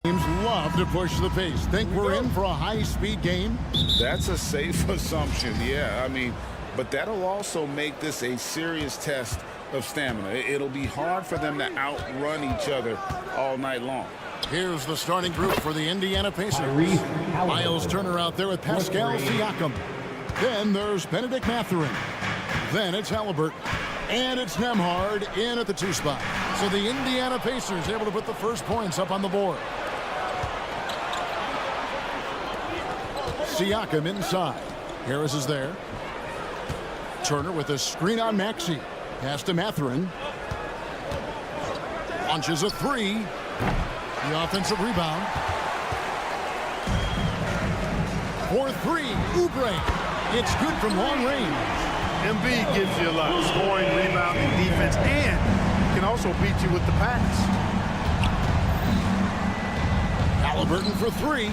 Teams love to push the pace. Think we're in for a high-speed game? That's a safe assumption, yeah. I mean, but that'll also make this a serious test of stamina. It'll be hard for them to outrun each other all night long. Here's the starting group for the Indiana Pacers. Miles Turner out there with Pascal Siakam. Then there's Benedict Mathurin. Then it's Halliburton. And it's Nembhard in at the 2 spot. So the Indiana Pacers able to put the first points up on the board. Siakam inside. Harris is there. Turner with a screen on Maxey. Pass to Mathurin. Launches a 3. The offensive rebound. For 3, Oubre. It's good from long range. Embiid gives you a lot. Scoring, rebounding, defense, and can also beat you with the pass. Halliburton for 3.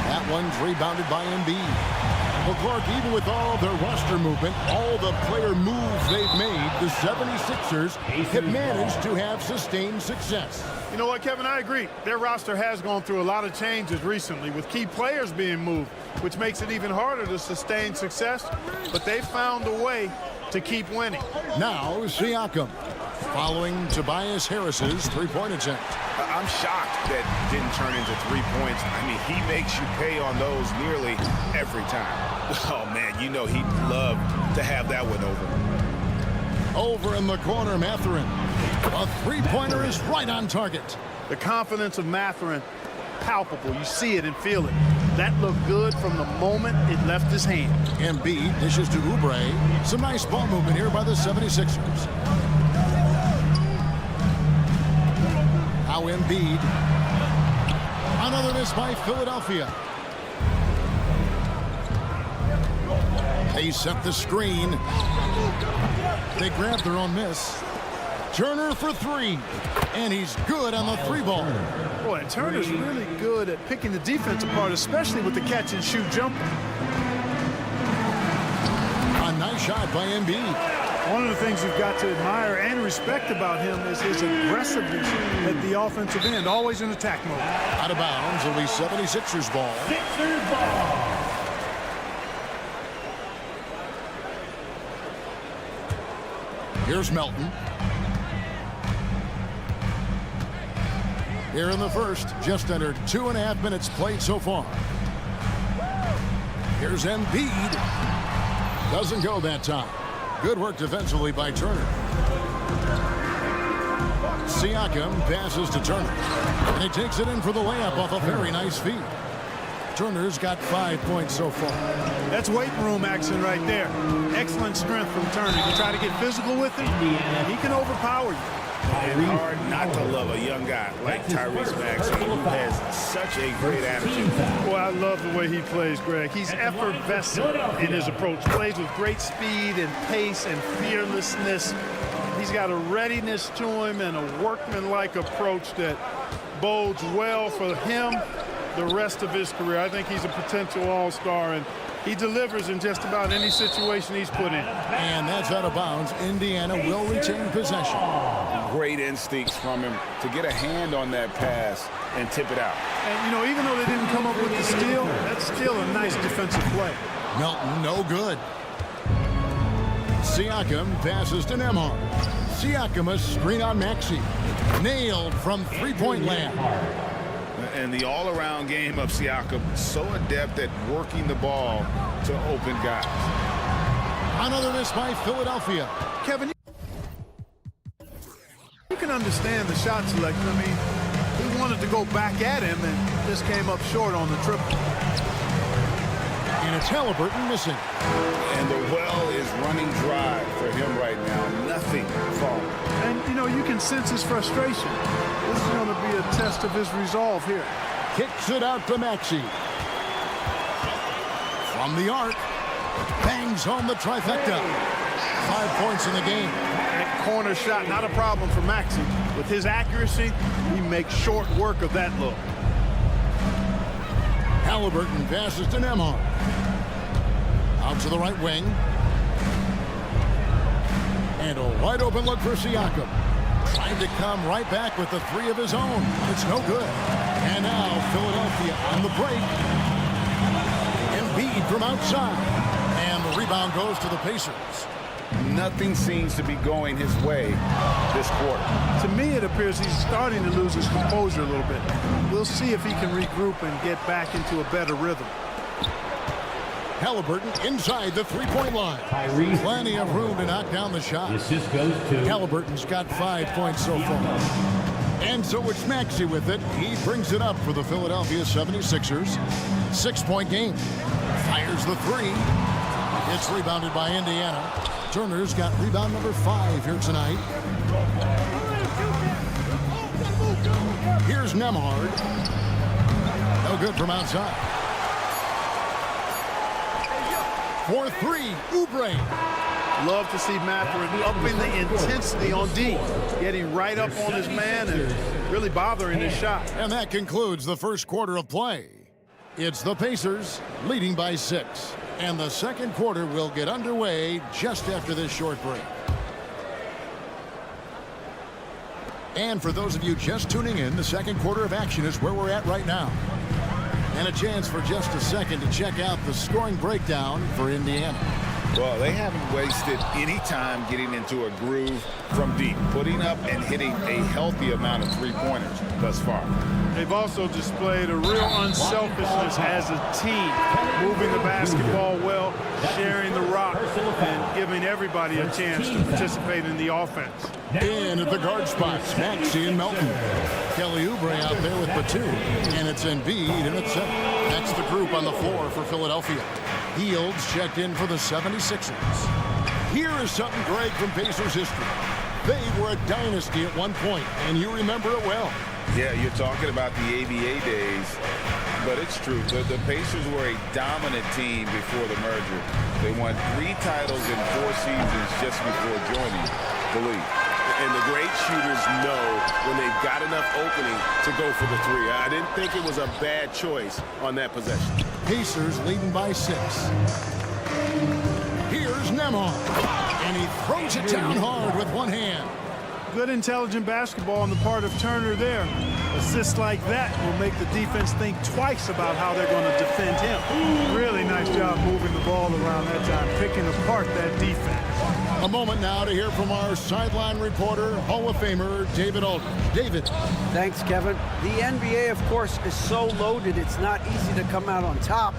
That one's rebounded by Embiid. Well, Clark, even with all their roster movement, all the player moves they've made, the 76ers have managed to have sustained success. You know what, Kevin? I agree. Their roster has gone through a lot of changes recently with key players being moved, which makes it even harder to sustain success. But they found a way to keep winning. Now, Siakam, following Tobias Harris's three-point attempt. I'm shocked that didn't turn into 3 points. I mean, he makes you pay on those nearly every time. Oh, man, you know he'd love to have that one over. Over in the corner, Mathurin. A three-pointer is right on target. The confidence of Mathurin, palpable. You see it and feel it. That looked good from the moment it left his hand. Embiid dishes to Oubre. Some nice ball movement here by the 76ers. Now Embiid. Another miss by Philadelphia. They set the screen. They grab their own miss. Turner for 3. And he's good on the 3-ball. Boy, Turner's really good at picking the defense apart, especially with the catch-and-shoot jumper. A nice shot by Embiid. One of the things you've got to admire and respect about him is his aggressiveness at the offensive end, always in attack mode. Out of bounds, it'll be 76ers ball. Sixers ball. Here's Melton. Here in the first, just under 2.5 minutes played so far. Here's Embiid. Doesn't go that time. Good work defensively by Turner. Siakam passes to Turner. And he takes it in for the layup off a very nice feed. Turner's got 5 points so far. That's weight room action right there. Excellent strength from Turner. You try to get physical with him, and he can overpower you. And hard not to love a young guy like Tyrese Maxey, who has such a great attitude. Boy, I love the way he plays, Greg. He's effervescent in his approach. Plays with great speed and pace and fearlessness. He's got a readiness to him and a workmanlike approach that bodes well for him the rest of his career. I think he's a potential all-star, and he delivers in just about any situation he's put in. And that's out of bounds. Indiana will retain possession. Great instincts from him to get a hand on that pass and tip it out. And, you know, even though they didn't come up with the steal, that's still a nice defensive play. Melton, no good. Siakam passes to Nembhard. Siakam, a screen on Maxey. Nailed from three-point land. And the all-around game of Siakam, so adept at working the ball to open guys. Another miss by Philadelphia. Kevin, you can understand the shot selection. I mean, he wanted to go back at him and just came up short on the triple. And it's Halliburton missing. And the well is running dry for him right now. Nothing falling. And, you know, you can sense his frustration. This is going to be a test of his resolve here. Kicks it out to Maxey. From the arc. Bangs home the trifecta. 5 points in the game. That corner shot, not a problem for Maxey. With his accuracy, he makes short work of that look. Halliburton passes to Nembhard. Out to the right wing. And a wide open look for Siakam. Trying to come right back with the three of his own. It's no good. And now Philadelphia on the break. Embiid from outside. And the rebound goes to the Pacers. Nothing seems to be going his way this quarter. To me, it appears he's starting to lose his composure a little bit. We'll see if he can regroup and get back into a better rhythm. Halliburton inside the three-point line. Plenty of room to knock down the shot. Assist goes to Halliburton's got 5 points so far. And so it's Maxey with it. He brings it up for the Philadelphia 76ers. 6-point game. Fires the three. It's rebounded by Indiana. Turner's got rebound number 5 here tonight. Here's Nembhard. No good from outside. For 3, Oubre. Love to see Mathurin upping the intensity on D, getting right up on his man and really bothering his shot. And that concludes the first quarter of play. It's the Pacers leading by 6. And the second quarter will get underway just after this short break. And for those of you just tuning in, the second quarter of action is where we're at right now. And a chance for just a second to check out the scoring breakdown for Indiana. Well, they haven't wasted any time getting into a groove from deep, putting up and hitting a healthy amount of three-pointers thus far. They've also displayed a real unselfishness as a team, moving the basketball well, sharing the rock, and giving everybody a chance to participate in the offense. In at the guard spots, Maxey and Melton. Kelly Oubre out there with Batum. And it's Embiid in at 7. That's the group on the floor for Philadelphia. Fields checked in for the 76ers. Here is something great from Pacers history. They were a dynasty at one point, and you remember it well. Yeah, you're talking about the ABA days, but it's true. The Pacers were a dominant team before the merger. They won 3 titles in 4 seasons just before joining the league. And the great shooters know when they've got enough opening to go for the 3. I didn't think it was a bad choice on that possession. Pacers leading by 6. Here's Nembhard, and he throws it down hard with one hand. Good intelligent basketball on the part of Turner there. Assists like that will make the defense think twice about how they're going to defend him. Really nice job moving the ball around that time, picking apart that defense. A moment now to hear from our sideline reporter, Hall of Famer David Aldridge. David. Thanks, Kevin. The NBA, of course, is so loaded it's not easy to come out on top.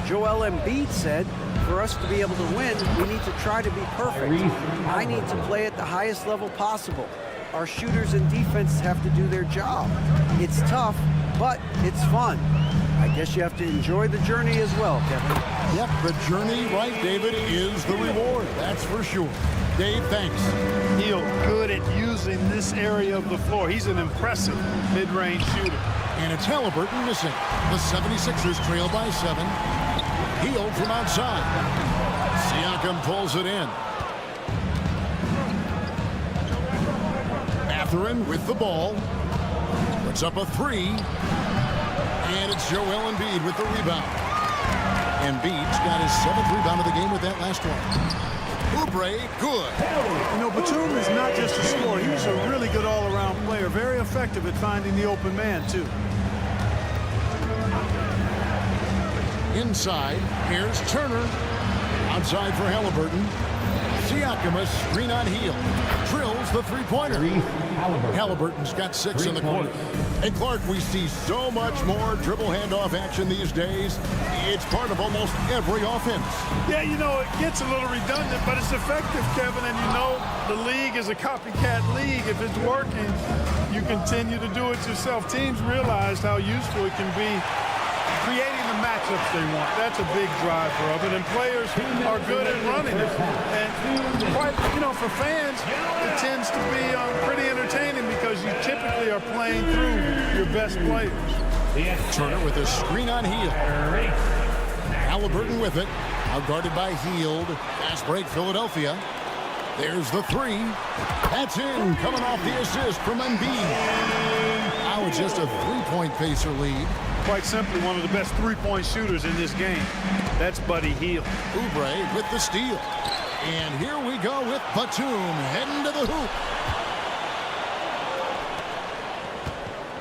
Joel Embiid said, for us to be able to win, we need to try to be perfect. I need to play at the highest level possible. Our shooters and defense have to do their job. It's tough, but it's fun. I guess you have to enjoy the journey as well, Kevin. Yep, the journey, right, David, is the reward. That's for sure. Dave, thanks. He'll good at using this area of the floor. He's an impressive mid-range shooter. And it's Halliburton missing. The 76ers trail by 7. Healed from outside. Siakam pulls it in. Mathurin with the ball. Puts up a 3. And it's Joel Embiid with the rebound. Embiid's got his 7th rebound of the game with that last one. Oubre, good. You know, Batum is not just a scorer. He's a really good all-around player. Very effective at finding the open man, too. Inside, here's Turner. Outside for Halliburton. Siakam, a screen on heel. Drills the three-pointer. Halliburton's got 6 in the quarter. And Clark, we see so much more dribble handoff action these days. It's part of almost every offense. Yeah, you know, it gets a little redundant, but it's effective, Kevin. And you know, the league is a copycat league. If it's working, you continue to do it yourself. Teams realized how useful it can be creating the matchups they want. That's a big driver of it, and players are good at running it. And quite, you know, for fans, it tends to be pretty entertaining because you typically are playing through your best players. Turner with a screen on heel. Halliburton with it. Now guarded by Hield. Fast break, Philadelphia. There's the 3. That's in, coming off the assist from Embiid. Now it's just a 3-point Pacer lead. Quite simply, one of the best three-point shooters in this game. That's Buddy Hield. Oubre with the steal. And here we go with Batum heading to the hoop.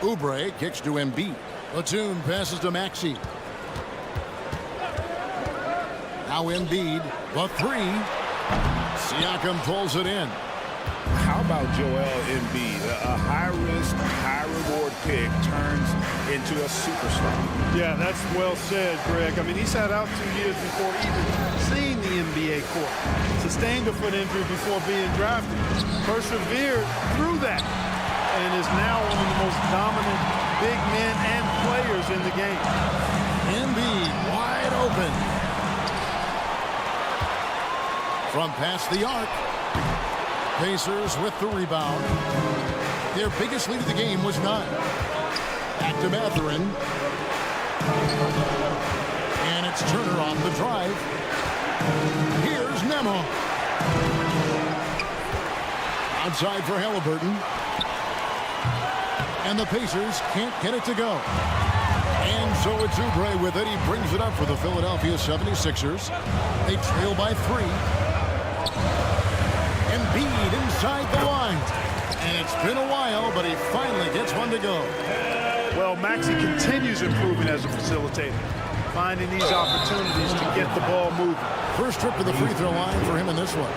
Oubre kicks to Embiid. Batum passes to Maxey. Now Embiid, the three. Siakam pulls it in. How about Joel Embiid? A high-risk, high-reward pick turns into a superstar. Yeah, that's well said, Greg. I mean, he sat out 2 years before even seeing the NBA court. Sustained a foot injury before being drafted. Persevered through that and is now one of the most dominant big men and players in the game. Embiid wide open. From past the arc. Pacers with the rebound. Their biggest lead of the game was 9. Back to Mathurin. And it's Turner on the drive. Here's Nemo. Outside for Halliburton. And the Pacers can't get it to go. And so it's Oubre with it. He brings it up for the Philadelphia 76ers. They trail by 3. Embiid inside the line. And it's been a while, but he finally gets one to go. Well, Maxey continues improving as a facilitator, finding these opportunities to get the ball moving. First trip to the free throw line for him in this one.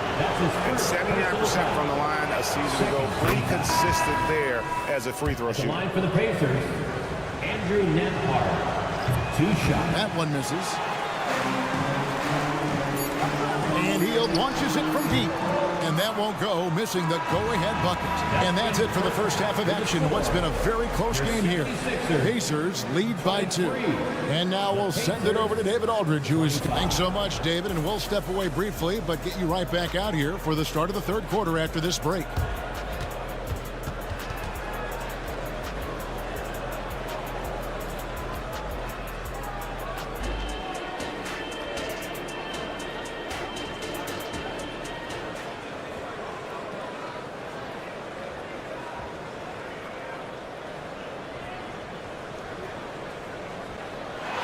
And 79% from the line a season ago. Pretty consistent there as a free throw shooter. Line for the Pacers, Andrew Nembhard. 2 shots. That one misses. And he launches it from deep. And that won't go, missing the go-ahead bucket. And that's it for the first half of action. What's been a very close game here. The Pacers lead by 2. And now we'll send it over to David Aldridge, who is... Thanks so much, David. And we'll step away briefly, but get you right back out here for the start of the third quarter after this break.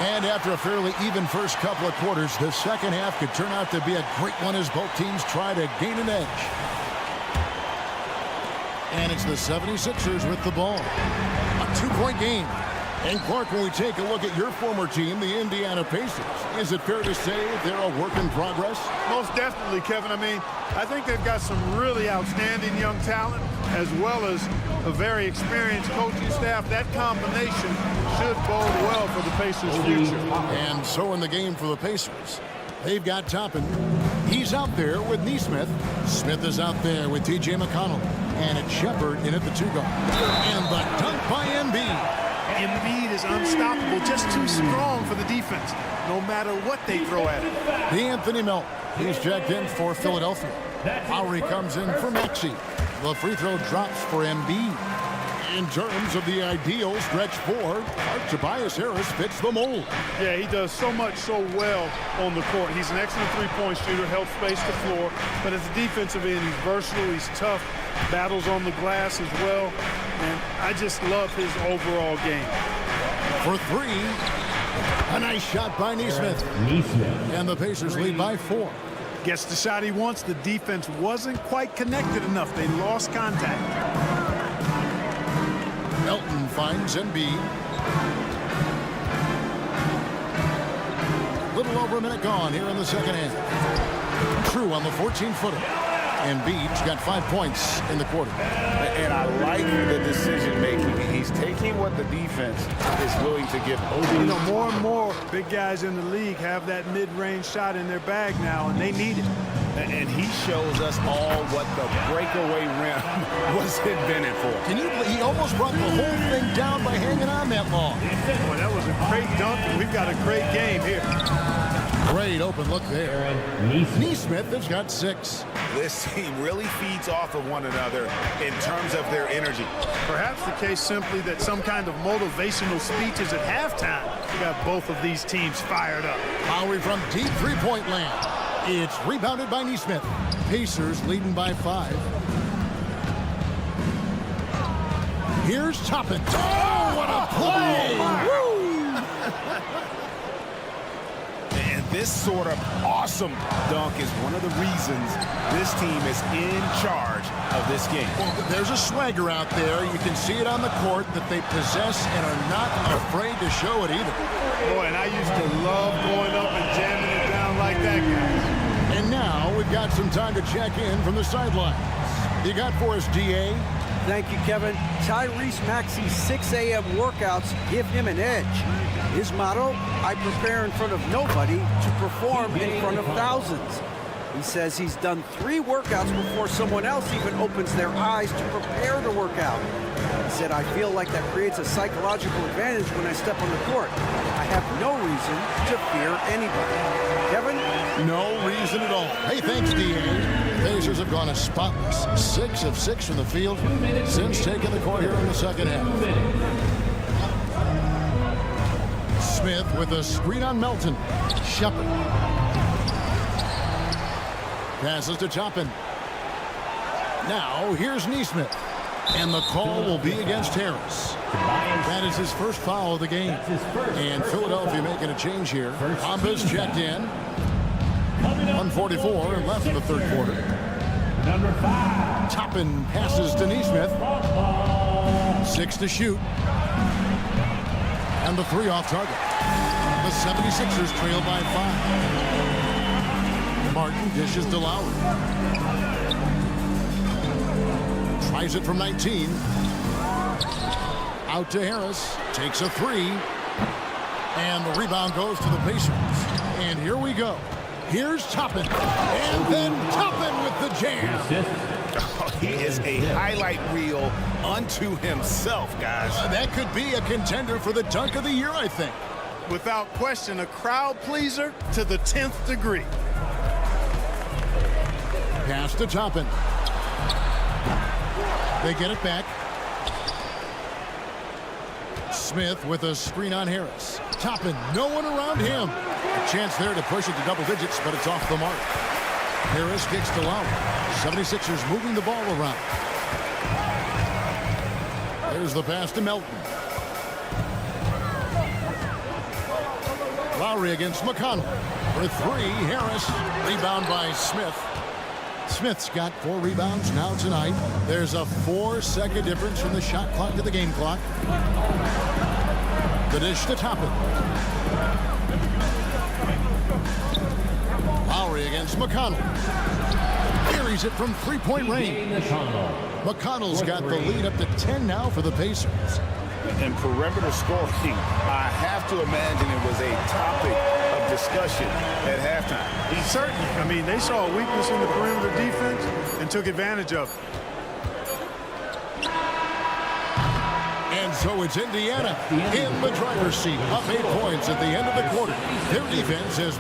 And after a fairly even first couple of quarters, the second half could turn out to be a great one as both teams try to gain an edge. And it's the 76ers with the ball. A 2-point game. And Clark, when we take a look at your former team, the Indiana Pacers, is it fair to say they're a work in progress? Most definitely, Kevin. I mean, I think they've got some really outstanding young talent as well as a very experienced coaching staff. That combination should bode well for the Pacers' future. And so in the game for the Pacers, they've got Toppin. He's out there with Nesmith. Smith is out there with T.J. McConnell. And it's Shepard in at the 2-guard. And the dunk by Embiid. Embiid is unstoppable, just too strong for the defense, no matter what they throw at him. The Anthony Melton. He's checked in for Philadelphia. Lowry comes in for Maxey. The free throw drops for Embiid. In terms of the ideal stretch forward, Tobias Harris fits the mold. Yeah, he does so much so well on the court. He's an excellent three-point shooter, helps space the floor. But as a defensive end, he's versatile, he's tough, battles on the glass as well. And I just love his overall game. For 3, a nice shot by Nesmith. And the Pacers lead by 4. Gets the shot he wants. The defense wasn't quite connected enough. They lost contact. Melton finds Embiid. Little over a minute gone here in the second half. True on the 14-footer. Embiid's got 5 points in the quarter. And I like the decision-making. He's taking what the defense is willing to give him. You know, more and more big guys in the league have that mid-range shot in their bag now, and they need it. And he shows us all what the breakaway rim was invented for. Can you believe he almost brought the whole thing down by hanging on that long? Boy, that was a great dunk, and we've got a great game here. Great open look there. Nesmith has got 6. This team really feeds off of one another in terms of their energy. Perhaps the case simply that some kind of motivational speeches at halftime got both of these teams fired up. Lowry from deep three-point land. It's rebounded by Nesmith. Pacers leading by 5. Here's Toppin. Oh, what a play! Woo! And this sort of awesome dunk is one of the reasons this team is in charge of this game. Well, there's a swagger out there. You can see it on the court that they possess and are not afraid to show it either. Boy, and I used to love going up and jamming it down like that, guys. And now we've got some time to check in from the sidelines. You got for us, DA? Thank you, Kevin. Tyrese Maxey's 6 a.m. workouts give him an edge. His motto, I prepare in front of nobody to perform in front of thousands. He says he's done 3 workouts before someone else even opens their eyes to prepare to work out. He said, I feel like that creates a psychological advantage when I step on the court. I have no reason to fear anybody. Kevin? No reason at all. Hey, thanks, DA. The Pacers have gone a spotless 6 of 6 from the field since taking the court here in the second half. Smith with a screen on Melton. Shepard. Passes to Toppin. Now, here's Nesmith. And the call will be against Harris. That is his first foul of the game. And Philadelphia making a change here. Pombas checked in. 1:44 left in the third quarter. Number 5. Toppin passes to Nesmith. 6 to shoot. And the 3 off target. The 76ers trail by 5. Martin dishes to Lowry. Tries it from 19. Out to Harris. Takes a 3. And the rebound goes to the Pacers. And here we go. Here's Toppin. And then Toppin with the jam. Oh, he is a highlight reel unto himself, guys. That could be a contender for the dunk of the year, I think. Without question, a crowd pleaser to the 10th degree. Pass to Toppin. They get it back. Smith with a screen on Harris. Toppin, no one around him. A chance there to push it to double digits, but it's off the mark. Harris kicks to Lowry. 76ers moving the ball around. There's the pass to Melton. Lowry against McConnell. For 3, Harris. Rebound by Smith. Smith's got 4 rebounds now tonight. There's a 4-second difference from the shot clock to the game clock. The dish to Toppin. Lowry against McConnell. Carries it from 3-point range. McConnell's got the lead up to 10 now for the Pacers. And perimeter scoring, I have to imagine it was a topic of discussion at halftime. Certainly. I mean, they saw a weakness in the perimeter defense and took advantage of it. And so it's Indiana in the driver's seat, up 8 points at the end of the quarter. Their defense has...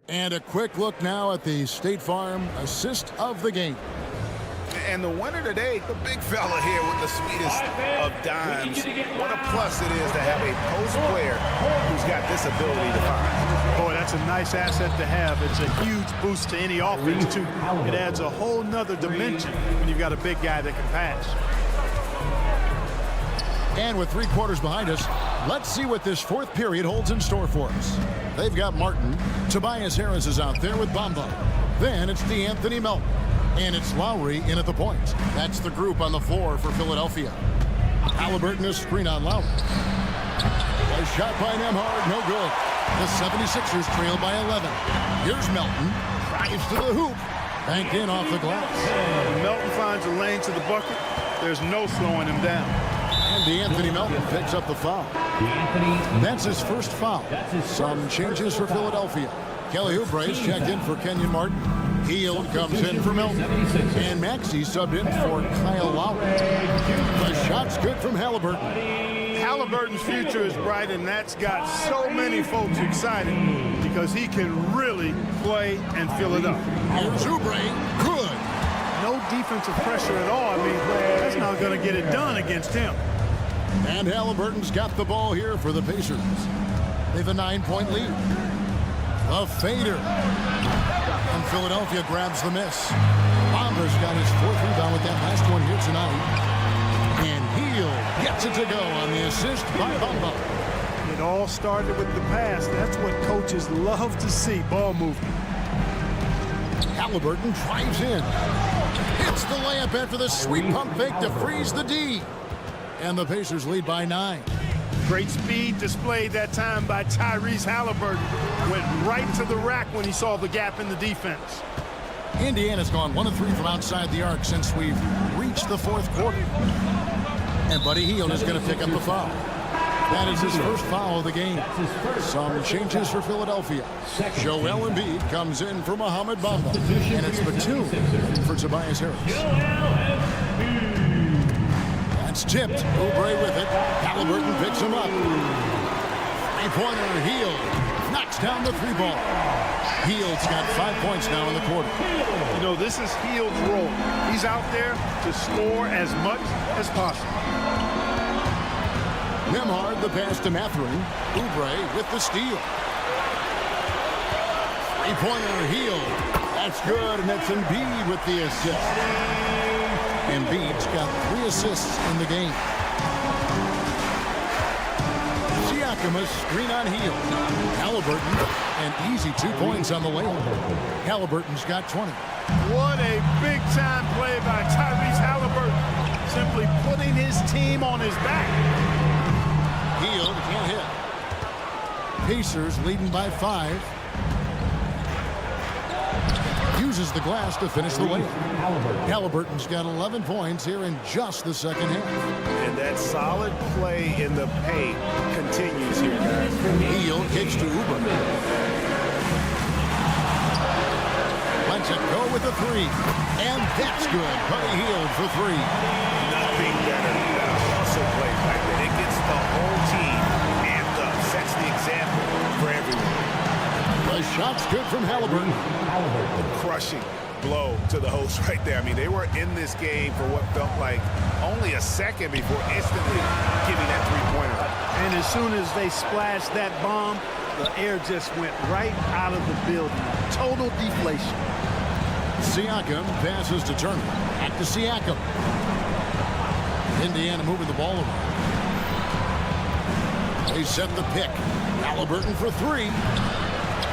And a quick look now at the State Farm assist of the game. And the winner today, the big fella here with the sweetest of dimes. What a plus it is to have a post player who's got this ability to find. Boy, that's a nice asset to have. It's a huge boost to any offense, too. It adds a whole nother dimension when you've got a big guy that can pass. And with 3 quarters behind us, let's see what this 4th period holds in store for us. They've got Martin. Tobias Harris is out there with Bamba. Then it's DeAnthony Melton. And it's Lowry in at the point. That's the group on the floor for Philadelphia. Halliburton is screen on Lowry. A shot by Nembhard, no good. The 76ers trail by 11. Here's Melton. Drives to the hoop. Banked in off the glass. When Melton finds a lane to the bucket, there's no slowing him down. And DeAnthony Melton picks up the foul. That's his first foul. Some changes for Philadelphia. Kelly Oubre is checked in for Kenyon Martin. Heel comes in for Melton. And Maxey subbed in for Kyle Lowry. The shot's good from Halliburton. Halliburton's future is bright, and that's got so many folks excited because he can really play and fill it up. Here's Oubre. Good. No defensive pressure at all. I mean, that's not going to get it done against him. And Halliburton's got the ball here for the Pacers. They have a 9-point lead. A fader. And Philadelphia grabs the miss. Bomber's got his 4th rebound with that last one here tonight. And Heel gets it to go on the assist by Bamba. It all started with the pass. That's what coaches love to see, ball movement. Halliburton drives in. Hits the layup after the sweet pump fake to freeze the D. And the Pacers lead by 9. Great speed displayed that time by Tyrese Halliburton. Went right to the rack when he saw the gap in the defense. Indiana's gone 1 of 3 from outside the arc since we've reached the fourth quarter. And Buddy Hield is going to pick up the foul. That is his first foul of the game. Some changes for Philadelphia. Joel Embiid comes in for Mohamed Bamba. And it's Batum for Tobias Harris. That's tipped. Oubre with it. Halliburton picks him up. Three-pointer, Hield knocks down the 3-ball. Hield's got 5 points now in the quarter. You know, this is Hield's role. He's out there to score as much as possible. Nembhard the pass to Mathurin. Oubre with the steal. Three-pointer, Hield. That's good, and that's Embiid with the assist. Embiid's got 3 assists in the game. Siakam a screen on Hield. Halliburton, an easy 2 points on the layup. Halliburton's got 20. What a big-time play by Tyrese Halliburton. Simply putting his team on his back. Hield can't hit. Pacers leading by 5. Uses the glass to finish the layup. Halliburton's got 11 points here in just the second half. And that solid play in the paint continues here, guys. Hield kicks to Oubre. Lets it go with the 3. And that's good. Buddy Hield for 3. Nothing better than a hustle play like that. It gets the whole team amped up. Sets the example for everyone. The shot's good from Halliburton. Crushing blow to the host right there. I mean, they were in this game for what felt like only a second before instantly giving that three-pointer. And as soon as they splashed that bomb, the air just went right out of the building. Total deflation. Siakam passes to Turner. Back to Siakam. Indiana moving the ball around. They set the pick. Halliburton for 3.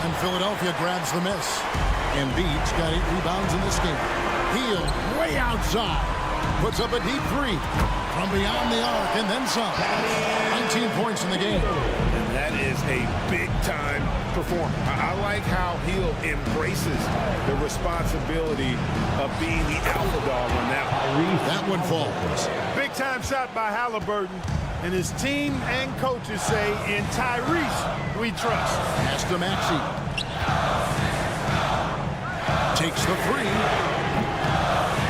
And Philadelphia grabs the miss. Embiid's got 8 rebounds in this game. Hield way outside. Puts up a deep 3 from beyond the arc and then some. 19 points in the game. And that is a big-time performance. I like how Hield embraces the responsibility of being the alpha dog on that one. That one falls. Big-time shot by Halliburton. And his team and coaches say, in Tyrese, we trust. Pass to Maxey. Takes the 3.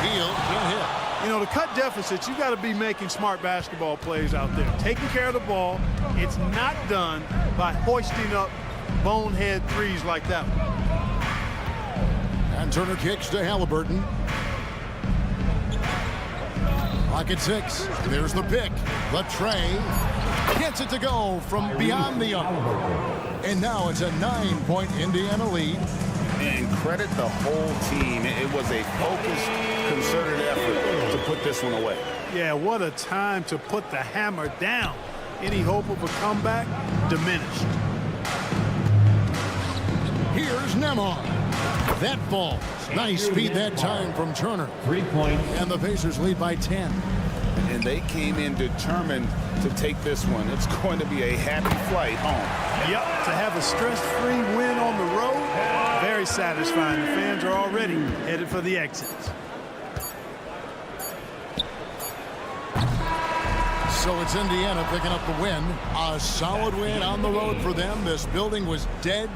Hield can't hit. You know, to cut deficits, you got to be making smart basketball plays out there. Taking care of the ball. It's not done by hoisting up bonehead threes like that one. And Turner kicks to Halliburton. Clock at 6. There's the pick. The tray. Gets it to go from beyond the arc. And now it's a 9-point Indiana lead. And credit the whole team. It was a focused, concerted effort to put this one away. Yeah, what a time to put the hammer down. Any hope of a comeback diminished. Here's Nembhard. That falls. Nice speed that time from Turner. 3 points. And the Pacers lead by 10. And they came in determined to take this one. It's going to be a happy flight home. Yep, to have a stress-free win on the road, very satisfying. The fans are already headed for the exits. So it's Indiana picking up the win. A solid win on the road for them. This building was dead.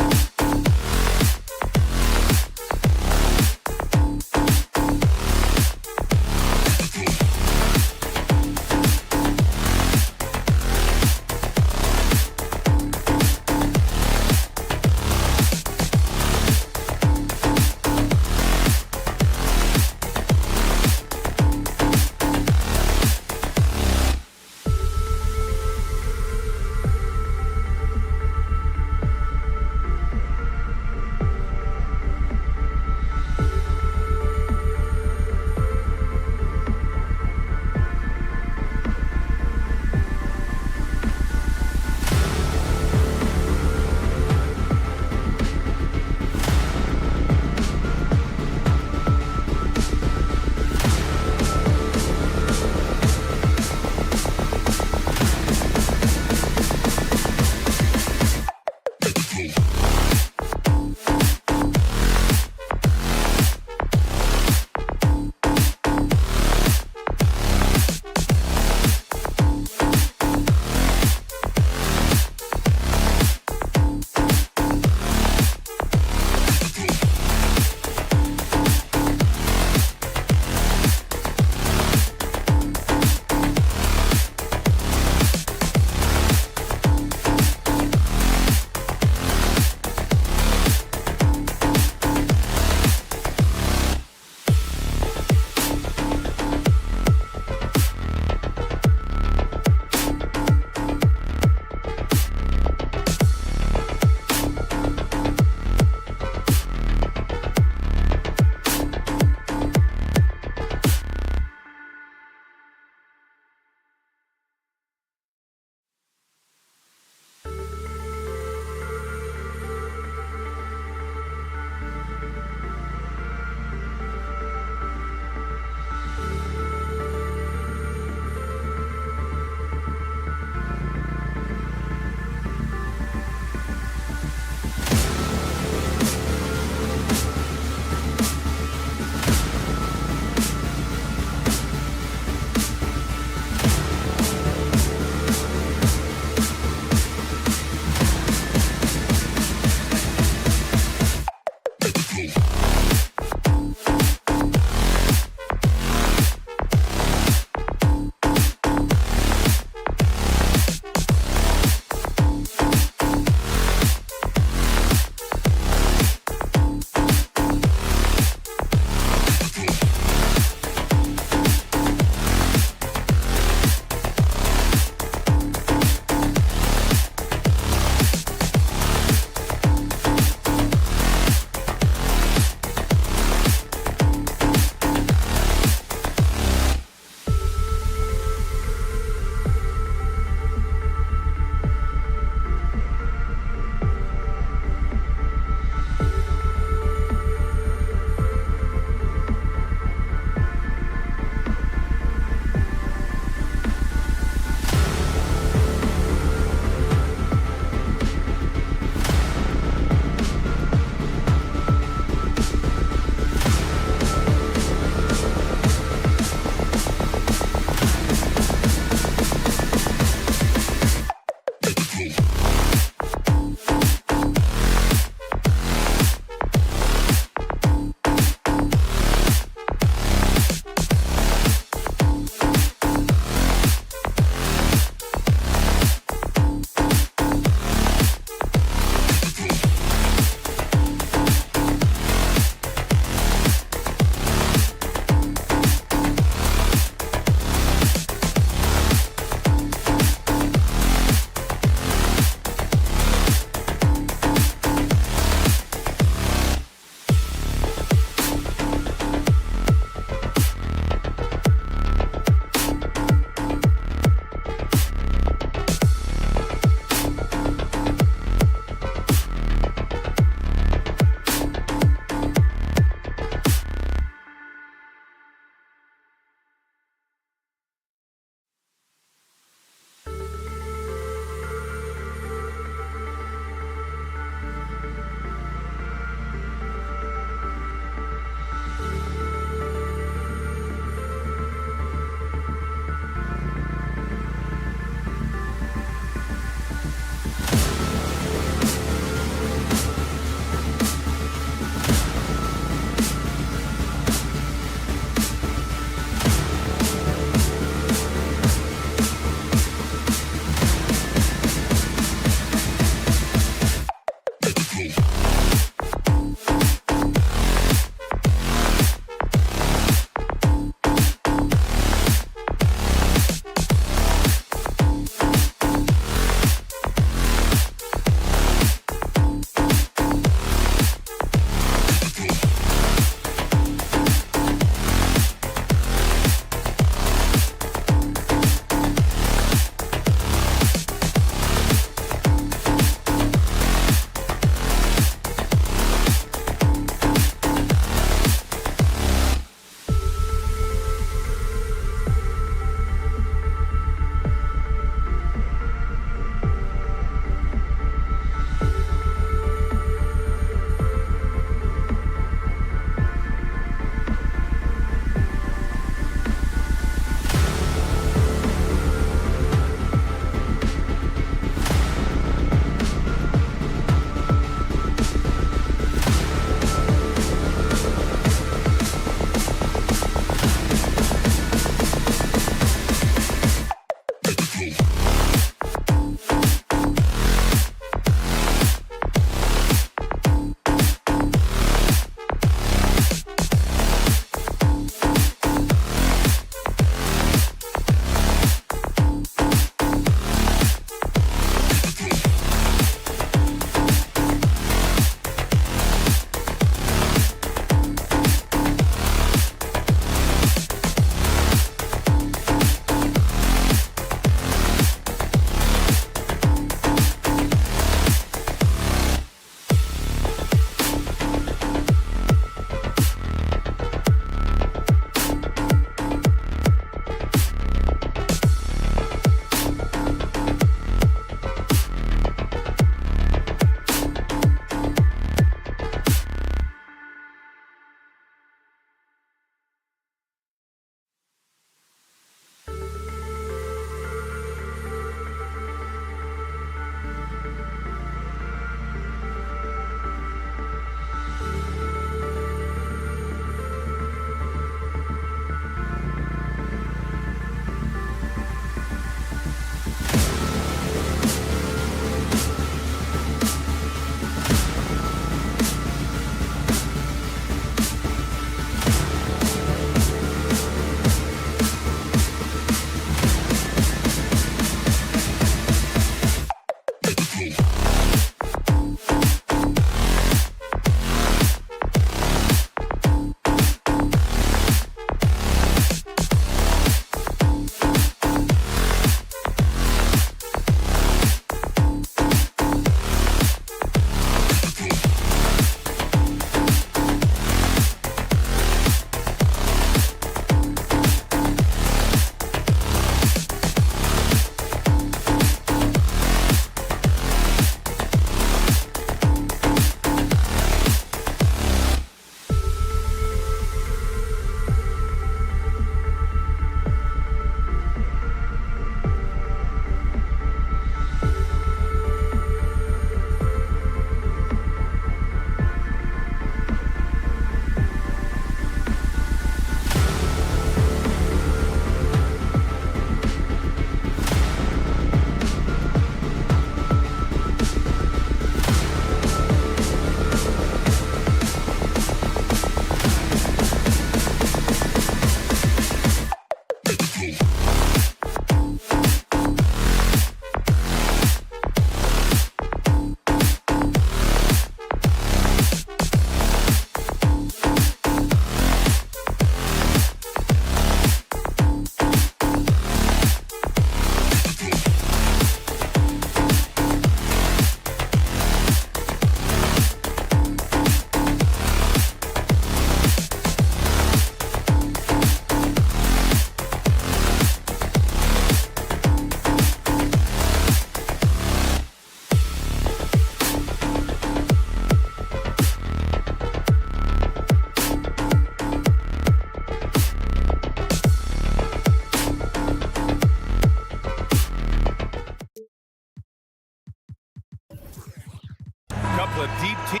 couple of deep teams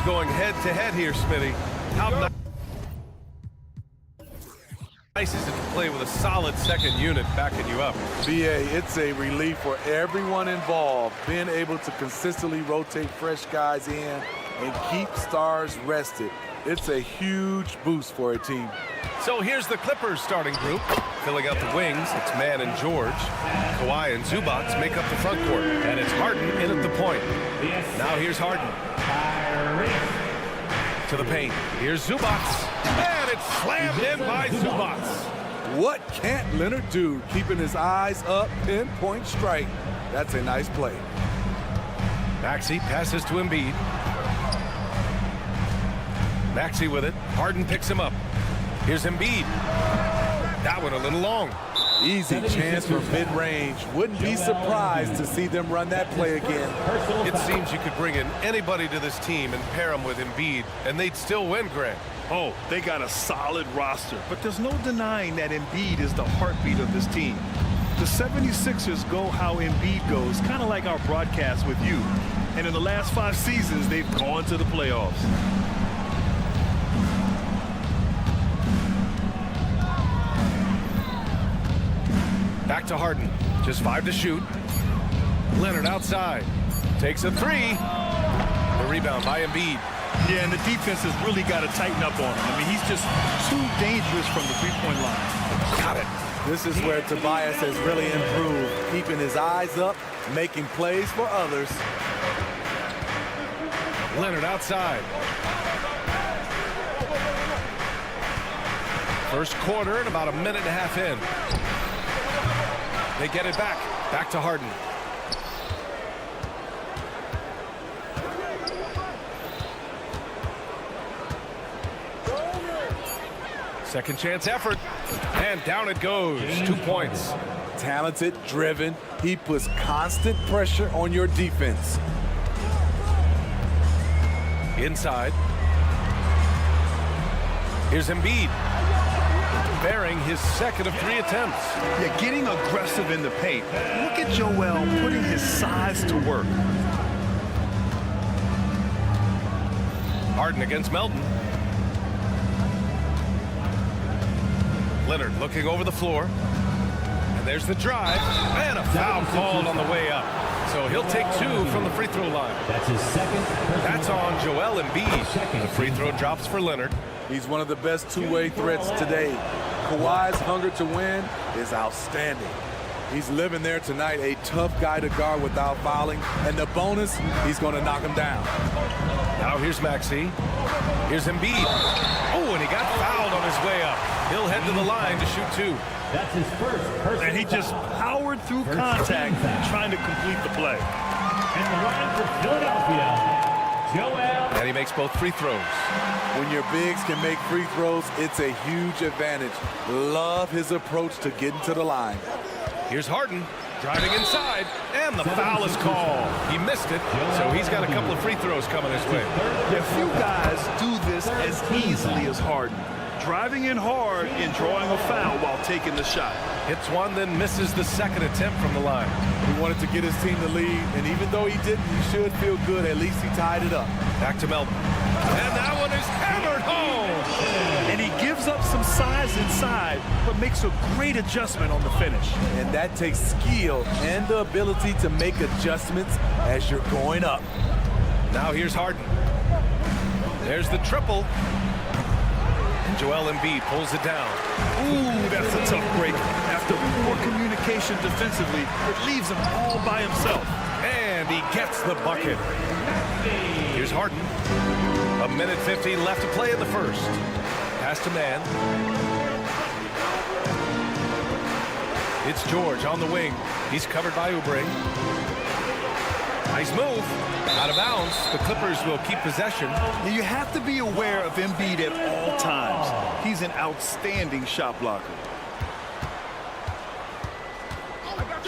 going head-to-head here, Smitty. How nice is it to play with a solid second unit backing you up? BA, it's a relief for everyone involved, being able to consistently rotate fresh guys in and keep stars rested. It's a huge boost for a team. So here's the Clippers starting group. Filling out the wings, it's Mann and George. Kawhi and Zubac make up the front court. And it's Harden in at the point. Now here's Harden. To the paint. Here's Zubac. And it's slammed in by Zubac. What can't Leonard do? Keeping his eyes up, pinpoint strike. That's a nice play. Maxey passes to Embiid. Maxey with it. Harden picks him up. Here's Embiid. That one a little long. Easy chance for mid-range. Wouldn't be surprised to see them run that play again. It seems you could bring in anybody to this team and pair them with Embiid, and they'd still win, Grant. Oh, they got a solid roster, but there's no denying that Embiid is the heartbeat of this team. The 76ers go how Embiid goes, kind of like our broadcast with you. And in the last 5 seasons, they've gone to the playoffs. Back to Harden. Just 5 to shoot. Leonard outside. Takes a 3. The rebound by Embiid. Yeah, and the defense has really got to tighten up on him. I mean, he's just too dangerous from the three-point line. Got it. This is where Tobias has really improved, keeping his eyes up, making plays for others. Leonard outside. First quarter and about a minute and a half in. They get it back. Back to Harden. Second chance effort. And down it goes. 2 points. Talented, driven. He puts constant pressure on your defense. Inside. Here's Embiid. Bearing his second of 3 attempts. Yeah, getting aggressive in the paint. Look at Joel putting his size to work. Harden against Melton. Leonard looking over the floor. And there's the drive. And a foul called on the way up. So he'll take 2 from the free throw line. That's his second. That's on Joel Embiid. The free throw drops for Leonard. He's one of the best two-way threats today. Kawhi's hunger to win is outstanding. He's living there tonight, a tough guy to guard without fouling. And the bonus, he's going to knock him down. Now here's Maxey. Here's Embiid. Oh, and he got fouled on his way up. He'll head to the line to shoot 2. That's his first personal And he just powered through contact trying to complete the play. And the line for Philadelphia, Joel. And he makes both free throws. When your bigs can make free throws, it's a huge advantage. Love his approach to getting to the line. Here's Harden driving inside, and the foul is called. He missed it, so he's got a couple of free throws coming his way. Yeah, few guys do this as easily as Harden. Driving in hard and drawing a foul while taking the shot.Its one, then misses the second attempt from the line. He wanted to get his team to lead, and even though he didn't, he should feel good. At least he tied it up. Back to Melton. And that one is hammered home. And he gives up some size inside, but makes a great adjustment on the finish. And that takes skill and the ability to make adjustments as you're going up. Now here's Harden. There's the triple. And Joel Embiid pulls it down. Ooh, that's a tough break. After poor communication defensively, it leaves him all by himself. And he gets the bucket. Here's Harden. A minute 15 left to play in the first. Pass to Mann. It's George on the wing. He's covered by Oubre. Nice move. Out of bounds. The Clippers will keep possession. You have to be aware of Embiid at all times. He's an outstanding shot blocker.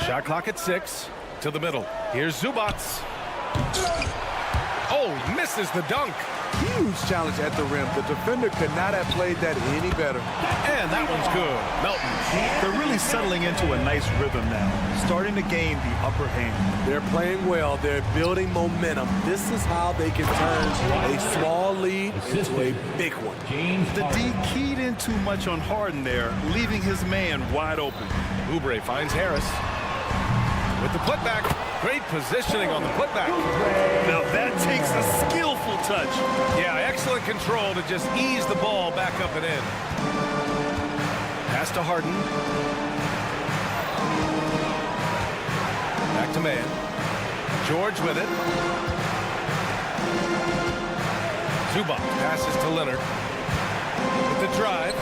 Shot clock at 6. To the middle. Here's Zubac. Oh, misses the dunk. huge challenge at the rim. The defender could not have played that any better. And that one's good. Melton. They're really settling into a nice rhythm now, starting to gain the upper hand. They're playing well. They're building momentum. This is how they can turn a small lead into a big one. The D keyed in too much on Harden there, leaving his man wide open. Oubre finds Harris with the putback. Great positioning on the putback. Now that takes a skillful touch. Yeah, excellent control to just ease the ball back up and in. Pass to Harden. Back to man. George with it. Zubac passes to Leonard. With the drive.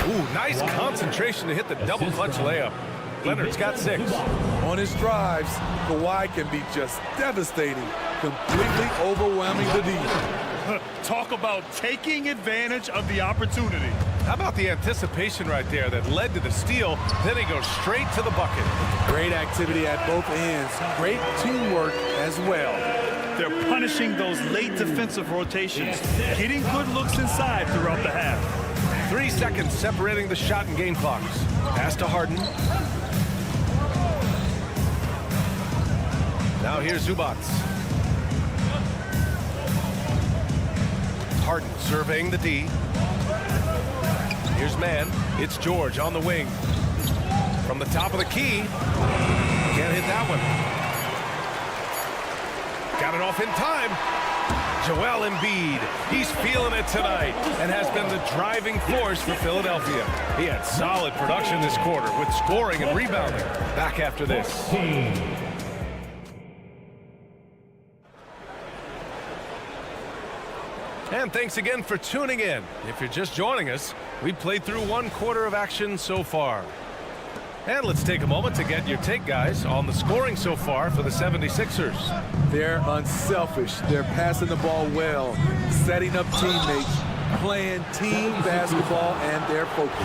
Ooh, nice concentration to hit the double clutch layup. Leonard's got 6. On his drives, Kawhi can be just devastating, completely overwhelming the D. Talk about taking advantage of the opportunity. How about the anticipation right there that led to the steal, then he goes straight to the bucket. Great activity at both ends. Great teamwork as well. They're punishing those late defensive rotations, getting good looks inside throughout the half. 3 seconds separating the shot and game clocks. Pass to Harden. Now here's Zubac. Harden surveying the D. Here's man. It's George on the wing. From the top of the key. Can't hit that one. Got it off in time. Joel Embiid. He's feeling it tonight and has been the driving force for Philadelphia. He had solid production this quarter with scoring and rebounding. Back after this. And thanks again for tuning in. If you're just joining us, we've played through 1 quarter of action so far. And let's take a moment to get your take, guys, on the scoring so far for the 76ers. They're unselfish. They're passing the ball well, setting up teammates, playing team basketball, and they're focused.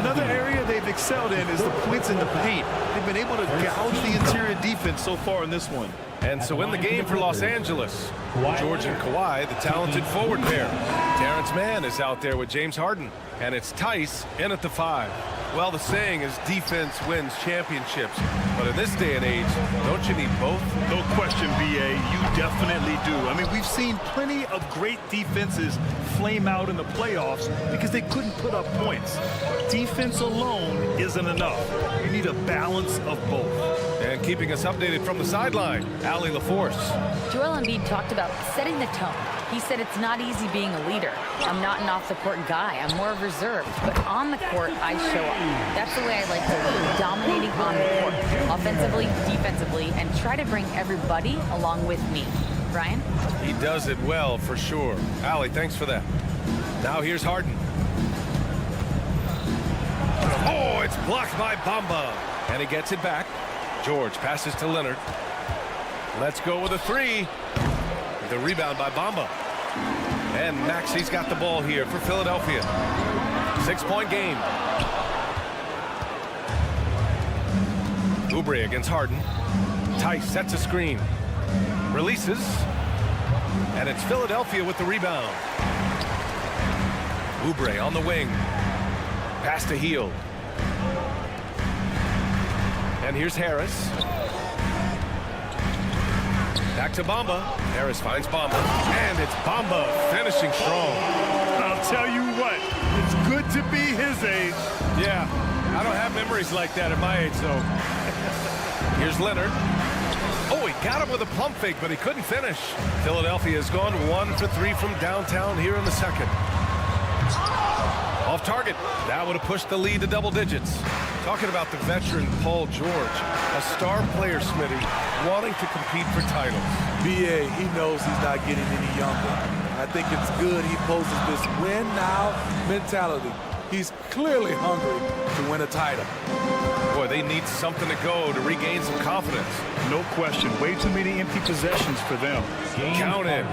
Another area they've excelled in is the points in the paint. They've been able to gouge the interior defense so far in this one. And so in the game for Los Angeles, George and Kawhi, the talented forward pair. Terrence Mann is out there with James Harden. And it's Tice in at the 5. Well, the saying is defense wins championships. But in this day and age, don't you need both? No question, B.A. You definitely do. I mean, we've seen plenty of great defenses flame out in the playoffs because they couldn't put up points. Defense alone isn't enough. You need a balance of both. And keeping us updated from the sideline, Allie LaForce. Joel Embiid talked about setting the tone. He said it's not easy being a leader. I'm not an off-the-court guy. I'm more reserved. But on the court, I show up. That's the way I like to lead, dominating on the court, offensively, defensively, and try to bring everybody along with me. Brian? He does it well, for sure. Allie, thanks for that. Now here's Harden. Oh, it's blocked by Bamba. And he gets it back. George passes to Leonard. Let's go with a 3. The rebound by Bamba. And Maxi's got the ball here for Philadelphia. 6-point game. Oubre against Harden. Tice sets a screen. Releases. And it's Philadelphia with the rebound. Oubre on the wing. Pass to Hield. And here's Harris. Back to Bamba. Harris finds Bamba. And it's Bamba finishing strong. I'll tell you what, it's good to be his age. Yeah, I don't have memories like that at my age, though. Here's Leonard. Oh, he got him with a pump fake, but he couldn't finish. Philadelphia has gone 1 for 3 from downtown here in the second. Off target. That would have pushed the lead to double digits. Talking about the veteran Paul George, a star player, Smitty, wanting to compete for titles. B.A., he knows he's not getting any younger. I think it's good he poses this win-now mentality. He's clearly hungry to win a title. Boy, they need something to go to regain some confidence. No question. Way too many empty possessions for them. Count in.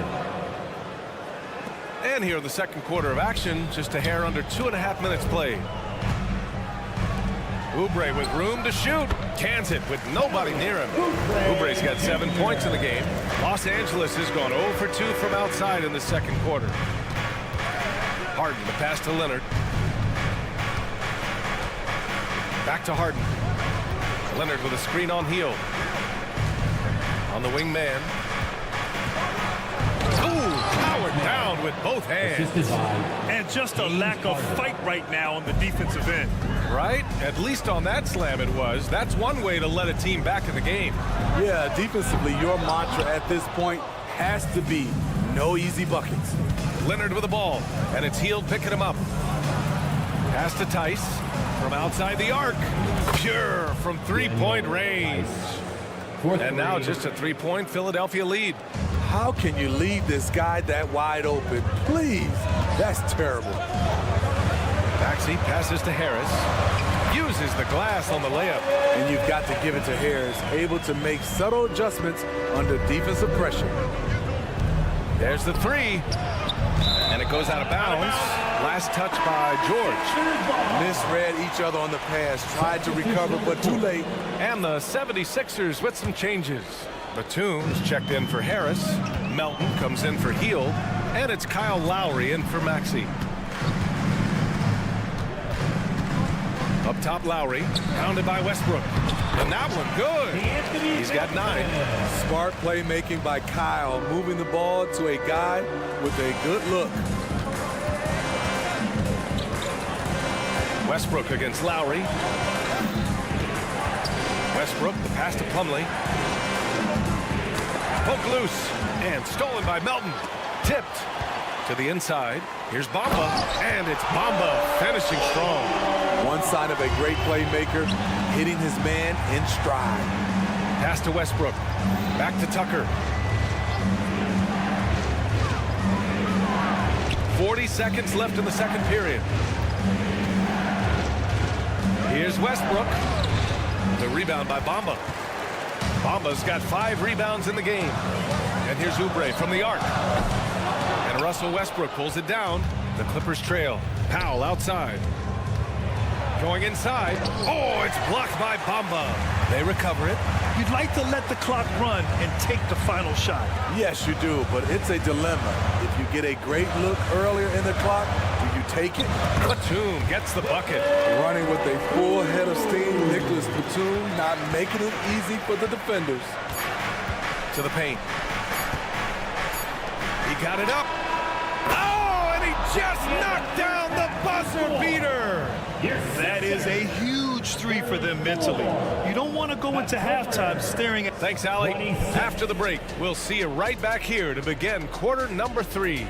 And here in the second quarter of action, just a hair under 2.5 minutes played. Oubre with room to shoot. Cans it with nobody near him. Oubre's got 7 points in the game. Los Angeles has gone 0 for 2 from outside in the second quarter. Harden, the pass to Leonard. Back to Harden. Leonard with a screen on heel. On the wing man. Ooh, powered down with both hands. And just a lack of fight right now on the defensive end. Right? At least on that slam it was. That's one way to let a team back in the game. Yeah, defensively, your mantra at this point has to be no easy buckets. Leonard with the ball, and it's Hield picking him up. Pass to Tice from outside the arc. Pure from three-point range. And now just a three-point Philadelphia lead. How can you leave this guy that wide open? Please, that's terrible. Maxey passes to Harris. Uses the glass on the layup. And you've got to give it to Harris, able to make subtle adjustments under defensive pressure. There's the three. And it goes out of bounds. Last touch by George. Misread each other on the pass. Tried to recover, but too late. And the 76ers with some changes. Batum's checked in for Harris. Melton comes in for Hield. And it's Kyle Lowry in for Maxey. Up top, Lowry. Pounded by Westbrook. And that one good. He's got 9. Smart playmaking by Kyle, moving the ball to a guy with a good look. Westbrook against Lowry. Westbrook, the pass to Plumlee. Poke loose and stolen by Melton. Tipped to the inside. Here's Bamba, and it's Bamba finishing strong. One sign of a great playmaker, hitting his man in stride. Pass to Westbrook. Back to Tucker. 40 seconds left in the second period. Here's Westbrook. The rebound by Bamba. Bamba's got 5 rebounds in the game. And here's Oubre from the arc. And Russell Westbrook pulls it down. The Clippers trail. Powell outside. Going inside. Oh, it's blocked by Bamba. They recover it. You'd like to let the clock run and take the final shot. Yes, you do, but it's a dilemma. If you get a great look earlier in the clock, do you take it? Batum gets the bucket. Running with a full head of steam, Nicholas Batum not making it easy for the defenders. To the paint. He got it up. Oh, and he just knocked down the buzzer beater. That is a huge three for them mentally. You don't want to go into halftime staring at... Thanks, Allie. After the break, we'll see you right back here to begin quarter number 3.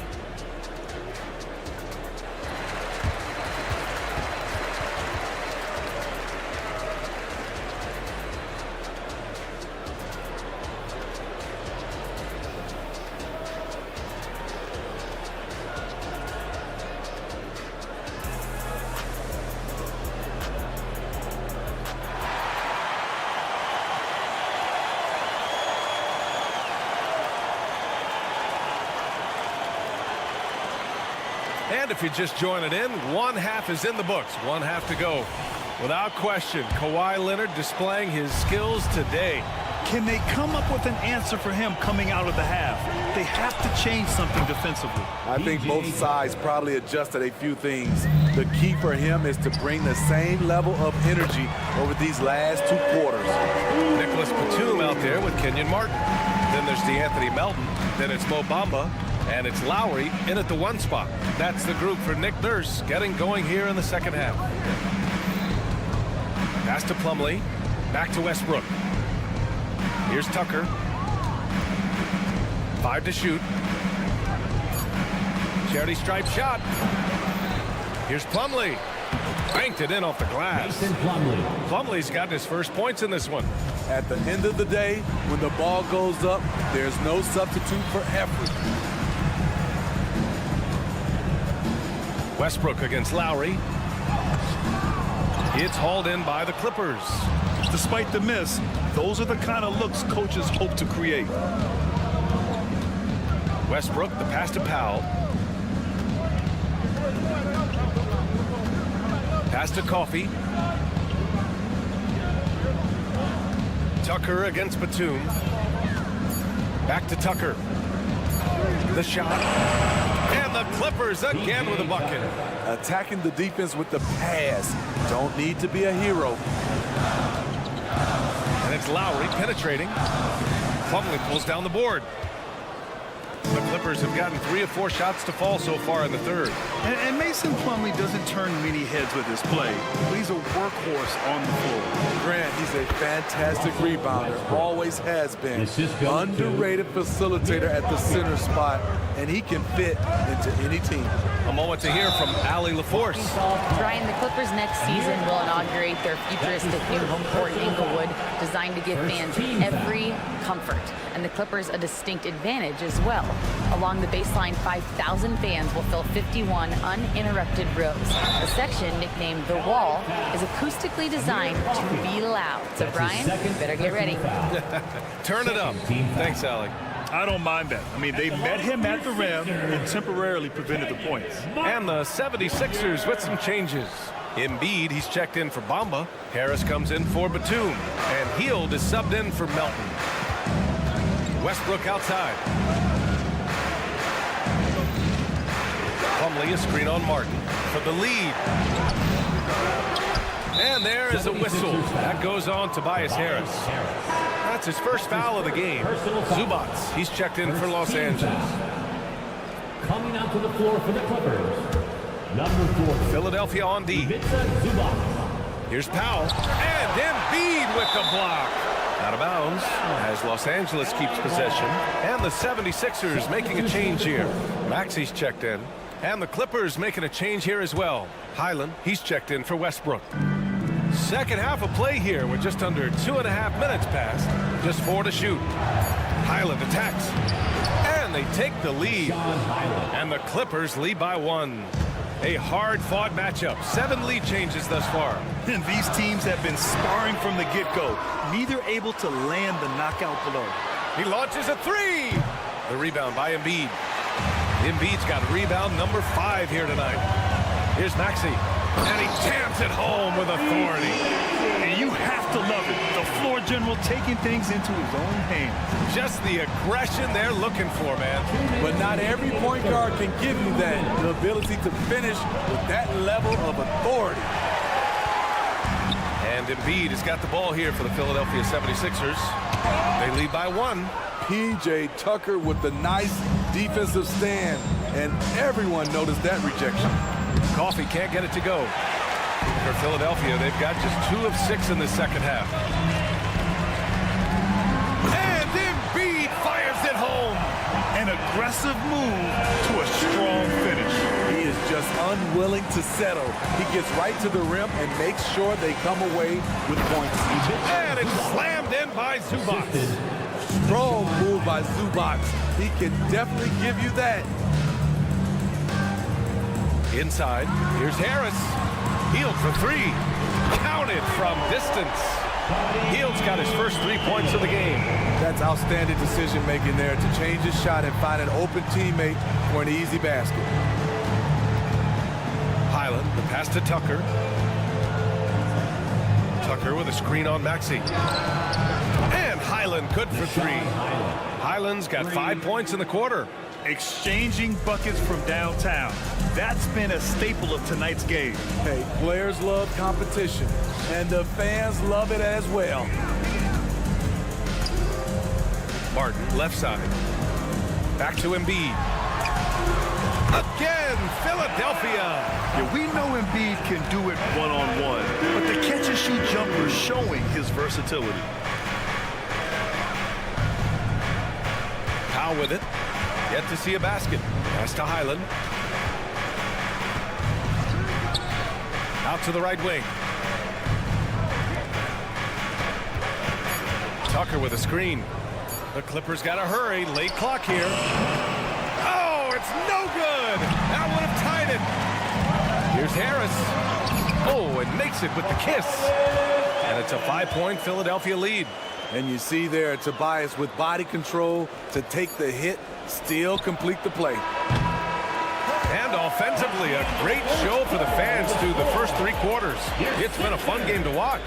And if you're just joining in, one half is in the books. One half to go. Without question, Kawhi Leonard displaying his skills today. Can they come up with an answer for him coming out of the half? They have to change something defensively. I think both sides probably adjusted a few things. The key for him is to bring the same level of energy over these last 2 quarters. Nicholas Batum out there with Kenyon Martin. Then there's DeAnthony Melton. Then it's Mo Bamba. And it's Lowry in at the 1 spot. That's the group for Nick Nurse getting going here in the second half. Pass to Plumlee. Back to Westbrook. Here's Tucker. 5 to shoot. Charity stripe shot. Here's Plumlee. Banked it in off the glass. Plumlee's gotten his first points in this one. At the end of the day, when the ball goes up, there's no substitute for effort. Westbrook against Lowry. It's hauled in by the Clippers. Despite the miss, those are the kind of looks coaches hope to create. Westbrook, the pass to Powell. Pass to Coffey. Tucker against Batum. Back to Tucker. The shot. And the Clippers again with a bucket. Attacking the defense with the pass. Don't need to be a hero. And it's Lowry penetrating. Plumlee pulls down the board. The Clippers have gotten 3 of 4 shots to fall so far in the third. And Mason Plumlee doesn't turn many heads with his play. He's a workhorse on the floor. Grant, he's a fantastic rebounder. Always has been. Underrated facilitator at the center spot, and he can fit into any team. A moment to hear from Allie LaForce. Brian, the Clippers next season will inaugurate their futuristic new home court in Inglewood, designed to give fans every comfort, and the Clippers a distinct advantage as well. Along the baseline, 5,000 fans will fill 51 uninterrupted rows. The section, nicknamed The Wall, is acoustically designed to be loud. So, Brian, better get ready. Turn it up. Thanks, Allie. I don't mind that. I mean, they met him at the rim and temporarily prevented the points. And the 76ers with some changes. Embiid, he's checked in for Bamba. Harris comes in for Batum. And Hield is subbed in for Melton. Westbrook outside. Plumlee, a screen on Martin for the lead. And there is a whistle. That goes on Tobias Harris. That's his first foul of the game. Zubats, he's checked in for Los Angeles. Coming out to the floor for the Clippers, number 4, Philadelphia on D. Here's Powell. And Embiid with the block. Out of bounds as Los Angeles keeps possession. And the 76ers making a change here. Maxi's checked in. And the Clippers making a change here as well. Highland, he's checked in for Westbrook. Second half of play here with just under 2.5 minutes passed. Just 4 to shoot. Highland attacks. And they take the lead. And the Clippers lead by 1. A hard-fought matchup. 7 lead changes thus far. And these teams have been sparring from the get-go. Neither able to land the knockout blow. He launches a 3. The rebound by Embiid. Embiid's got rebound number 5 here tonight. Here's Maxey. And he jams it home with authority. And you have to love it. The floor general taking things into his own hands. Just the aggression they're looking for, man. But not every point guard can give you that. The ability to finish with that level of authority. And Embiid has got the ball here for the Philadelphia 76ers. They lead by 1. P.J. Tucker with the nice defensive stand. And everyone noticed that rejection. Coffee can't get it to go. For Philadelphia, they've got just 2 of 6 in the second half. And Embiid fires it home. An aggressive move to a strong finish. He is just unwilling to settle. He gets right to the rim and makes sure they come away with points. And it's slammed in by Zubats. Strong move by Zubats. He can definitely give you that. Inside, here's Harris. Hield for 3. Counted from distance. Hield's got his first 3 points of the game. That's outstanding decision-making there to change his shot and find an open teammate for an easy basket. Highland, the pass to Tucker. Tucker with a screen on Maxey. And Highland good for 3. Highland's got 5 points in the quarter. Exchanging buckets from downtown. That's been a staple of tonight's game. Hey, players love competition, and the fans love it as well. Martin, left side. Back to Embiid. Again, Philadelphia. Yeah, we know Embiid can do it one-on-one, but the catch-and-shoot jumper is showing his versatility. Powell with it. Yet to see a basket. Pass to Highland. Out to the right wing. Tucker with a screen. The Clippers got to hurry. Late clock here. Oh, it's no good. That would have tied it. Here's Harris. Oh, and makes it with the kiss. And it's a 5-point Philadelphia lead. And you see there Tobias with body control to take the hit, still complete the play. And offensively, a great show for the fans through the first 3 quarters. It's been a fun game to watch.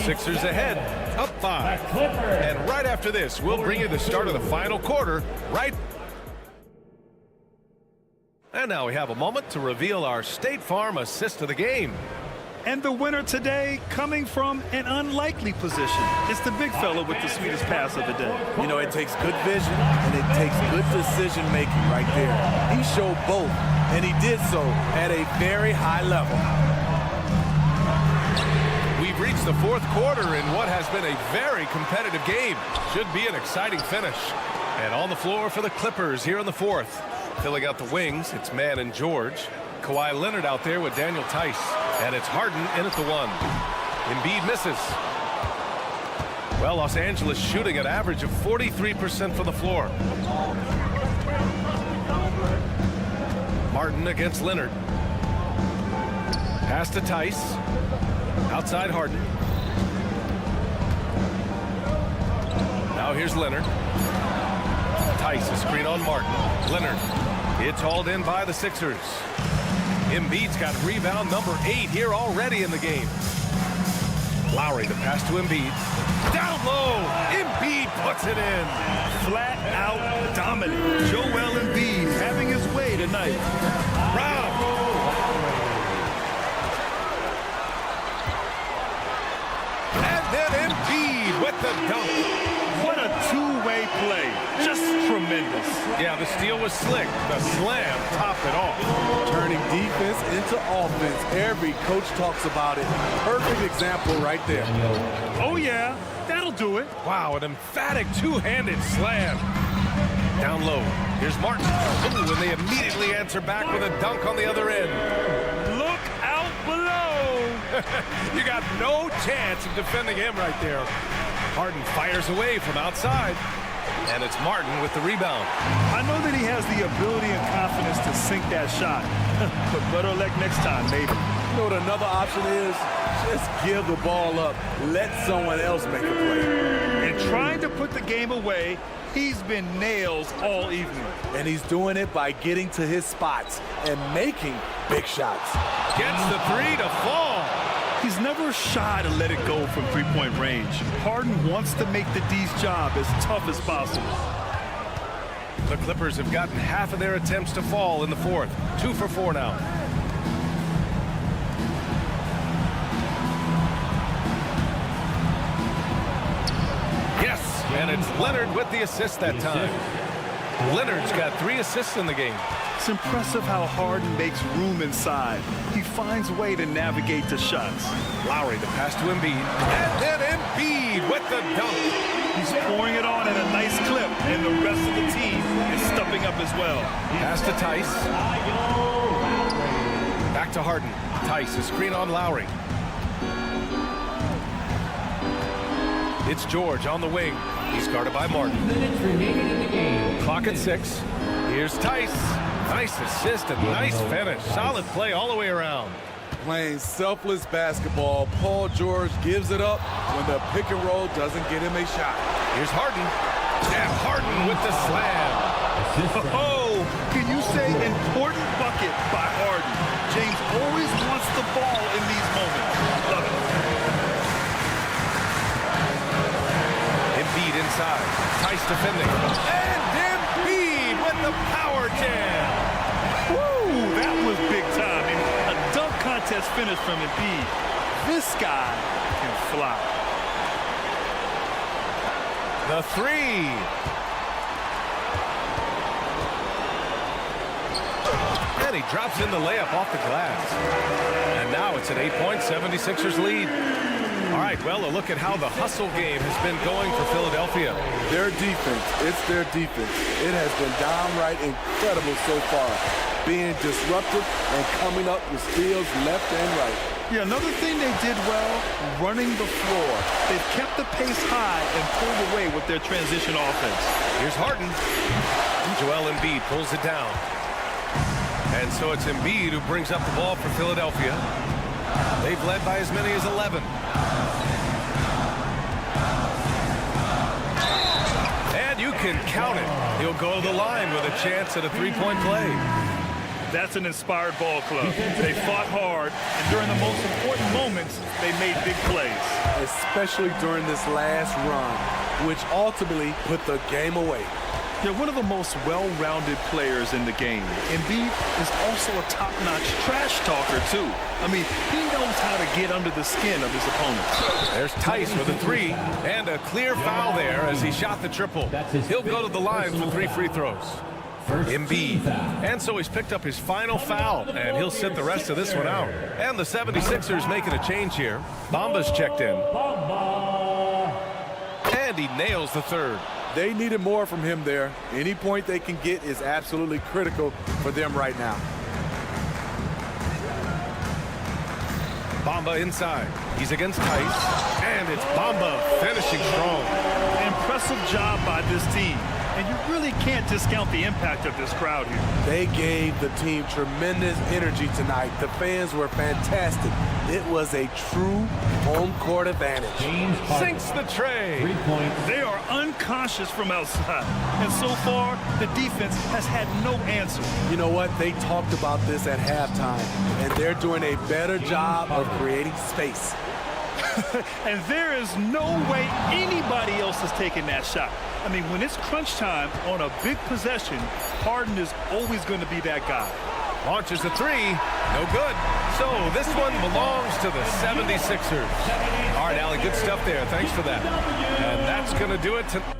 Sixers ahead, up 5. And right after this, we'll bring you the start of the final quarter, right? And now we have a moment to reveal our State Farm assist of the game. And the winner today coming from an unlikely position. It's the big fella with the sweetest pass of the day. You know, it takes good vision and it takes good decision making right there. He showed both, and he did so at a very high level. We've reached the 4th quarter in what has been a very competitive game. Should be an exciting finish. And on the floor for the Clippers here in the 4th. Filling out the wings, it's Mann and George. Kawhi Leonard out there with Daniel Tice. And it's Harden in at the 1. Embiid misses. Well, Los Angeles shooting an average of 43% from the floor. Martin against Leonard. Pass to Tice. Outside Harden. Now here's Leonard. Tice, a screen on Martin. Leonard. It's hauled in by the Sixers. Embiid's got rebound number 8 here already in the game. Lowry, the pass to Embiid. Down low. Embiid puts it in. Flat out dominant. Joel Embiid having his way tonight. Brown. And then Embiid with the dunk. What a two-way play. Just tremendous. Yeah, the steal was slick. The slam topped it off. Turning defense into offense. Every coach talks about it. Perfect example right there. Oh, yeah. That'll do it. Wow, an emphatic two-handed slam. Down low. Here's Martin. Ooh, and they immediately answer back with a dunk on the other end. Look out below. You got no chance of defending him right there. Harden fires away from outside. And it's Martin with the rebound. I know that he has the ability and confidence to sink that shot. But better luck next time, maybe. You know what another option is? Just give the ball up. Let someone else make a play. And trying to put the game away, he's been nails all evening. And he's doing it by getting to his spots and making big shots. Gets the 3 to fall. He's never shy to let it go from three-point range. Harden wants to make the D's job as tough as possible. The Clippers have gotten half of their attempts to fall in the 4th. 2 for 4 now. Yes, and it's Leonard with the assist that time. Leonard's got 3 assists in the game. It's impressive how Harden makes room inside. He finds a way to navigate the shots. Lowry, the pass to Embiid. And then Embiid with the dunk. He's pouring it on at a nice clip, and the rest of the team is stepping up as well. Pass to Tice. Back to Harden. Tice, a screen on Lowry. It's George on the wing. He's guarded by Martin. Clock at 6. Here's Tice. Nice assist and nice finish. Solid play all the way around. Playing selfless basketball. Paul George gives it up when the pick and roll doesn't get him a shot. Here's Harden. And Harden with the slam. Oh, can you say important bucket by Harden? James always wants the ball in these moments. Love it. Embiid inside. Tice defending. And Embiid with the power jam. Woo, that was big time. And a dunk contest finish from Embiid. This guy can fly. The 3. And he drops in the layup off the glass. And now it's an 8-point 76ers lead. All right, well, a look at how the hustle game has been going for Philadelphia. Their defense, it's their defense. It has been downright incredible so far. Being disruptive and coming up with steals left and right. Yeah, another thing they did well, running the floor. They've kept the pace high and pulled away with their transition offense. Here's Harden. Joel Embiid pulls it down. And so it's Embiid who brings up the ball for Philadelphia. They've led by as many as 11. And you can count it. He'll go to the line with a chance at a 3-point play. That's an inspired ball club. They fought hard, and during the most important moments, they made big plays. Especially during this last run, which ultimately put the game away. They're one of the most well-rounded players in the game. Embiid is also a top-notch trash talker, too. I mean, he knows how to get under the skin of his opponents. There's Tice with a 3, and a clear foul there as he shot the triple. He'll go to the line for 3 free throws. Embiid. And so he's picked up his final foul, and he'll sit the rest of this one out. And the 76ers making a change here. Bamba's checked in. And he nails the 3rd. They needed more from him there. Any point they can get is absolutely critical for them right now. Bamba inside. He's against Tice. And it's Bamba finishing strong. Impressive job by this team. And you really can't discount the impact of this crowd here. They gave the team tremendous energy tonight. The fans were fantastic. It was a true home court advantage. Sinks the tray. 3 points. They are unconscious from outside. And so far, the defense has had no answer. You know what? They talked about this at halftime, and they're doing a better job of creating space. And there is no way anybody else is taking that shot. I mean, when it's crunch time on a big possession, Harden is always going to be that guy. Launches a 3. No good. So this one belongs to the 76ers. All right, Allie, good stuff there. Thanks for that. And that's going to do it tonight.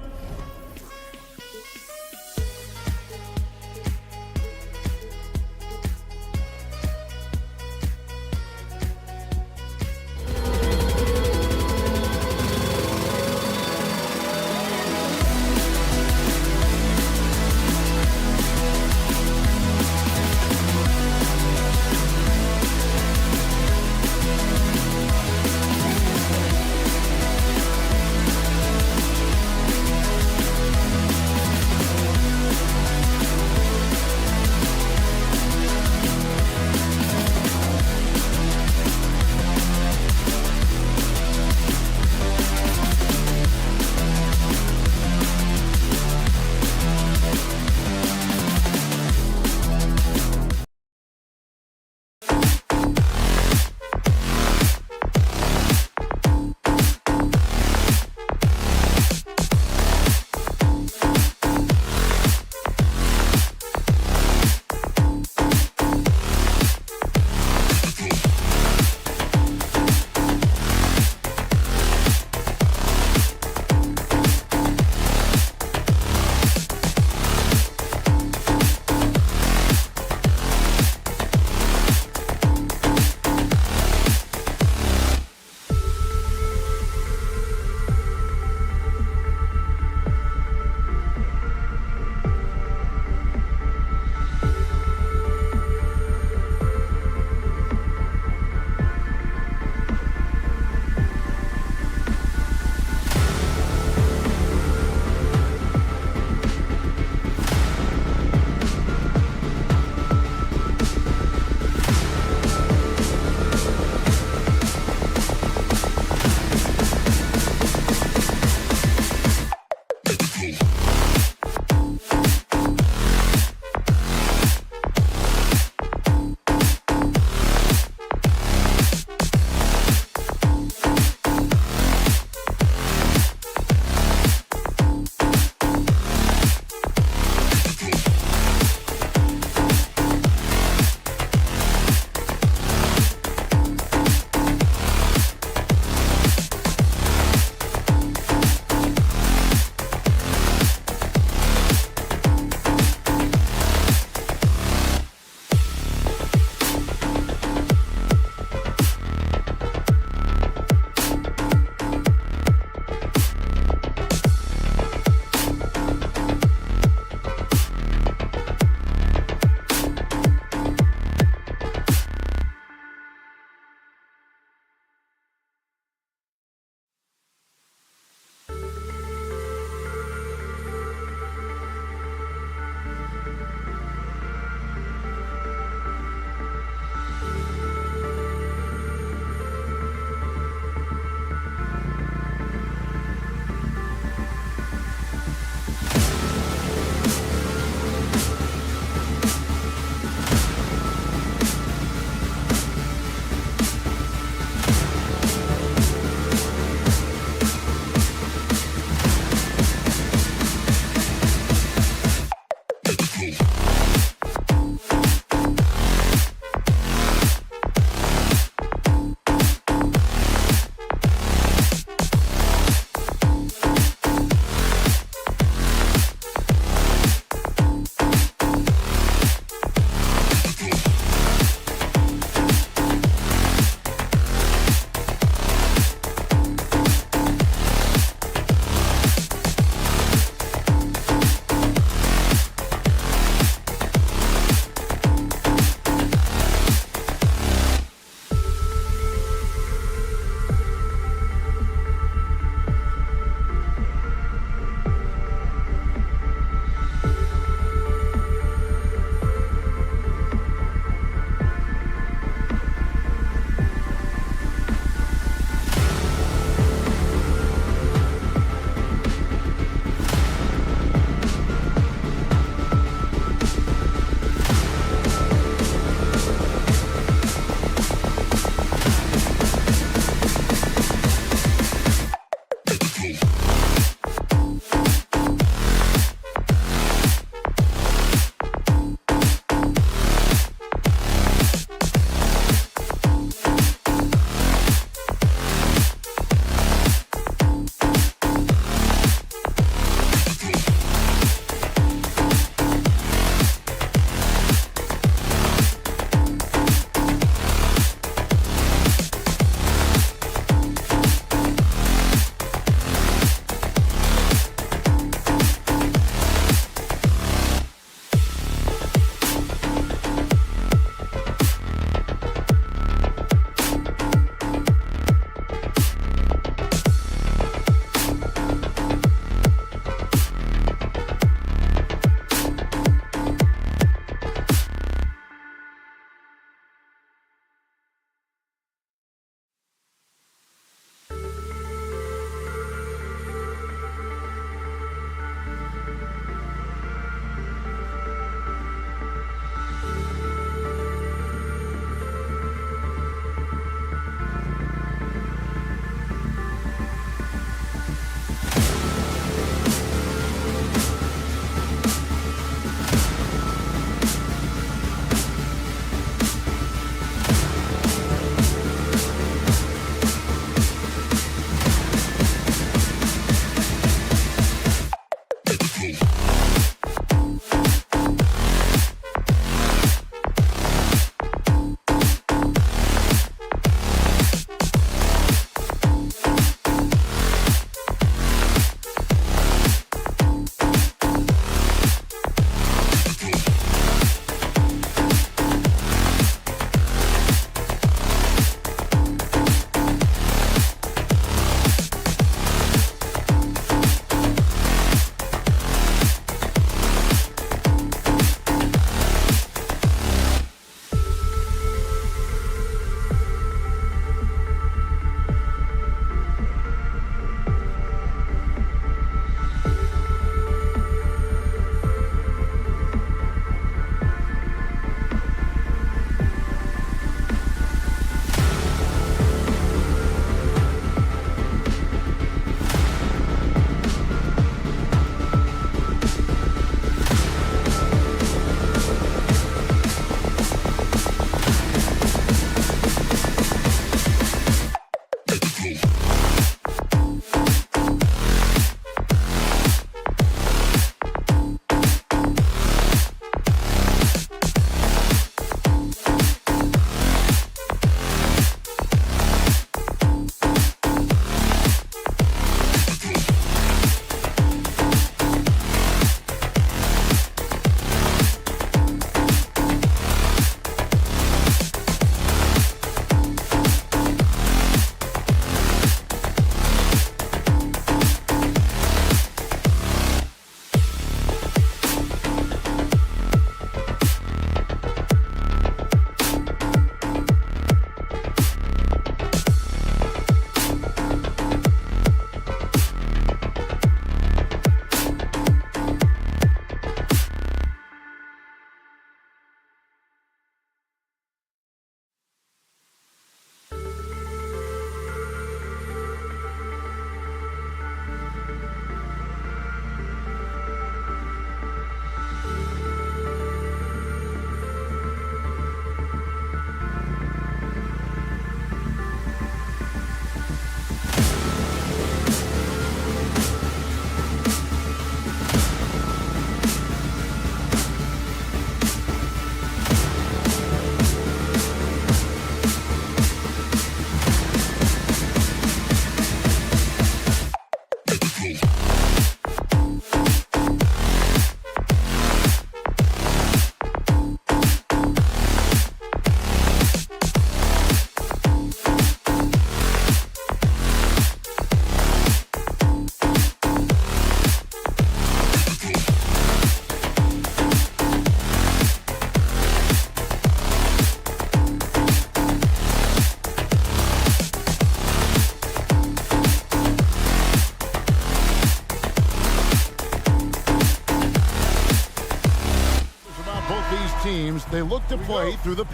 both these teams, they look to play through the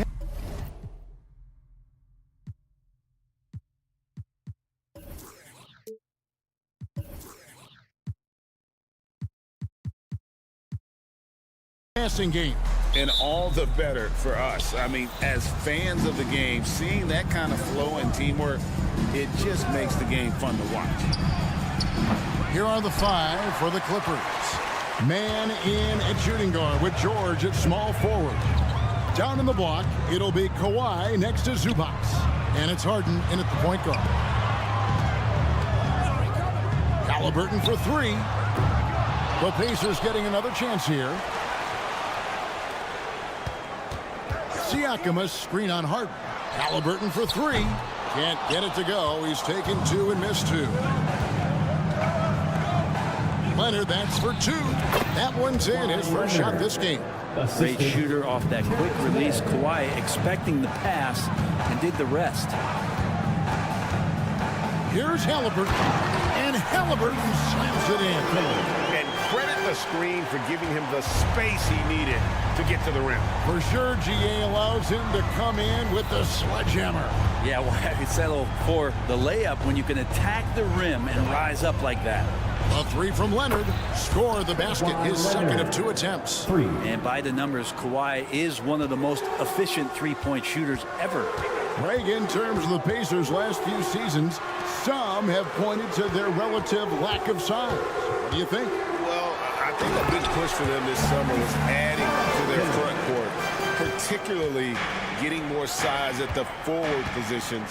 passing game. And all the better for us. I mean, as fans of the game, seeing that kind of flow and teamwork, it just makes the game fun to watch. Here are the 5 for the Clippers. Man in at shooting guard with George at small forward. Down in the block, it'll be Kawhi next to Zubac. And it's Harden in at the point guard. Halliburton for 3. The Pacers getting another chance here. Siakam, a screen on Harden. Halliburton for 3. Can't get it to go. He's taken 2 and missed 2. Leonard, that's for 2. That one's in. His first shot this game. Great shooter off that quick release. Kawhi expecting the pass and did the rest. Here's Halliburton. And Halliburton slams it in. And credit the screen for giving him the space he needed to get to the rim. For sure, GA allows him to come in with the sledgehammer. Yeah, why settle for the layup when you can attack the rim and rise up like that? A 3 from Leonard. Score the basket, his second of 2 attempts. And by the numbers, Kawhi is one of the most efficient three-point shooters ever. Greg, in terms of the Pacers' last few seasons, some have pointed to their relative lack of size. What do you think? Well, I think a big push for them this summer was adding to their front court, particularly getting more size at the forward positions.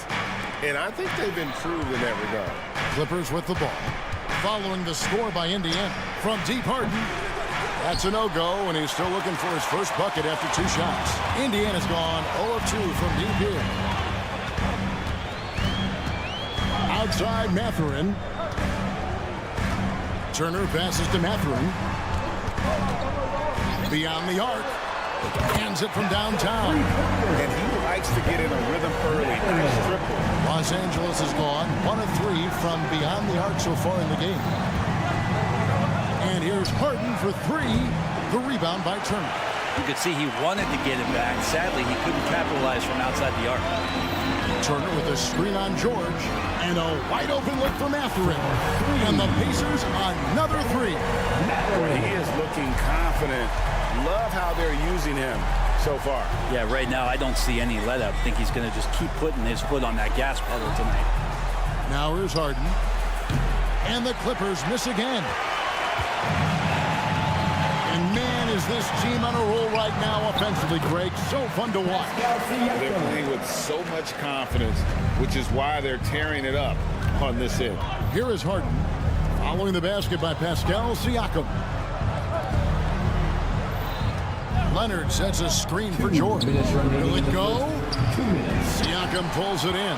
And I think they've improved in that regard. Clippers with the ball. Following the score by Indiana from deep Harden. That's a no-go, and he's still looking for his first bucket after 2 shots. Indiana's gone 0 of 2 from deep here. Outside Mathurin. Turner passes to Mathurin. Beyond the arc. Hands it from downtown. And he likes to get in a rhythm early. Nice triple. Los Angeles has gone 1 of 3 from beyond the arc so far in the game. And here's Harden for 3. The rebound by Turner. You could see he wanted to get it back. Sadly, he couldn't capitalize from outside the arc. Turner with a screen on George. And a wide open look for Mathurin. And the Pacers another 3. He is looking confident. Love how they're using him so far. Yeah, right now I don't see any let up. I think he's going to just keep putting his foot on that gas pedal tonight. Now here's Harden. And the Clippers miss again. And man, is this team on a roll right now offensively, Greg. So fun to watch. They're playing with so much confidence, which is why they're tearing it up on this end. Here is Harden. Following the basket by Pascal Siakam. Leonard sets a screen for George. Will it go? Siakam pulls it in.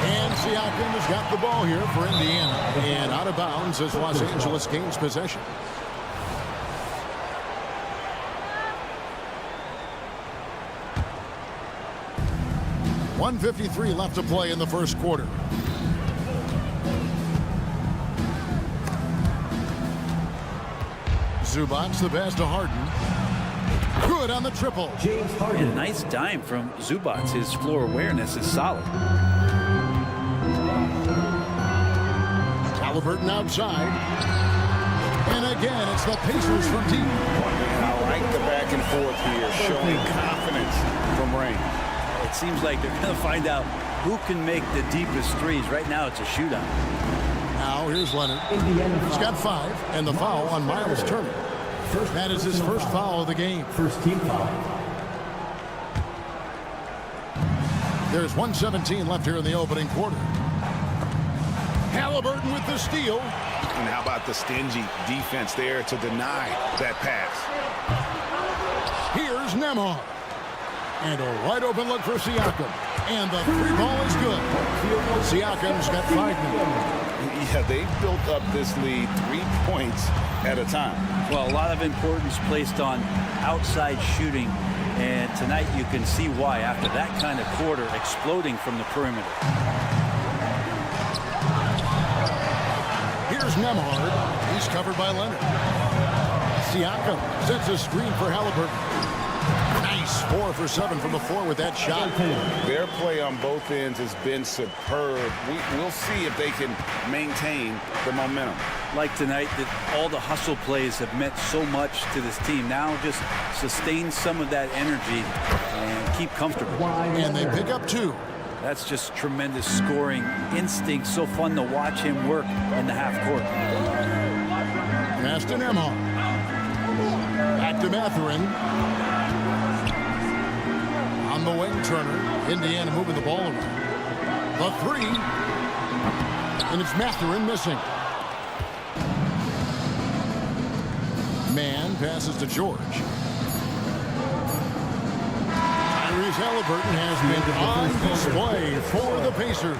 And Siakam has got the ball here for Indiana. And out of bounds as Los Angeles gains possession. .153 left to play in the first quarter. Zubac, the pass to Harden. Good on the triple. And a nice dime from Zubac. His floor awareness is solid. Halliburton outside. And again, it's the Pacers from deep. I like the back and forth here, showing confidence from range. It seems like they're going to find out who can make the deepest threes. Right now, it's a shootout. Now here's Leonard. He's got 5, and the foul on Miles Turner. That is his first foul of the game. First team foul. There's 1:17 left here in the opening quarter. Halliburton with the steal. And how about the stingy defense there to deny that pass? Here's Nembhard. And a wide open look for Siakam. And the 3 ball is good. Siakam's got 5 minutes. Yeah, they've built up this lead 3 points at a time. Well, a lot of importance placed on outside shooting. And tonight you can see why after that kind of quarter exploding from the perimeter. Here's Nembhard. He's covered by Leonard. Siakam sets a screen for Halliburton. Nice 4 for 7 from the floor with that shot. Their play on both ends has been superb. We'll see if they can maintain the momentum. Like tonight, that all the hustle plays have meant so much to this team. Now just sustain some of that energy and keep comfortable. And they pick up 2. That's just tremendous scoring instinct. So fun to watch him work in the half court. Pass to Nemhard. Back to Mathurin. On the wing, Turner. Indiana moving the ball around. The 3. And it's Mathurin missing. Man passes to George. Tyrese Halliburton has been on display for the Pacers.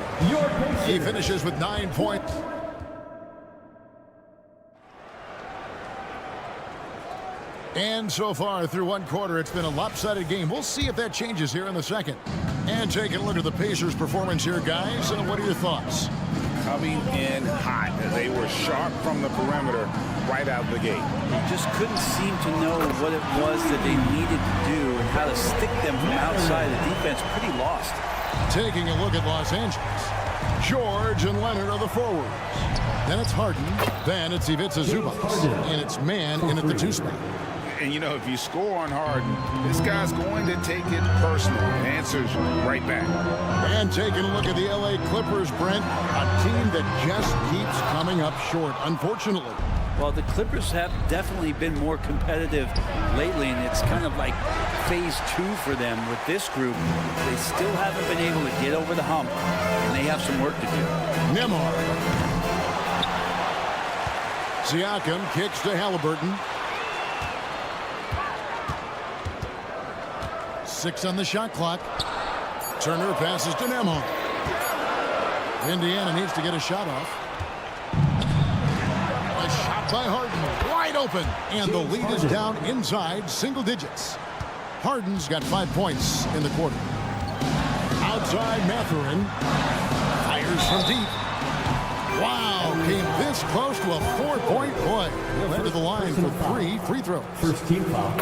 He finishes with 9 points. And so far through one quarter, it's been a lopsided game. We'll see if that changes here in the second. And taking a look at the Pacers' performance here, guys. What are your thoughts? Coming in hot. They were sharp from the perimeter right out the gate. They just couldn't seem to know what it was that they needed to do and how to stick them from outside. The defense pretty lost. Taking a look at Los Angeles. George and Leonard are the forwards. Then it's Harden. Then it's Ivica Zubac. And it's Man in at the 2 spot. And, you know, if you score on Harden, this guy's going to take it personal. Answers right back. And taking a look at the LA Clippers, Brent, a team that just keeps coming up short, unfortunately. Well, the Clippers have definitely been more competitive lately, and it's kind of like phase 2 for them with this group. They still haven't been able to get over the hump, and they have some work to do. Nemhard. Siakam kicks to Halliburton. 6 on the shot clock. Turner passes to Nemhard. Indiana needs to get a shot off. A shot by Harden. Wide open. And the lead is down inside single digits. Harden's got 5 points in the quarter. Outside Mathurin. Fires from deep. Wow, came this close to a 4-point play. He'll head to the line for 3 free throws. First team foul.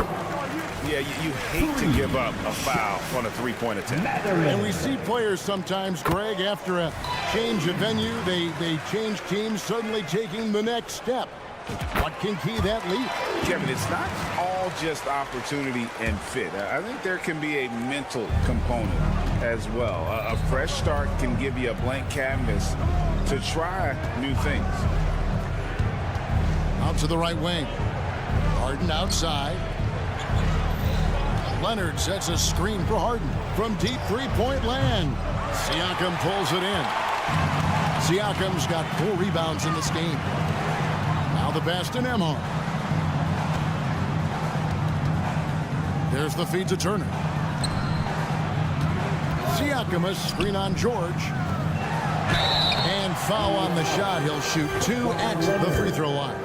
Yeah, you hate to give up a foul on a 3-point attempt. And we see players sometimes, Greg, after a change of venue, they change teams, suddenly taking the next step. What can key that lead? Kevin, it's not all just opportunity and fit. I think there can be a mental component as well. A fresh start can give you a blank canvas to try new things. Out to the right wing. Harden outside. Leonard sets a screen for Harden from deep 3-point land. Siakam pulls it in. Siakam's got 4 rebounds in this game. Now the pass to Nemhard. There's the feed to Turner. Siakam a screen on George. And foul on the shot. He'll shoot 2 at the free throw line.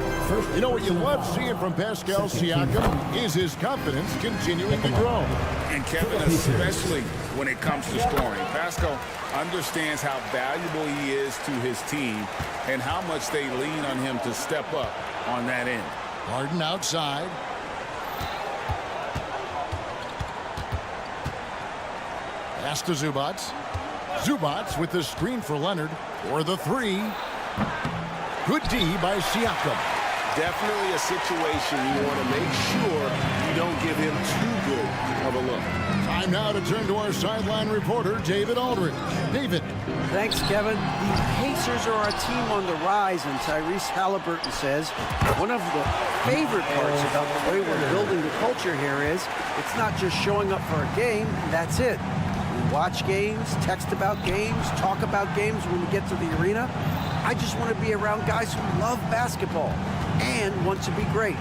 You know what you love seeing from Pascal Siakam is his confidence continuing to grow. And Kevin, especially when it comes to scoring, Pascal understands how valuable he is to his team and how much they lean on him to step up on that end. Harden outside. Pass to Zubac. Zubac with the screen for Leonard for the 3. Good D by Siakam. Definitely a situation you want to make sure you don't give him too good of a look. Time now to turn to our sideline reporter, David Aldridge. David. Thanks, Kevin. The Pacers are a team on the rise, and Tyrese Halliburton says one of the favorite parts about the way we're building the culture here is it's not just showing up for a game, that's it. We watch games, text about games, talk about games when we get to the arena. I just want to be around guys who love basketball and want to be great.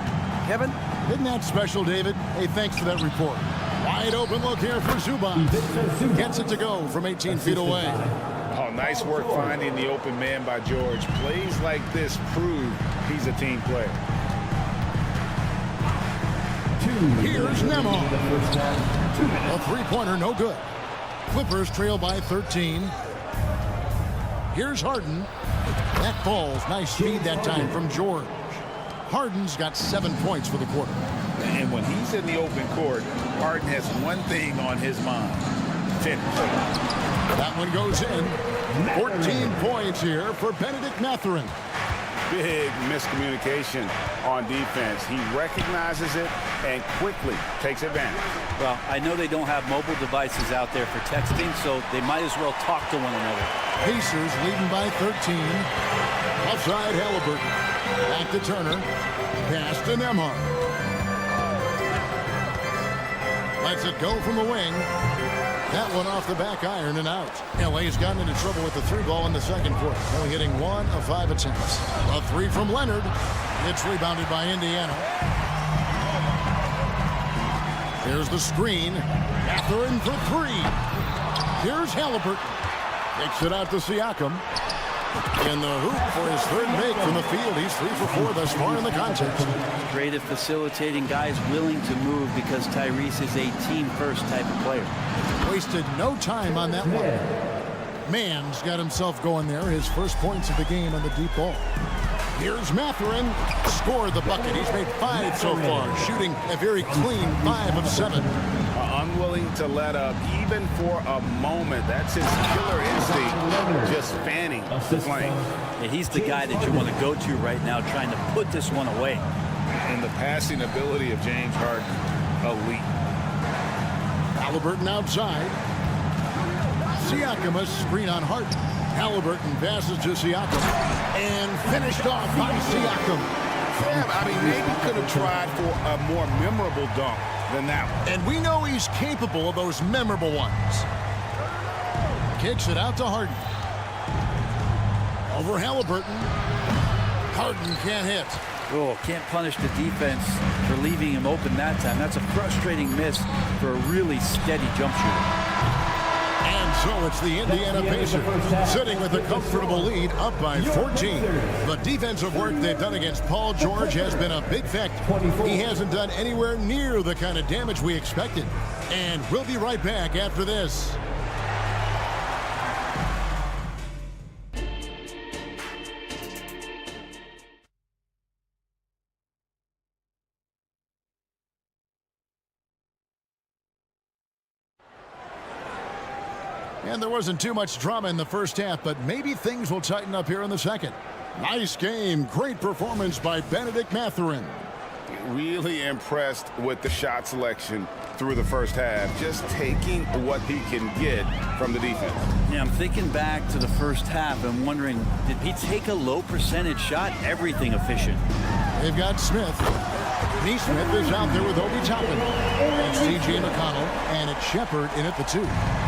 Kevin? Isn't that special, David? Hey, thanks for that report. Wide open look here for Zubac. Gets it to go from 18 feet away. Oh, nice work finding the open man by George. Plays like this prove he's a team player. Here's Nemhard. A 3-pointer, no good. Clippers trail by 13. Here's Harden. That falls. Nice speed that time from George. Harden's got 7 points for the quarter. And when he's in the open court, Harden has one thing on his mind: finish. That one goes in. 14 points here for Benedict Mathurin. Big miscommunication on defense. He recognizes it and quickly takes advantage. Well, I know they don't have mobile devices out there for texting, so they might as well talk to one another. Pacers leading by 13. Offside Halliburton. Back to Turner. Pass to Nembhard. Lets it go from the wing. That one off the back iron and out. LA's gotten into trouble with the 3 ball in the second quarter. Only hitting 1 of 5 attempts. A 3 from Leonard. It's rebounded by Indiana. Here's the screen. Mathurin for 3. Here's Halliburton. Takes it out to Siakam. In the hoop for his 3rd make from the field. He's 3 for 4 thus far in the contest. Great at facilitating guys willing to move because Tyrese is a team-first type of player. Wasted no time on that one. Mann's got himself going there. His first points of the game on the deep ball. Here's Mathurin. Scored the bucket. He's made 5 so far, shooting a very clean 5 of 7. Unwilling to let up even for a moment. That's his killer instinct, just fanning the flame. Yeah, he's the guy that you want to go to right now, trying to put this one away. And the passing ability of James Harden, elite. Halliburton outside. Siakam a screen on Harden. Halliburton passes to Siakam and finished off by Siakam. Yeah, I mean, maybe could have tried for a more memorable dunk than that one. And we know he's capable of those memorable ones. Kicks it out to Harden. Over Halliburton. Harden can't hit. Oh, can't punish the defense for leaving him open that time. That's a frustrating miss for a really steady jump shooter. And so it's the Indiana Pacers sitting with a comfortable lead up by 14. The defensive work they've done against Paul George has been a big factor. He hasn't done anywhere near the kind of damage we expected. And we'll be right back after this. And there wasn't too much drama in the first half, but maybe things will tighten up here in the second. Nice game. Great performance by Benedict Mathurin. Really impressed with the shot selection through the first half, just taking what he can get from the defense. Yeah, I'm thinking back to the first half and wondering, did he take a low percentage shot? Everything efficient. They've got Smith. Neesmith is out there with Obi Toppin. It's T.J. McConnell, and it's Shepard in at the 2.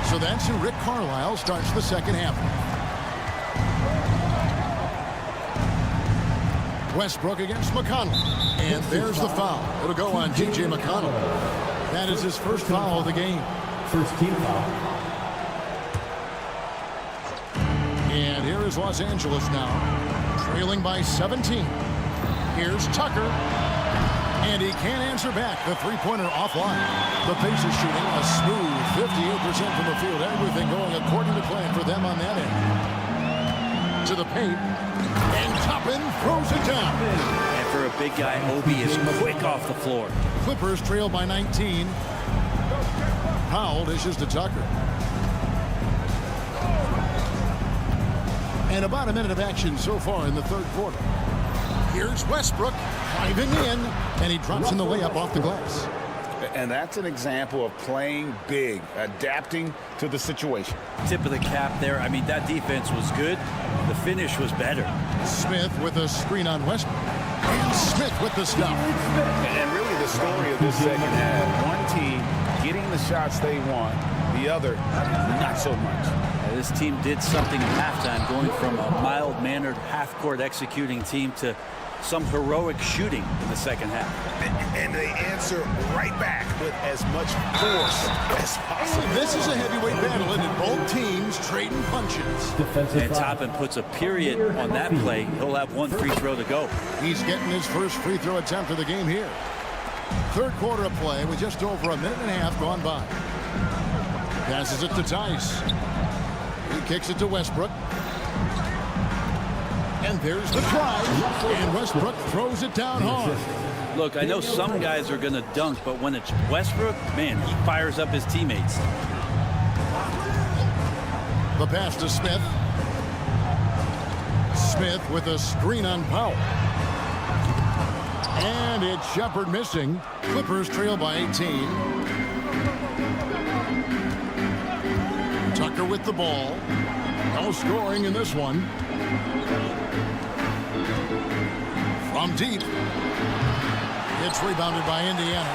So that's who Rick Carlisle starts the second half. Westbrook against McConnell. And there's the foul. It'll go on T.J. McConnell. That is his first foul of the game. First team foul. And here is Los Angeles now, trailing by 17. Here's Tucker. And he can't answer back. The three-pointer offline. The Pacers shooting a smooth 58% from the field. Everything going according to plan for them on that end. To the paint. And Toppin throws it down. And for a big guy, Obi is quick off the floor. Clippers trail by 19. Powell dishes to Tucker. And about a minute of action so far in the third quarter. Here's Westbrook driving in, and he drops in the layup off the glass. And that's an example of playing big, adapting to the situation. Tip of the cap there. I mean, that defense was good. The finish was better. Smith with a screen on Westbrook. And Smith with the stop. And really the story of this second half, one team getting the shots they want, the other not so much. This team did something at halftime, going from a mild-mannered half-court executing team to some heroic shooting in the second half. And they answer right back with as much force as possible. This is a heavyweight battle, and both teams trading punches. And Toppin puts a period on that play. He'll have one free throw to go. He's getting his first free throw attempt of the game here. Third quarter of play with just over a minute and a half gone by. Passes it to Tice. He kicks it to Westbrook. And there's the try. And Westbrook throws it down hard. Look, I know some guys are going to dunk, but when it's Westbrook, man, he fires up his teammates. The pass to Smith. Smith with a screen on Powell. And it's Shepard missing. Clippers trail by 18. Tucker with the ball. No scoring in this one. From deep. It's rebounded by Indiana.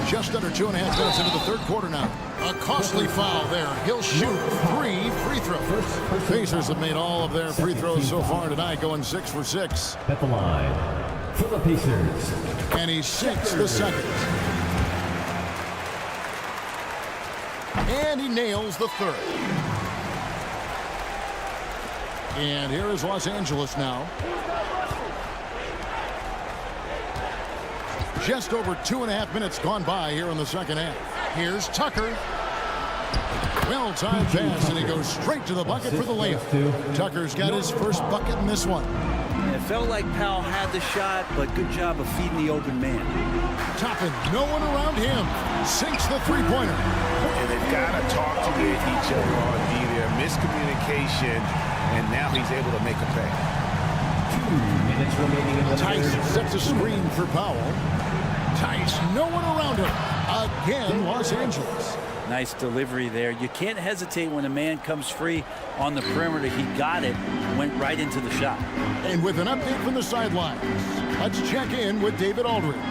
Just under 2.5 minutes into the third quarter now. A costly foul there. He'll shoot 3 free throws. Pacers have made all of their free throws so far tonight, going 6 for 6. At the line for the Pacers. And he sinks the second. And he nails the third. And here is Los Angeles now. Just over 2.5 minutes gone by here in the second half. Here's Tucker. Well-timed pass, and he goes straight to the bucket for the layup. Tucker's got his first bucket in this one. It felt like Powell had the shot, but good job of feeding the open man. Toppin, no one around him. Sinks the three-pointer. And they've got to talk to each other on D there. Miscommunication, and now he's able to make a pay. 2 minutes remaining in the Tice third. sets a screen for Powell. Tice, no one around him. Again, Los Angeles. Nice delivery there. You can't hesitate when a man comes free on the perimeter. He got it, went right into the shot. And with an update from the sidelines, let's check in with David Aldridge.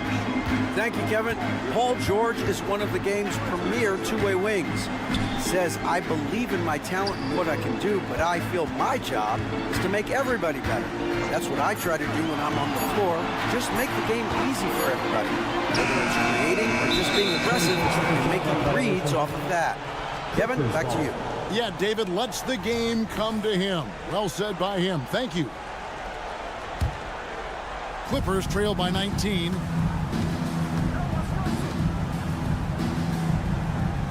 Thank you, Kevin. Paul George is one of the game's premier two-way wings. He says, I believe in my talent and what I can do, but I feel my job is to make everybody better. That's what I try to do when I'm on the floor. Just make the game easy for everybody. Whether it's creating or just being aggressive and making reads off of that. Kevin, back to you. Yeah, David lets the game come to him. Well said by him. Thank you. Clippers trail by 19.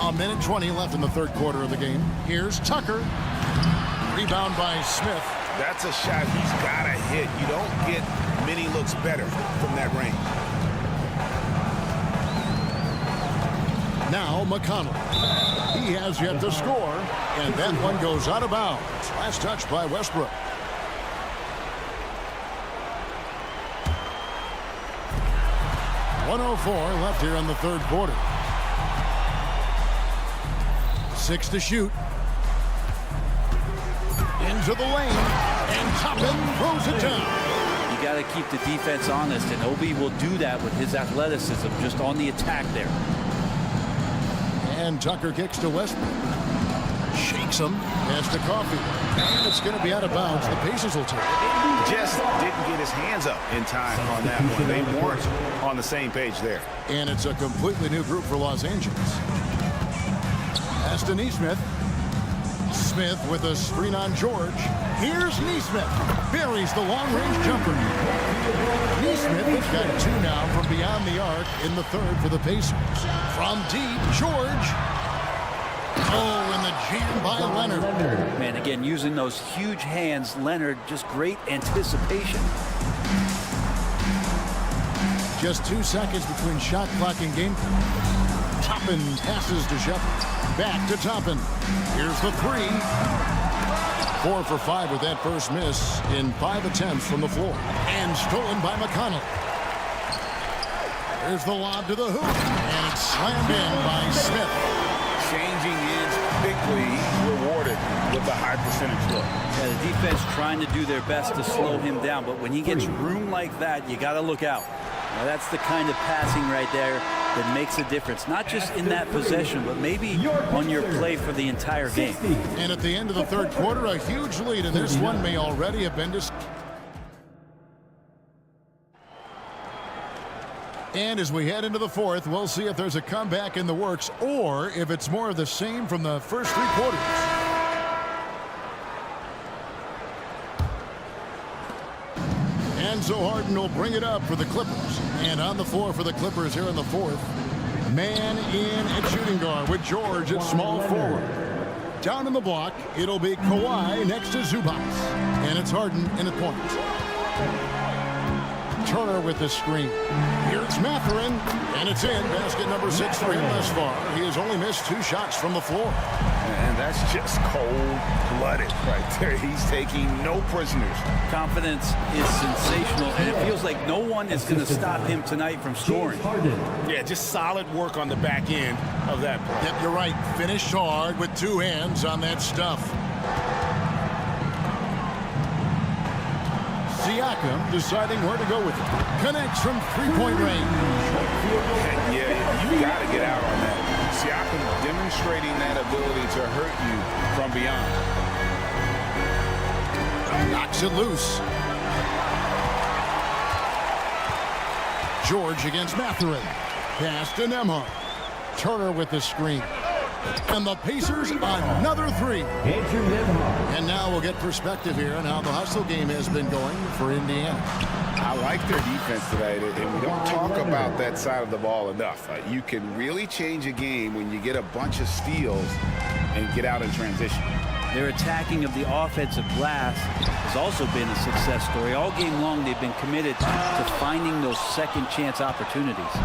A minute 20 left in the third quarter of the game. Here's Tucker. Rebound by Smith. That's a shot he's got to hit. You don't get many looks better from that range. Now McConnell. He has yet to score, and that one goes out of bounds. Last touch by Westbrook. .104 left here in the third quarter. 6 to shoot. Into the lane, and Toppin throws it down. You got to keep the defense honest, and Obi will do that with his athleticism, just on the attack there. And Tucker kicks to Westbrook. Shakes him. Pass to Coffee. And it's going to be out of bounds. The Pacers will take it. Just didn't get his hands up in time on that one. They weren't on the same page there. And it's a completely new group for Los Angeles. Pass to Nesmith. Smith with a screen on George. Here's Nesmith. Buries the long-range jumper. Nesmith has got 2 now from beyond the arc in the third for the Pacers. From deep, George. Oh, and the jam by Leonard. Man, again, using those huge hands, Leonard, just great anticipation. Just 2 seconds between shot clock and game clock. Toppin passes to Shepard. Back to Toppin. Here's the 3. 4 for 5 with that first miss in 5 attempts from the floor. And stolen by McConnell. There's the lob to the hoop. And it's slammed in by Smith. Changing ends quickly, rewarded with a high percentage look. Yeah, the defense trying to do their best to slow him down, but when he gets room like that, you got to look out. Now, that's the kind of passing right there that makes a difference, not just in that possession, but maybe on your play for the entire game. And at the end of the third quarter, a huge lead, and this one may already have been And as we head into the fourth, we'll see if there's a comeback in the works or if it's more of the same from the first 3 quarters. Enzo Harden will bring it up for the Clippers. And on the floor for the Clippers here in the fourth. Man in at shooting guard with George at small forward. down in the block. It'll be Kawhi next to Zubac. And it's Harden in at point. Turner with the screen. Here's Mathurin, and it's in. Basket number 6 for him thus far. He has only missed 2 shots from the floor. And that's just cold-blooded right there. He's taking no prisoners. Confidence is sensational, and it feels like no one is going to stop him tonight from scoring. Yeah, just solid work on the back end of that play. Yep, you're right. Finished hard with 2 hands on that stuff. Siakam deciding where to go with it. Connects from 3-point range. Yeah, you got to get out on that. Siakam demonstrating that ability to hurt you from beyond. Knocks it loose. George against Mathurin. Pass to Nembhard. Turner with the screen. And the Pacers another 3. And now we'll get perspective here on how the hustle game has been going for Indiana. I like their defense tonight, and we don't talk about that side of the ball enough. You can really change a game when you get a bunch of steals and get out in transition. Their attacking of the offensive glass has also been a success story. All game long, they've been committed to finding those second chance opportunities.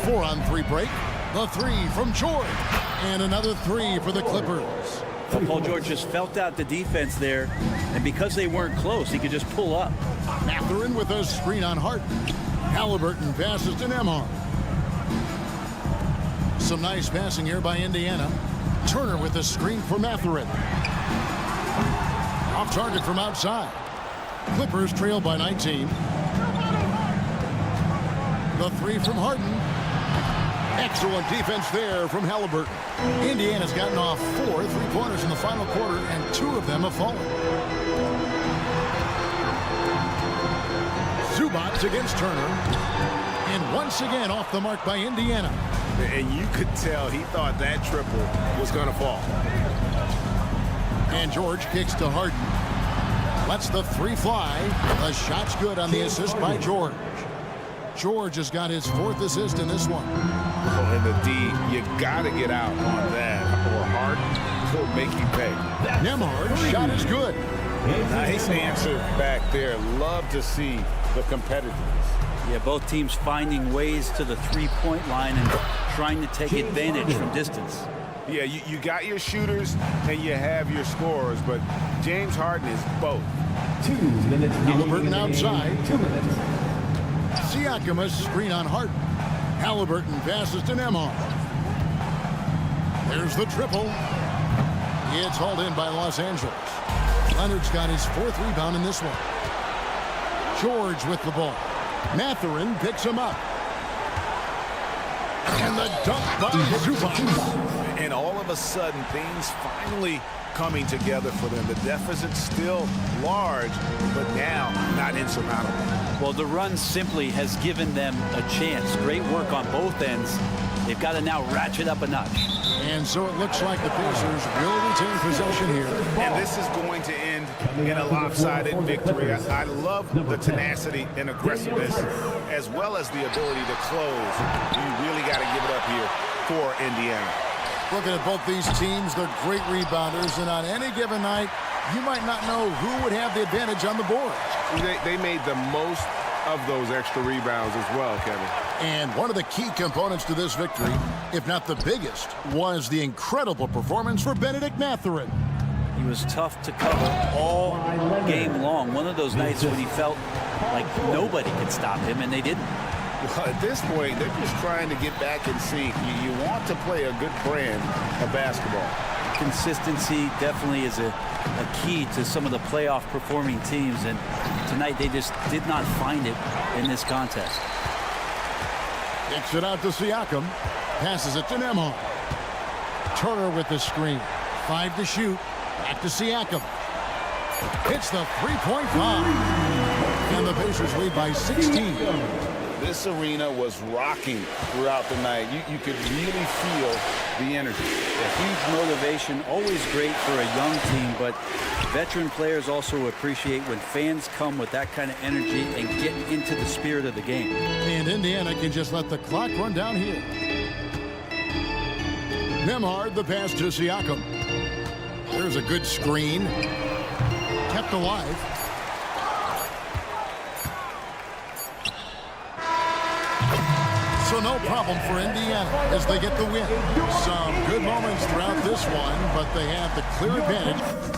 4-on-3 break. The 3 from George. And another 3 for the Clippers. Well, Paul George just felt out the defense there, and because they weren't close, he could just pull up. Mathurin with a screen on Harden. Halliburton passes to Nembhard. Some nice passing here by Indiana. Turner with a screen for Mathurin. Off target from outside. Clippers trail by 19. The 3 from Harden. Excellent defense there from Halliburton. Indiana's gotten off 4 3-pointers in the final quarter, and 2 of them have fallen. Zubac against Turner. And once again off the mark by Indiana. And you could tell he thought that triple was going to fall. And George kicks to Harden. Lets the 3 fly. The shot's good on the assist by George. George has got his 4th assist in this one. Oh, and the D, you got to get out on that, or Harden will make you pay. Nembhard's shot is good. Nice answer back there. Love to see the competitiveness. Yeah, both teams finding ways to the 3-point line and trying to take advantage from distance. Yeah, you got your shooters and you have your scorers, but James Harden is both. 2 minutes. Halliburton outside. 2 minutes. Siakam a screen on Harden. Halliburton passes to Nembhard. There's the triple. It's hauled in by Los Angeles. Leonard's got his 4th rebound in this one. George with the ball. Mathurin picks him up. And the dunk by Zubac. And all of a sudden, things finally coming together for them. The deficit's still large, but now not insurmountable. Well, the run simply has given them a chance. Great work on both ends. They've got to now ratchet up a notch. And so it looks like the Pacers will retain possession here. And this is going to end in a lopsided victory. I love the tenacity and aggressiveness, as well as the ability to close. You really got to give it up here for Indiana. Looking at both these teams, they're great rebounders, and on any given night, you might not know who would have the advantage on the board. They made the most of those extra rebounds as well, Kevin. And one of the key components to this victory, if not the biggest, was the incredible performance for Benedict Mathurin. He was tough to cover all game long. One of those nights when he felt like nobody could stop him, and they didn't. Well, at this point, they're just trying to get back in sync. You want to play a good brand of basketball. Consistency definitely is a key to some of the playoff performing teams, and tonight they just did not find it in this contest. Kicks it out to Siakam. Passes it to Nembhard. Turner with the screen. 5 to shoot. Back to Siakam. Hits the 3-point line. And the Pacers lead by 16. This arena was rocking throughout the night. You could really feel the energy. A huge motivation, always great for a young team, but veteran players also appreciate when fans come with that kind of energy and get into the spirit of the game. And Indiana can just let the clock run down here. Nemhard, the pass to Siakam. There's a good screen. Kept alive. So no problem for Indiana as they get the win. Some good moments throughout this one, but they have the clear advantage.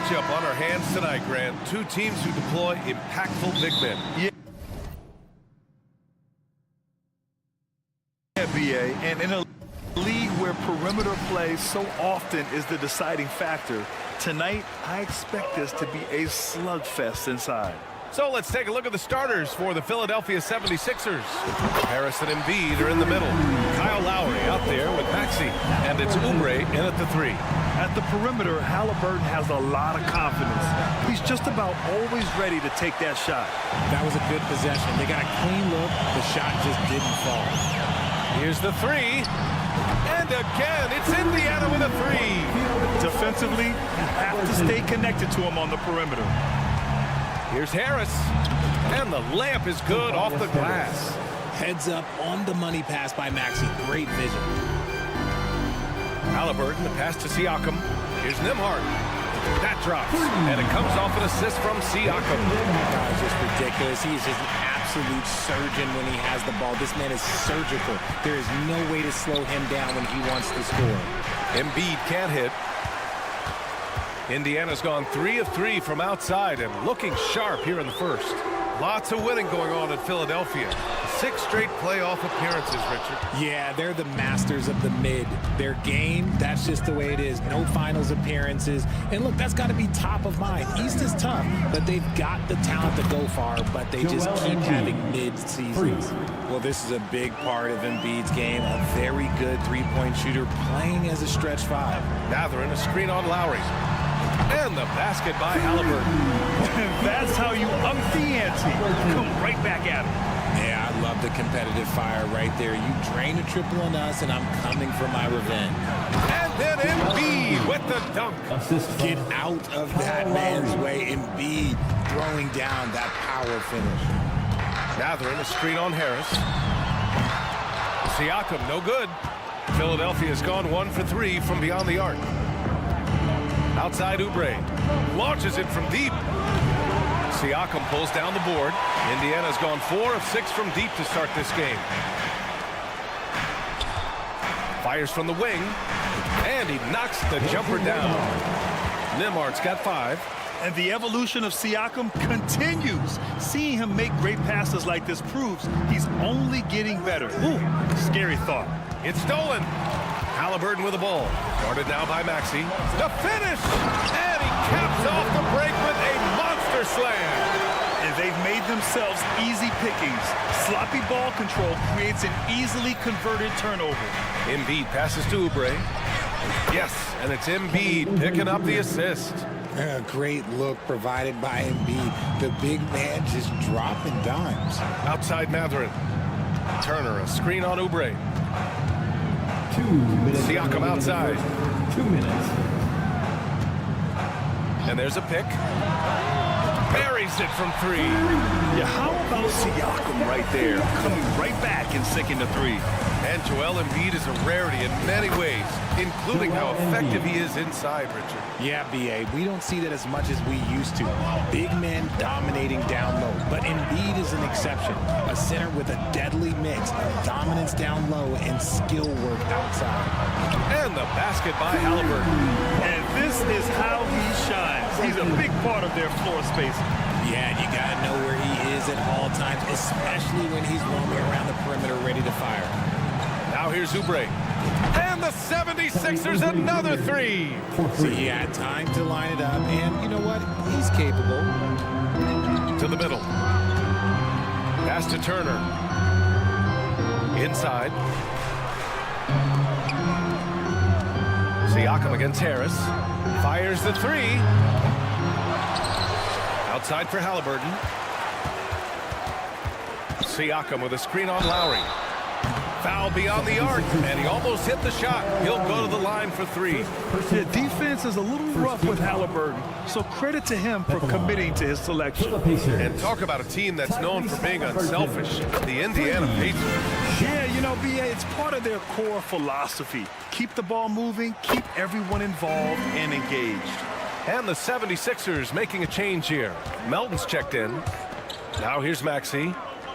matchup on our hands tonight, Grant. Two teams who deploy impactful big men. Yeah, BA. And in a league where perimeter play so often is the deciding factor, tonight I expect this to be a slugfest inside. So let's take a look at the starters for the Philadelphia 76ers. Harris and Embiid are in the middle. Kyle Lowry out there with Maxey. And it's Oubre in at the 3. At the perimeter, Halliburton has a lot of confidence. He's just about always ready to take that shot. That was a good possession. They got a clean look. The shot just didn't fall. Here's the 3. And again, it's Indiana with a 3. Defensively, you have to stay connected to him on the perimeter. Here's Harris. And the layup is good off the glass. Heads up on the money pass by Maxey. Great vision. Halliburton, the pass to Siakam. Here's Nembhard. That drops. And it comes off an assist from Siakam. It's just ridiculous. He is just an absolute surgeon when he has the ball. This man is surgical. There is no way to slow him down when he wants to score. Embiid can't hit. Indiana's gone 3 of 3 from outside and looking sharp here in the first. Lots of winning going on in Philadelphia. 6 straight playoff appearances, Richard. Yeah, they're the masters of the mid. Their game, that's just the way it is. No finals appearances. And look, that's got to be top of mind. East is tough, but they've got the talent to go far, but they just keep having mid-seasons. Well, this is a big part of Embiid's game. A very good three-point shooter playing as a stretch 5. Mathurin, a screen on Lowry. And the basket by Halliburton. That's how you up the ante. Come right back at him. Yeah, I love the competitive fire right there. You drain a triple on us, and I'm coming for my revenge. And then Embiid with the dunk. Get out of that man's way. Embiid throwing down that power finish. Mathurin, a screen on Harris. Siakam, no good. Philadelphia's gone 1 for 3 from beyond the arc. Outside Oubre. Launches it from deep. Siakam pulls down the board. Indiana's gone 4 of 6 from deep to start this game. Fires from the wing. And he knocks the jumper down. Nembhard's got 5. And the evolution of Siakam continues. Seeing him make great passes like this proves he's only getting better. Ooh, scary thought. It's stolen. Halliburton with the ball. Guarded now by Maxey. The finish! And he caps off the break with a monster slam. And they've made themselves easy pickings. Sloppy ball control creates an easily converted turnover. Embiid passes to Oubre. Yes, and it's Embiid picking up the assist. A great look provided by Embiid. The big man just dropping dimes. Outside Mathurin. Turner, a screen on Oubre. 2 minutes. Siakam outside. 2 minutes. And there's a pick. Buries it from 3. Yeah, how about Siakam right there? Coming right back and sinking the 3. And Joel Embiid is a rarity in many ways, including how effective he is inside, Richard. Yeah, BA, we don't see that as much as we used to. Big men dominating down low, but Embiid is an exception. A center with a deadly mix of dominance down low and skill work outside. And the basket by Halliburton. And this is how he shines. He's a big part of their floor space. Yeah, you got to know where he is at all times, especially when he's roaming around the perimeter ready to fire. Now here's Oubre. And the 76ers another 3. So he had time to line it up, and you know what? He's capable. To the middle. Pass to Turner. Inside. Siakam against Harris. Fires the 3. Outside for Halliburton. Siakam with a screen on Lowry. Foul beyond the arc, and he almost hit the shot. He'll go to the line for 3. The defense is a little rough with Halliburton, so credit to him for committing to his selection. And talk about a team that's known for being unselfish, the Indiana Pacers. Yeah, you know, BA, it's part of their core philosophy. Keep the ball moving, keep everyone involved and engaged. And the 76ers making a change here. Melton's checked in. Now here's Maxey.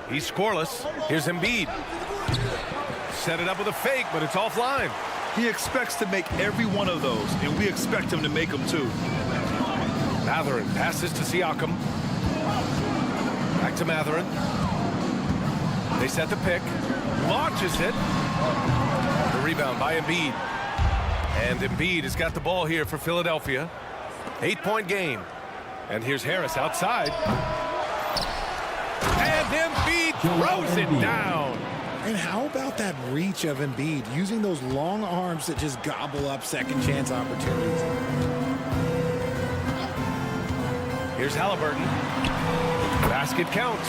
He's scoreless. Here's Embiid. Set it up with a fake, but it's offline. He expects to make every one of those, and we expect him to make them too. Mathurin passes to Siakam. Back to Mathurin. They set the pick. Launches it. The rebound by Embiid. And Embiid has got the ball here for Philadelphia. 8-point game. And here's Harris outside. And Embiid throws it down. And how about that reach of Embiid, using those long arms that just gobble up second chance opportunities? Here's Halliburton. Basket counts.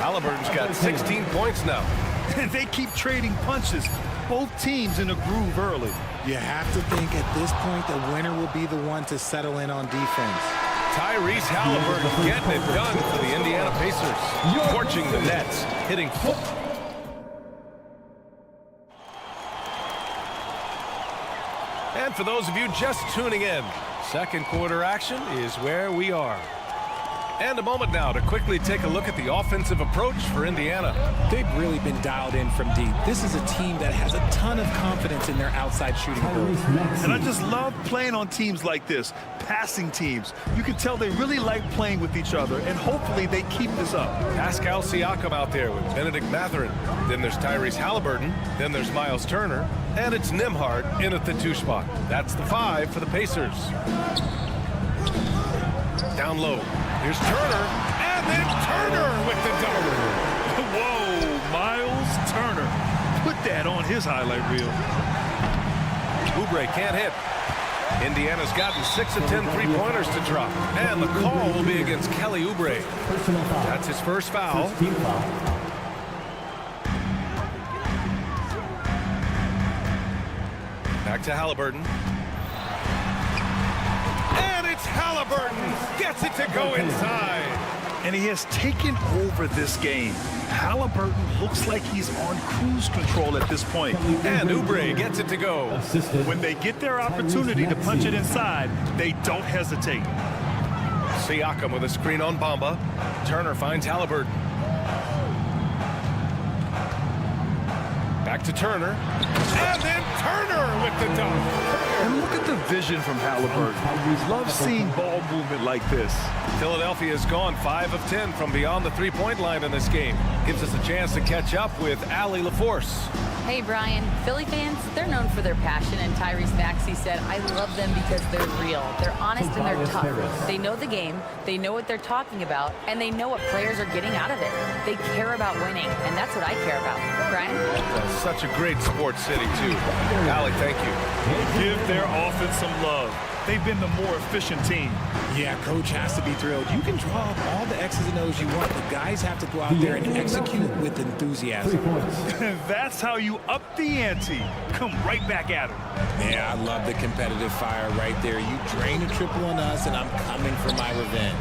Halliburton's got 16 points now. They keep trading punches. Both teams in a groove early. You have to think at this point the winner will be the one to settle in on defense. Tyrese Halliburton getting it done for the Indiana Pacers. Torching the Nets. Hitting full. And for those of you just tuning in, second quarter action is where we are. And a moment now to quickly take a look at the offensive approach for Indiana. They've really been dialed in from deep. This is a team that has a ton of confidence in their outside shooting ability. And I just love playing on teams like this, passing teams. You can tell they really like playing with each other, and hopefully they keep this up. Pascal Siakam out there with Benedict Mathurin. Then there's Tyrese Halliburton. Then there's Miles Turner. And it's Nembhard in at the 2 spot. That's the 5 for the Pacers. Down low. Here's Turner, and then Turner with the double. Whoa, Miles Turner. Put that on his highlight reel. Oubre can't hit. Indiana's gotten 6 of 10 three-pointers to drop. And the call will be against Kelly Oubre. That's his first foul. Back to Halliburton. Halliburton gets it to go inside. And he has taken over this game. Halliburton looks like he's on cruise control at this point. And Oubre gets it to go. When they get their opportunity to punch it inside, they don't hesitate. Siakam with a screen on Bamba. Turner finds Halliburton. Back to Turner. And then Turner with the dunk. And look at the vision from Halliburton. Love seeing ball movement like this. Philadelphia has gone 5 of 10 from beyond the three-point line in this game. Gives us a chance to catch up with Allie LaForce. Hey, Brian, Philly fans, they're known for their passion, and Tyrese Maxey said, I love them because they're real. They're honest and they're tough. They know the game, they know what they're talking about, and they know what players are getting out of it. They care about winning, and that's what I care about. Brian? Such a great sports city, too. Allie, thank you. Give their offense some love. They've been the more efficient team. Yeah, coach has to be thrilled. You can draw up all the X's and O's you want, but guys have to go out there and execute with enthusiasm. That's how you up the ante. Come right back at them. Yeah, I love the competitive fire right there. You drain a triple on us, and I'm coming for my revenge.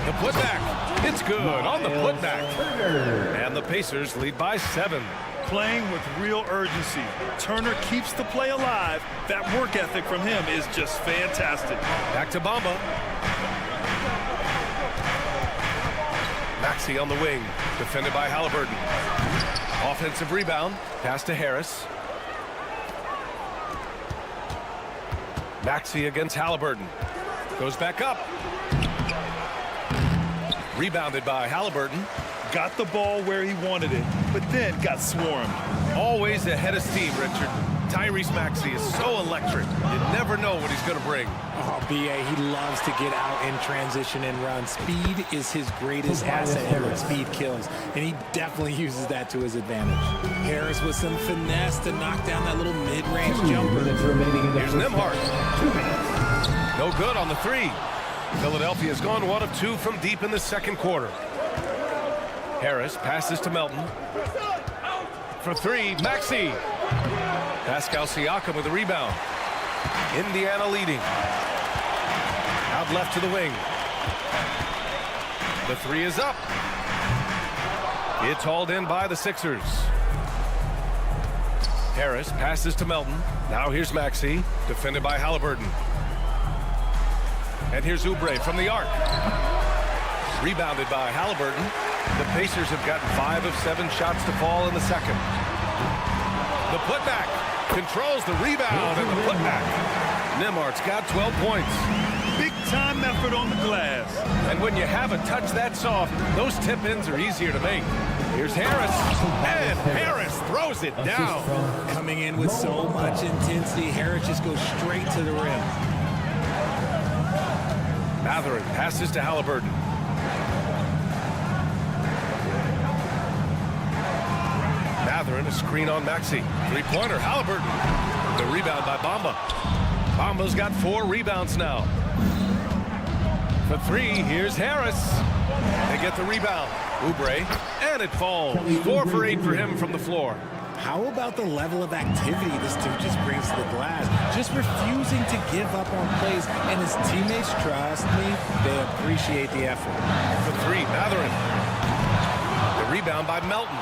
The putback. It's good on the putback. And the Pacers lead by 7. Playing with real urgency. Turner keeps the play alive. That work ethic from him is just fantastic. Back to Bamba. Maxey on the wing, defended by Halliburton. Offensive rebound, pass to Harris. Maxey against Halliburton. Goes back up. Rebounded by Halliburton. Got the ball where he wanted it, but then got swarmed. Always ahead of steam, Richard. Tyrese Maxey is so electric. You never know what he's going to bring. Oh, B.A., he loves to get out in transition and run. Speed is his greatest asset here. Speed kills, and he definitely uses that to his advantage. Harris with some finesse to knock down that little mid-range jumper. Here's Nembhard. No good on the 3. Philadelphia's gone 1 of 2 from deep in the second quarter. Harris passes to Melton. For 3, Maxey. Pascal Siakam with a rebound. Indiana leading. Out left to the wing. The 3 is up. It's hauled in by the Sixers. Harris passes to Melton. Now here's Maxey, defended by Halliburton. And here's Oubre from the arc. Rebounded by Halliburton. The Pacers have gotten 5 of 7 shots to fall in the second. The putback controls the rebound and the putback. Nembhard's got 12 points. Big time effort on the glass. And when you have a touch that soft, those tip-ins are easier to make. Here's Harris, and Harris throws it down. Coming in with so much intensity, Harris just goes straight to the rim. Matherin passes to Halliburton. Matherin, a screen on Maxey. Three-pointer, Halliburton. The rebound by Bamba. Bamba's got 4 rebounds now. For 3, here's Harris. They get the rebound. Oubre, and it falls. 4 for 8 for him from the floor. How about the level of activity this dude just brings to the glass? Just refusing to give up on plays, and his teammates, trust me, they appreciate the effort. For 3, Matherin. The rebound by Melton.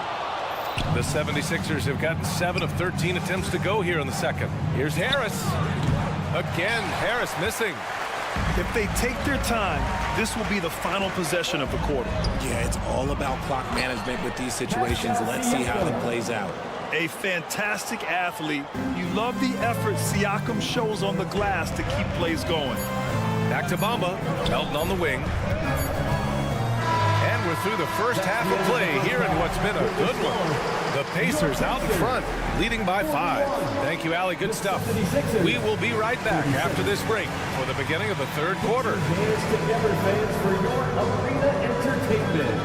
The 76ers have gotten 7 of 13 attempts to go here in the second. Here's Harris. Again, Harris missing. If they take their time, this will be the final possession of the quarter. Yeah, it's all about clock management with these situations. Let's see how it plays out. A fantastic athlete. You love the effort Siakam shows on the glass to keep plays going. Back to Bamba. Melton on the wing. And we're through the first half of play here in what's been a good one. The Pacers out in front, leading by 5. Thank you, Allie. Good stuff. We will be right back after this break for the beginning of the third quarter. Fans together, fans, for your arena entertainment.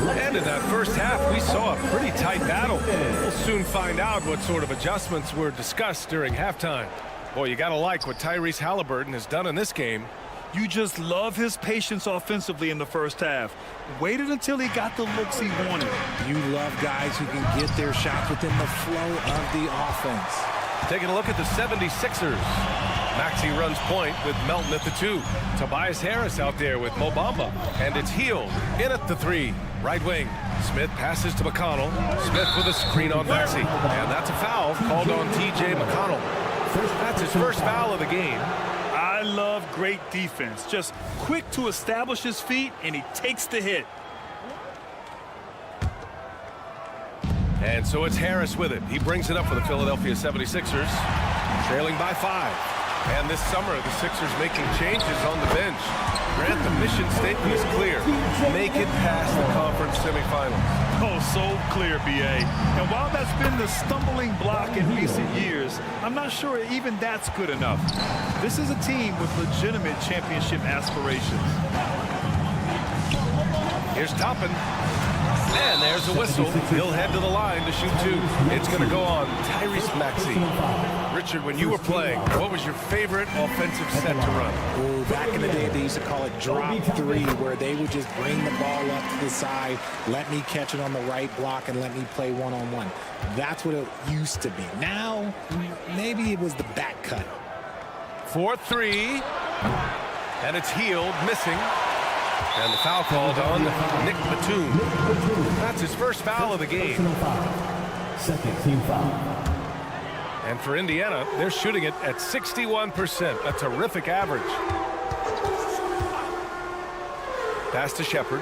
And in that first half, we saw a pretty tight battle. We'll soon find out what sort of adjustments were discussed during halftime. Boy, you got to like what Tyrese Halliburton has done in this game. You just love his patience offensively in the first half. Waited until he got the looks he wanted. You love guys who can get their shots within the flow of the offense. Taking a look at the 76ers. Maxey runs point with Melton at the 2. Tobias Harris out there with Mo Bamba. And it's Hield in at the 3. Right wing. Smith passes to McConnell. Smith with a screen on Maxey. And that's a foul called on T.J. McConnell. That's his first foul of the game. I love great defense. Just quick to establish his feet, and he takes the hit. And so it's Harris with it. He brings it up for the Philadelphia 76ers. Trailing by 5. And this summer, the Sixers making changes on the bench. Grant, the mission statement is clear. Make it past the conference semifinals. Oh, so clear, B.A. And while that's been the stumbling block in recent years, I'm not sure even that's good enough. This is a team with legitimate championship aspirations. Here's Toppin. And there's a whistle. He'll head to the line to shoot 2. It's going to go on Tyrese Maxey. Richard, when you were playing, what was your favorite offensive set to run? Oh, back in the day, they used to call it drop 3, where they would just bring the ball up to the side, let me catch it on the right block, and let me play one-on-one. That's what it used to be. Now, maybe it was the back cut. 4-3. And it's Hield missing. And the foul called on Nick Batum. That's his first foul of the game. Second team foul. And for Indiana, they're shooting it at 61%, a terrific average. Pass to Shepard.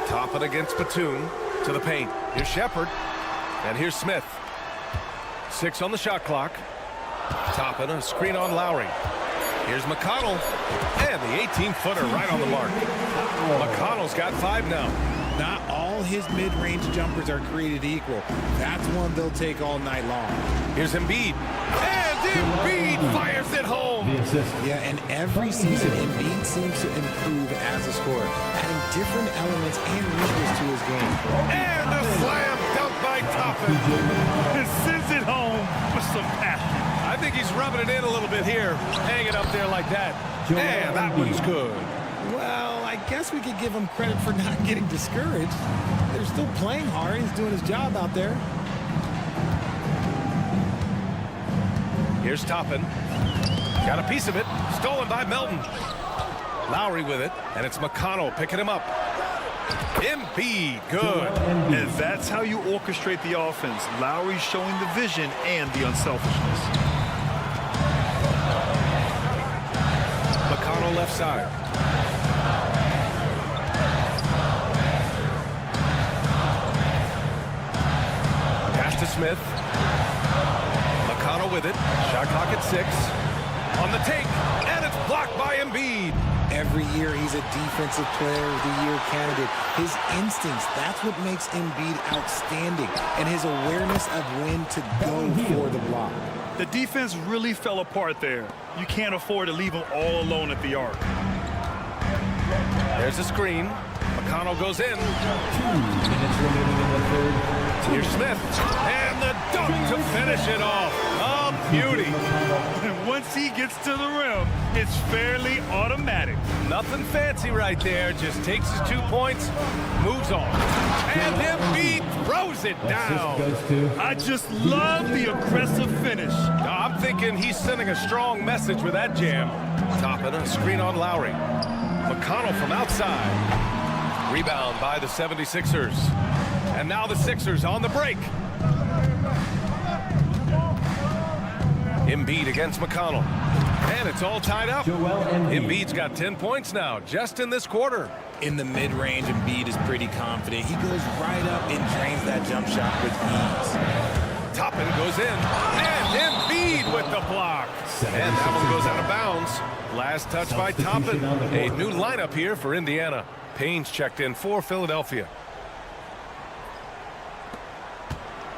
Toppin against Batum to the paint. Here's Shepard. And here's Smith. 6 on the shot clock. Toppin, a screen on Lowry. Here's McConnell, and the 18-footer right on the mark. McConnell's got 5 now. Not all his mid-range jumpers are created equal. That's one they'll take all night long. Here's Embiid, and Embiid fires it home. Yeah, and every season, Embiid seems to improve as a scorer, adding different elements and wrinkles to his game. And a slam dunk by Toppin. It sends it home with some passion. I think he's rubbing it in a little bit here, hanging up there like that. And that one's good. Well, I guess we could give him credit for not getting discouraged. They're still playing hard. He's doing his job out there. Here's Toppin. Got a piece of it. Stolen by Melton. Lowry with it, and it's McConnell picking him up. Embiid, good. And that's how you orchestrate the offense. Lowry showing the vision and the unselfishness. McConnell left side. Pass to Smith. McConnell with it. Shot clock at 6. On the take, and it's blocked by Embiid. Every year he's a defensive player of the year candidate. His instincts, that's what makes Embiid outstanding. And his awareness of when to go for the block. The defense really fell apart there. You can't afford to leave them all alone at the arc. There's a screen. McConnell goes in. 2 minutes remaining in the third. Here's Smith. And the dunk to finish it off. A beauty. And once he gets to the rim, it's fairly automatic. Nothing fancy right there. Just takes his 2 points, moves on. And Embiid throws it down. I just love the aggressive finish. I'm thinking he's sending a strong message with that jam. Top it, a screen on Lowry. McConnell from outside. Rebound by the 76ers. And now the Sixers on the break. Embiid against McConnell. And it's all tied up. Embiid's got 10 points now, just in this quarter. In the mid-range, Embiid is pretty confident. He goes right up and drains that jump shot with ease. Toppin goes in. And Embiid with the block. And that one goes out of bounds. Last touch by Toppin. A new lineup here for Indiana. Payne's checked in for Philadelphia.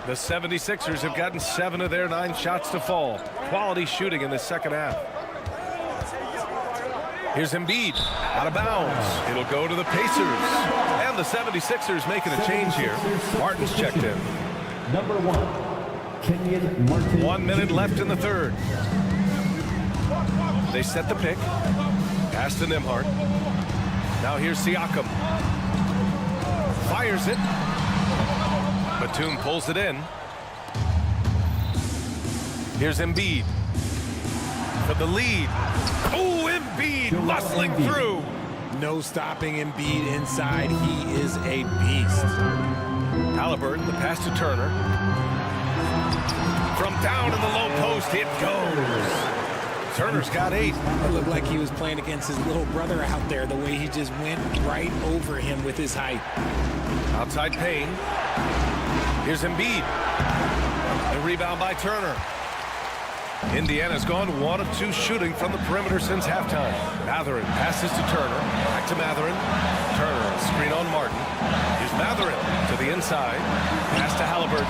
The 76ers have gotten 7 of their 9 shots to fall. Quality shooting in the second half. Here's Embiid, out of bounds. It'll go to the Pacers. And the 76ers making a change here. Martin's checked in. Number 1, Kenyon Martin. 1 minute left in the third. They set the pick. Pass to Nembhard. Now here's Siakam. Fires it. Batum pulls it in. Here's Embiid for the lead. Oh, Embiid muscling through. No stopping Embiid inside. He is a beast. Halliburton, the pass to Turner. From down in the low post, it goes. Turner's got 8. It looked like he was playing against his little brother out there, the way he just went right over him with his height. Outside Payne. Here's Embiid. The rebound by Turner. Indiana's gone 1 of 2 shooting from the perimeter since halftime. Mathurin passes to Turner. Back to Mathurin. Turner, screen on Martin. Here's Mathurin to the inside. Pass to Halliburton.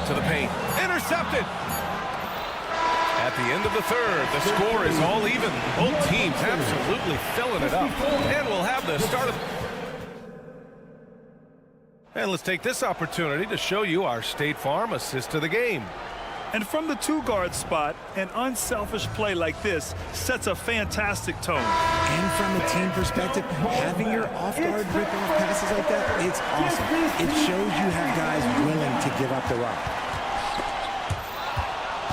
To the paint. Intercepted. At the end of the third, the score is all even. Both teams absolutely filling it up. And we'll have the start of... And let's take this opportunity to show you our State Farm assist to the game. And from the 2-guard spot, an unselfish play like this sets a fantastic tone. And from a team perspective, having your off-guard rip-off passes like that, it's awesome. It shows you have guys willing to give up the rock.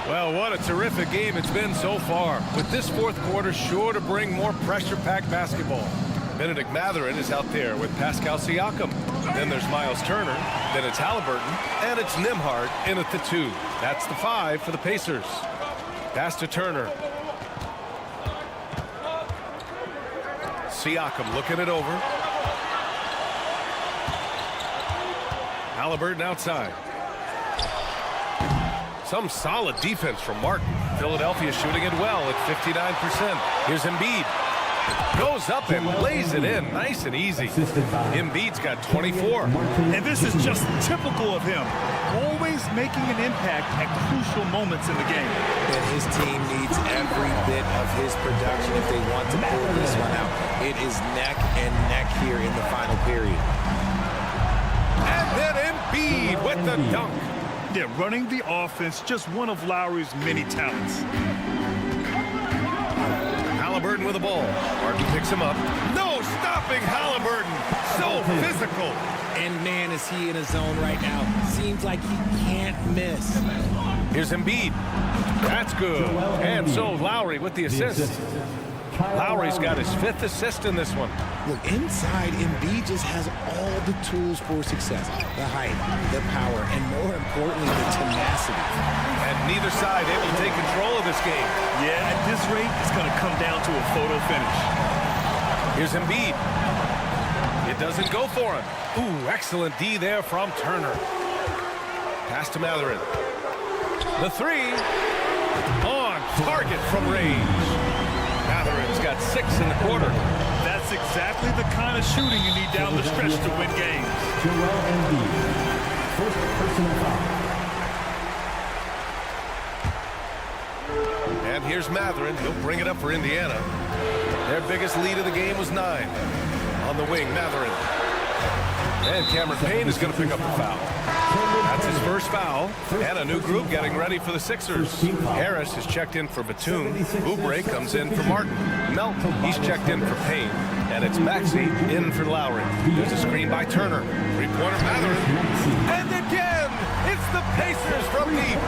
Well, what a terrific game it's been so far. With this fourth quarter sure to bring more pressure-packed basketball. Benedict Mathurin is out there with Pascal Siakam. Then there's Miles Turner. Then it's Halliburton. And it's Nembhard in at the 2. That's the 5 for the Pacers. Pass to Turner. Siakam looking it over. Halliburton outside. Some solid defense from Martin. Philadelphia shooting it well at 59%. Here's Embiid. Goes up and lays it in nice and easy. Embiid's got 24. And this is just typical of him. Always making an impact at crucial moments in the game. And his team needs every bit of his production if they want to pull this one out. It is neck and neck here in the final period. And then Embiid with the dunk. Yeah, running the offense, just one of Lowry's many talents. Halliburton with the ball. Martin picks him up. No stopping Halliburton. So physical. And man, is he in a zone right now. Seems like he can't miss. Here's Embiid. That's good. And so Lowry with the assist. Lowry's got his 5th assist in this one. Look, inside, Embiid just has all the tools for success. The height, the power, and more importantly, the tenacity. And neither side able to take control of this game. Yeah, at this rate, it's going to come down to a photo finish. Here's Embiid. It doesn't go for him. Ooh, excellent D there from Turner. Pass to Matherin. The 3 on target from range. Matherin's got 6 in the quarter. That's exactly the kind of shooting you need down the stretch to win games. Joel Embiid, first personal foul. And here's Matherin. He'll bring it up for Indiana. Their biggest lead of the game was 9. On the wing, Matherin. And Cameron Payne is going to pick up the foul. That's his first foul. And a new group getting ready for the Sixers. Harris has checked in for Batum. Oubre comes in for Martin. Melton, he's checked in for Payne. And it's Maxey in for Lowry. There's a screen by Turner. Three-pointer Matherin. And again, it's the Pacers from deep.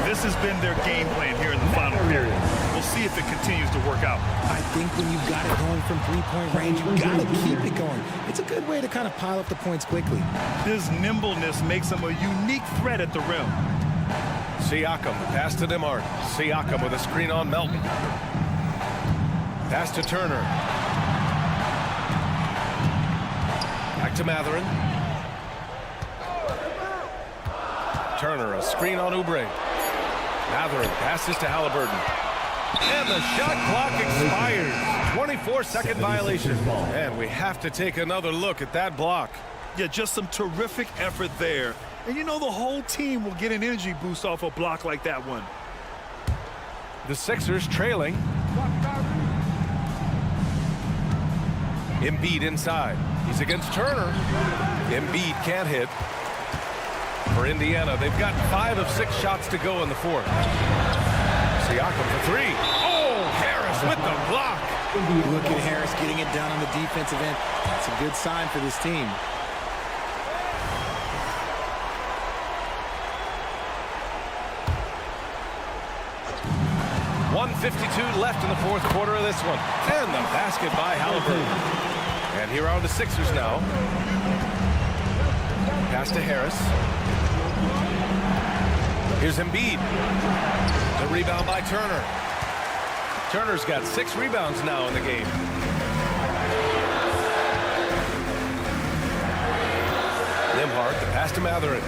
This has been their game plan here in the final period. We'll see if it continues to work out. I think when you've got it going from three-point range, you got to keep it going. It's a good way to kind of pile up the points quickly. His nimbleness makes him a unique threat at the rim. Siakam, pass to DeMar. Siakam with a screen on Melton. Pass to Turner. Back to Matherin. Turner, a screen on Oubre. Matherin passes to Halliburton. And the shot clock expires. 24-second violation. And we have to take another look at that block. Yeah, just some terrific effort there. And you know the whole team will get an energy boost off a block like that one. The Sixers trailing. Embiid inside. He's against Turner. Embiid can't hit. For Indiana, they've got 5 of 6 shots to go in the 4th. Siakam for 3. Oh, Harris with the block. Look at Harris getting it done on the defensive end. That's a good sign for this team. .152 left in the 4th quarter of this one. And the basket by Halliburton. And here are the Sixers now. Pass to Harris. Here's Embiid. The rebound by Turner. Turner's got 6 rebounds now in the game. Nembhard, the pass to Matherin.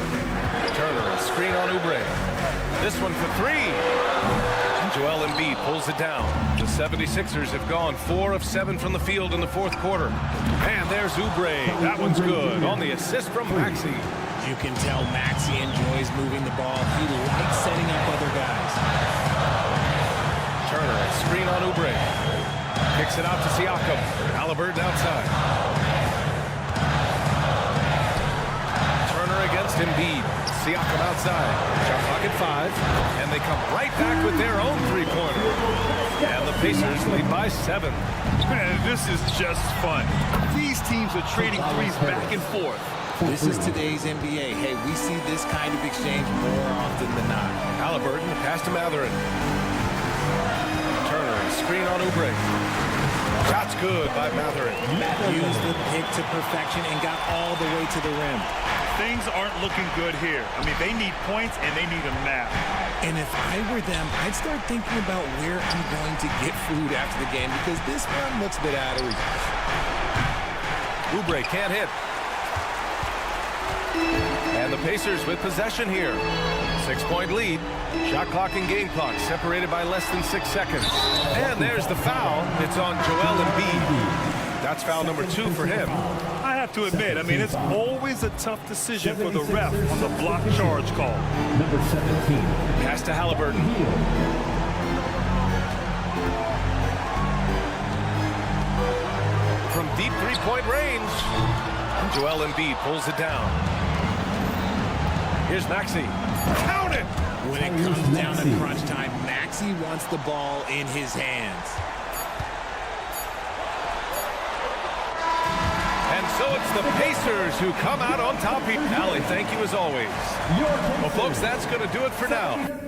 Turner, a screen on Oubre. This one for 3. Joel Embiid pulls it down. The 76ers have gone 4 of 7 from the field in the 4th quarter. And there's Oubre. That one's good on the assist from Maxey. You can tell Maxey enjoys moving the ball. He likes setting up other guys. Turner, a screen on Oubre. Kicks it out to Siakam. Halliburton outside. Turner against Embiid. Siakam outside. Shot clock at 5. And they come right back with their own three-pointer. And the Pacers lead by 7. Man, this is just fun. These teams are trading threes back and forth. This is today's NBA. Hey, we see this kind of exchange more often than not. Halliburton, pass to Matherin. Turner, screen on Oubre. Shot's good by Matherin. Used the pick to perfection and got all the way to the rim. Things aren't looking good here. I mean, they need points and they need a map. And if I were them, I'd start thinking about where I'm going to get food after the game because this one looks a bit out of reach. Oubre can't hit. And the Pacers with possession here. 6-point lead. Shot clock and game clock separated by less than 6 seconds. And there's the foul. It's on Joel Embiid. That's foul number 2 for him. I have to admit, I mean, it's always a tough decision for the ref on the block charge call. Number 17. Pass to Halliburton. From deep 3-point range. Joel Embiid pulls it down. Here's Maxey. Count it! When it comes down to crunch time, Maxey wants the ball in his hands. Racers who come out on top. Allie, thank you as always. Well, folks, that's going to do it for now.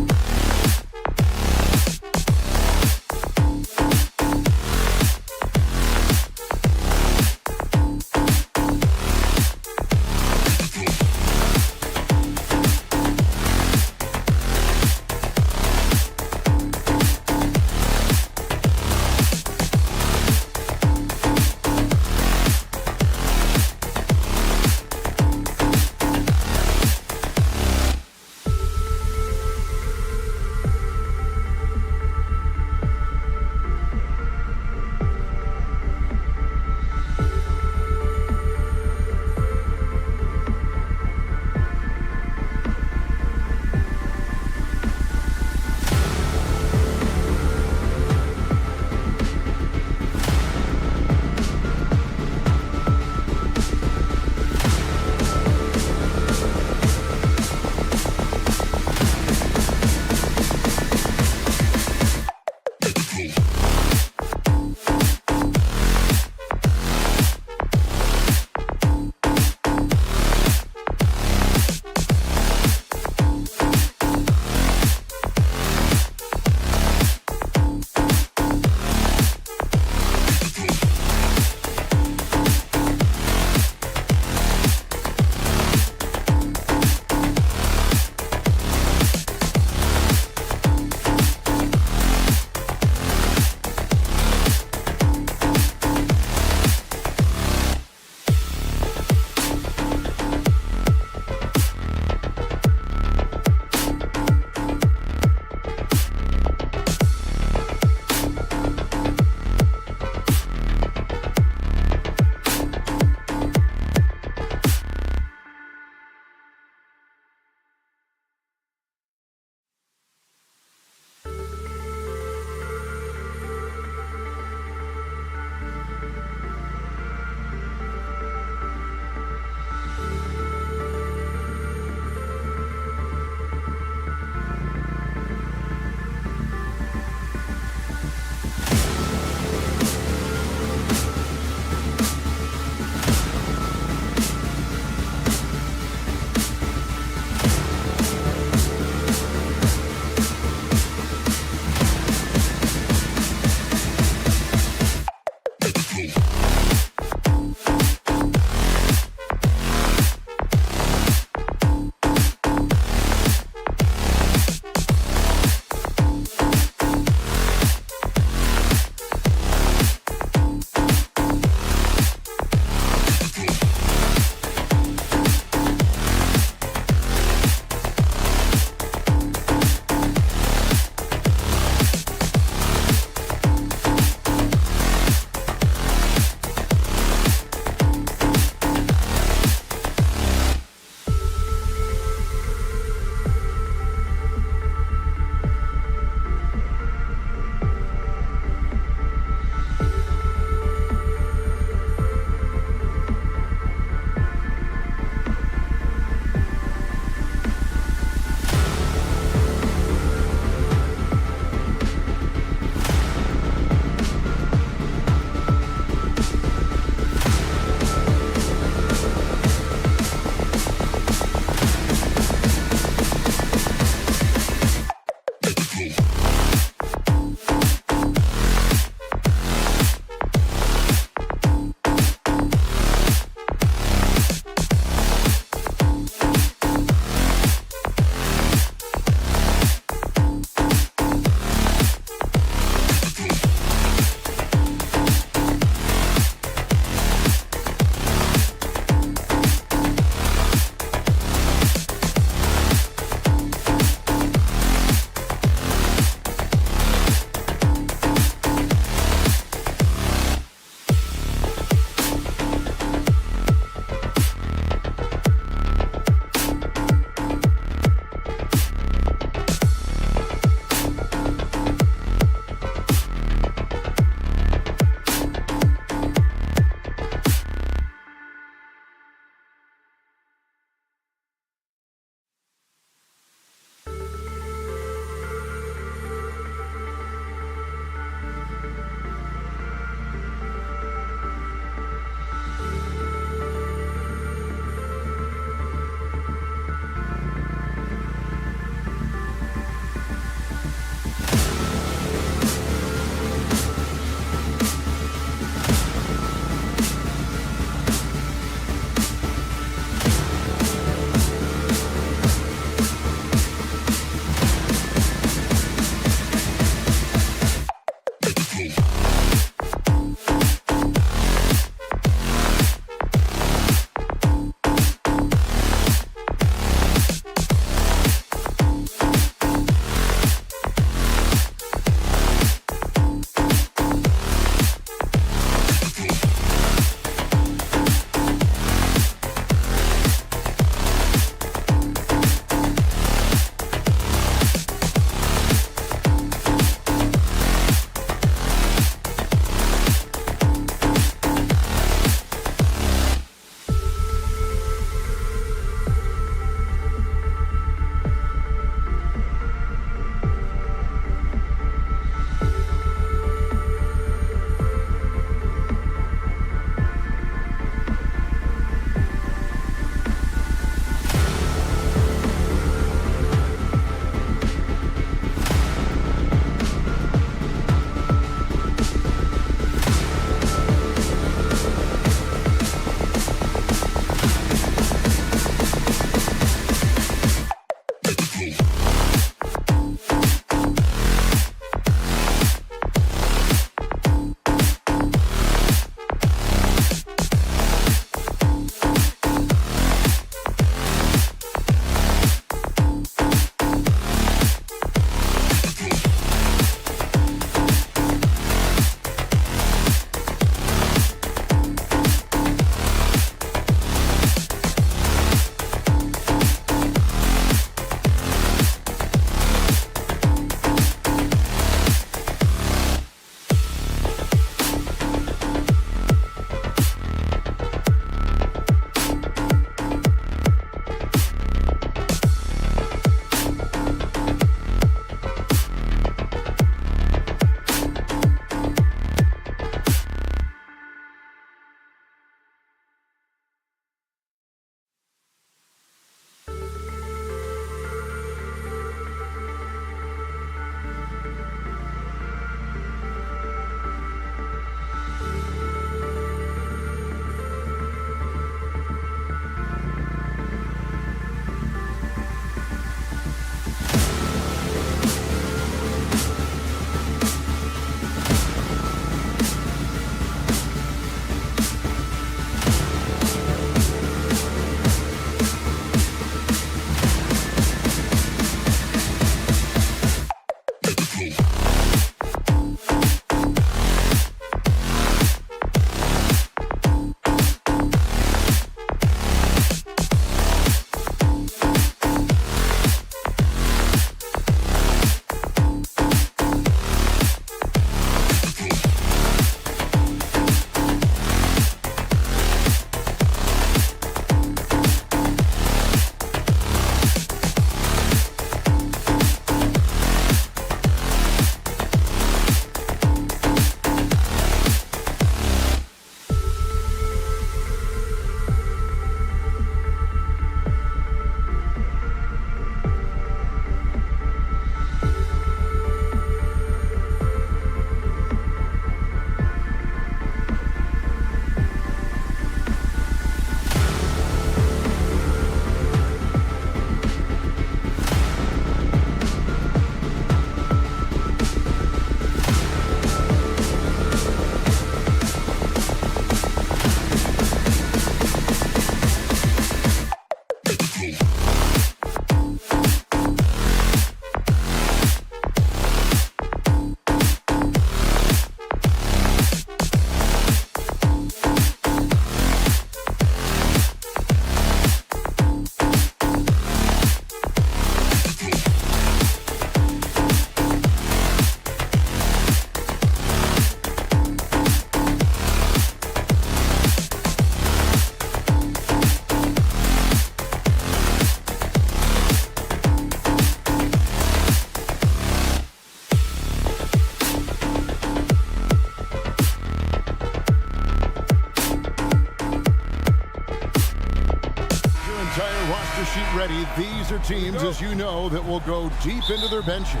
entire roster sheet ready. These are teams, as you know, that will go deep into their benches.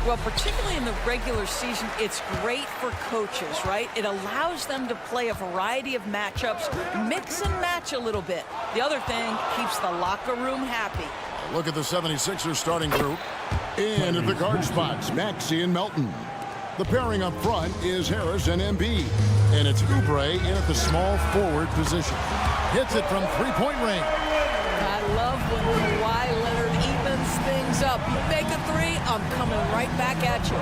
Well, particularly in the regular season, it's great for coaches, right? It allows them to play a variety of matchups, mix and match a little bit. The other thing, keeps the locker room happy. Look at the 76ers starting group. In at the guard spots, Maxey and Melton. The pairing up front is Harris and Embiid. And it's Oubre in at the small forward position. Hits it from three-point range. I love when Kawhi Leonard evens things up. You make a three, I'm coming right back at you.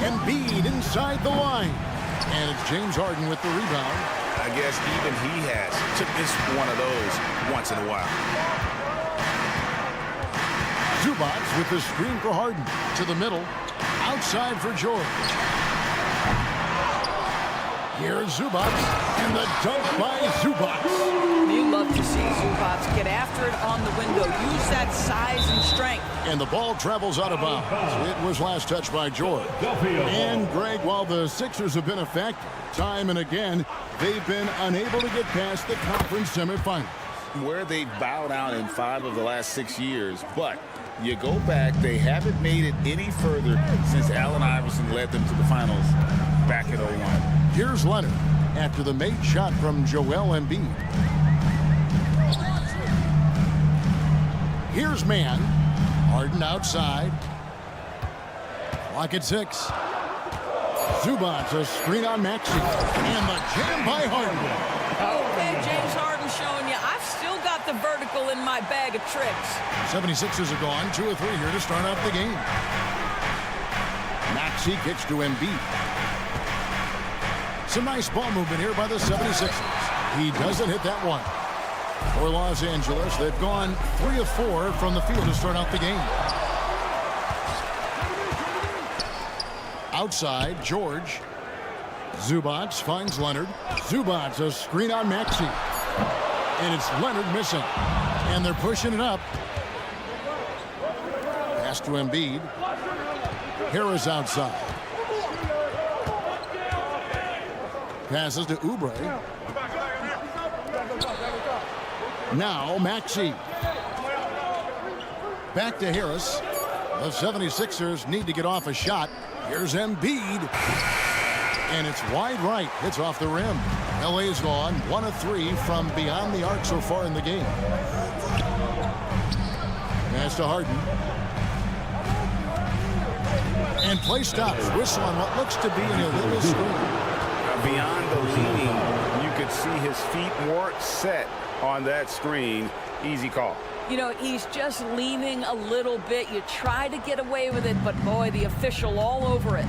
Embiid inside the line. And it's James Harden with the rebound. I guess even he has to miss one of those once in a while. Zubac with the screen for Harden. To the middle. Outside for George. Here's Zubac. And the dunk by Zubac. You love to see Zubac get after it on the window. Use that size and strength. And the ball travels out of bounds. It was last touched by George. And Greg, while the Sixers have been a factor time and again, they've been unable to get past the conference semifinals. Where they've bowed out in 5 of the last 6 years, but you go back, they haven't made it any further since Allen Iverson led them to the finals back in 01. Here's Leonard after the made shot from Joel Embiid. Here's Mann. Harden outside. Clock at 6. Zubac, a screen on Maxey. And the jam by Harden. Okay, James Harden showing you I've still got the vertical in my bag of tricks. 76ers are gone. 2 of 3 here to start off the game. Maxey kicks to Embiid. Some nice ball movement here by the 76ers. He doesn't hit that one. For Los Angeles, they've gone 3 of 4 from the field to start out the game. Outside, George. Zubac finds Leonard. Zubac, a screen on Maxey. And it's Leonard missing. And they're pushing it up. Pass to Embiid. Harris outside. Passes to Oubre. Now Maxey. Back to Harris. The 76ers need to get off a shot. Here's Embiid. And it's wide right. It's off the rim. LA's gone 1 of 3 from beyond the arc so far in the game. Pass to Harden. And play stops. Whistle on what looks to be an illegal screen. Beyond the leaning, you could see his feet weren't set on that screen. Easy call. You know, he's just leaning a little bit. You try to get away with it, but boy, the official all over it.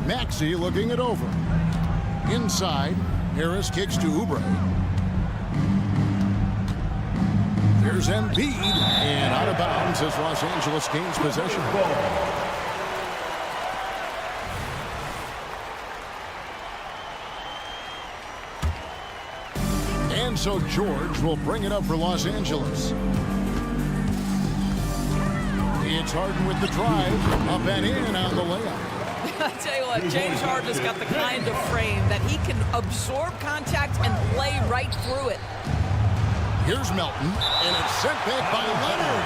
Maxey looking it over. Inside, Harris kicks to Oubre. Here's Embiid. And out of bounds as Los Angeles gains possession. And so George will bring it up for Los Angeles. It's Harden with the drive. Up and in on the layup. I tell you what, James Harden has got the kind of frame that he can absorb contact and play right through it. Here's Melton, and it's sent back by Leonard.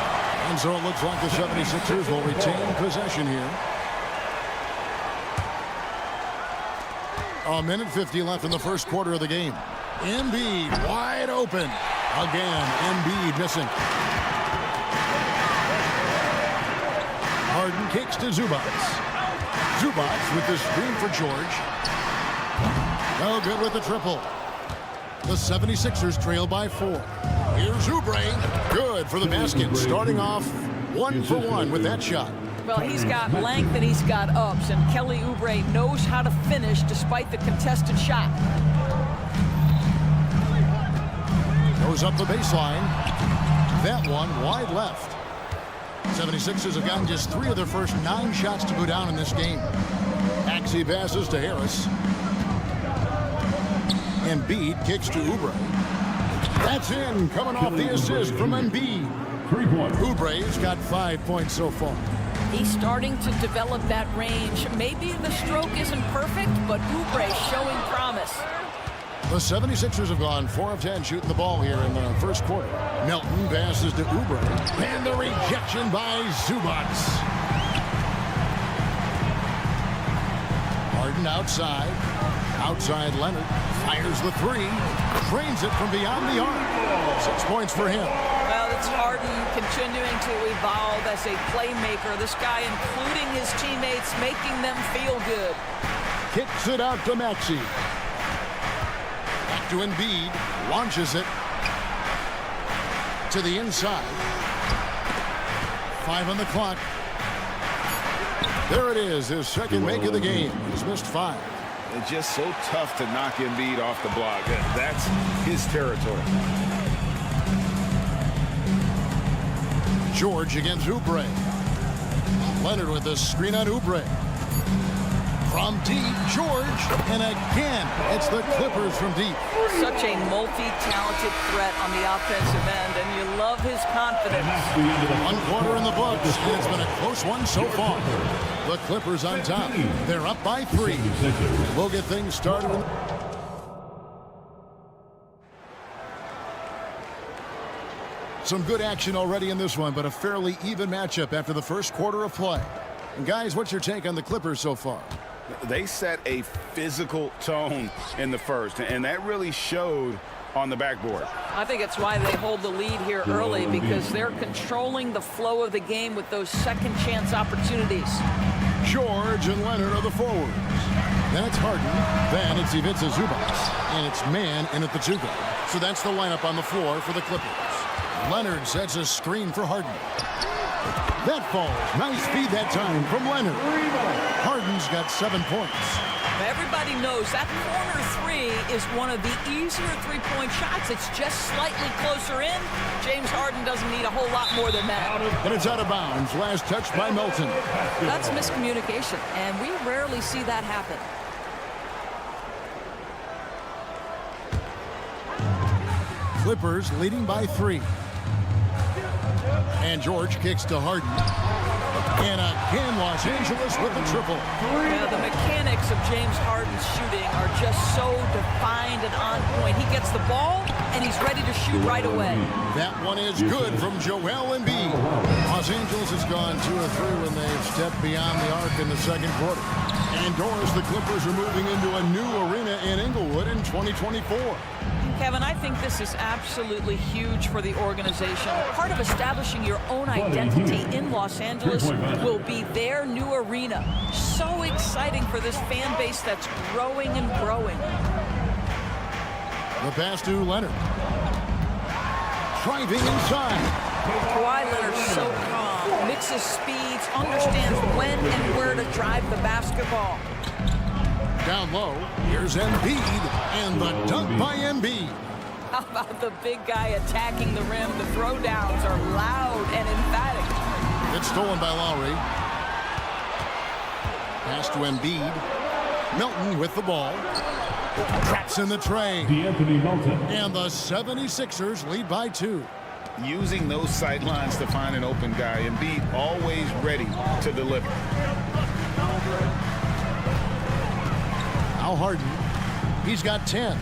And so it looks like the 76ers will retain possession here. 1:50 left in the first quarter of the game. Embiid wide open. Again, Embiid missing. Harden kicks to Zubac. Zubac with the screen for George. No good with the triple. The 76ers trail by 4. Here's Oubre. Good for the basket. Starting off 1 for 1 with that shot. Well, he's got length and he's got ups, and Kelly Oubre knows how to finish despite the contested shot. Goes up the baseline. That one wide left. 76ers have gotten just 3 of their first 9 shots to go down in this game. Maxey passes to Harris. Embiid kicks to Oubre. That's in, coming off the assist from Embiid. 3 points. Oubre's got 5 points so far. He's starting to develop that range. Maybe the stroke isn't perfect, but Oubre's showing promise. The 76ers have gone 4 of 10 shooting the ball here in the first quarter. Melton passes to Oubre. And the rejection by Zubac. Harden outside. Outside Leonard. Fires the 3. Drains it from beyond the arc. 6 points for him. Well, it's Harden continuing to evolve as a playmaker. This guy, including his teammates, making them feel good. Kicks it out to Maxey. Back to Embiid. Launches it to the inside. 5 on the clock. There it is, his second make of the game. He's missed 5. It's just so tough to knock Embiid off the block. That's his territory. George against Oubre. Leonard with the screen on Oubre. From deep, George, and again, it's the Clippers from deep. Such a multi-talented threat on the offensive end, and you love his confidence. 1 quarter in the books, and it's been a close one so far. The Clippers on top. They're up by 3. We'll get things started. Some good action already in this one, but a fairly even matchup after the first quarter of play. And guys, what's your take on the Clippers so far? They set a physical tone in the first, and that really showed on the backboard. I think it's why they hold the lead here early, because they're controlling the flow of the game with those second chance opportunities. George and Leonard are the forwards. Then it's Harden. Then it's Ivica Zubac. And it's man in at the 2 guard. So that's the lineup on the floor for the Clippers. Leonard sets a screen for Harden. That falls. Nice feed that time from Leonard. Harden's got 7 points. Everybody knows that corner 3 is one of the easier three-point shots. It's just slightly closer in. James Harden doesn't need a whole lot more than that. And it's out of bounds. Last touch by Melton. That's miscommunication, and we rarely see that happen. Clippers leading by 3. And George kicks to Harden. And again, Los Angeles with the triple. Yeah, the mechanics of James Harden's shooting are just so defined and on point. He gets the ball, and he's ready to shoot right away. That one is good from Joel Embiid. Los Angeles has gone 2 of 3 when they've stepped beyond the arc in the second quarter. Indoors, the Clippers are moving into a new arena in Inglewood in 2024. Kevin, I think this is absolutely huge for the organization. Part of establishing your own identity in Los Angeles will be their new arena. So exciting for this fan base that's growing and growing. The pass to Leonard. Driving inside. Kawhi Leonard so calm, mixes speeds, understands when and where to drive the basketball. Down low, here's Embiid, and the dunk by Embiid. How about the big guy attacking the rim? The throwdowns are loud and emphatic. It's stolen by Lowry. Pass to Embiid. Melton with the ball. Traps in the tray. And the 76ers lead by 2. Using those sight lines to find an open guy. Embiid always ready to deliver. Now Harden. He's got 10.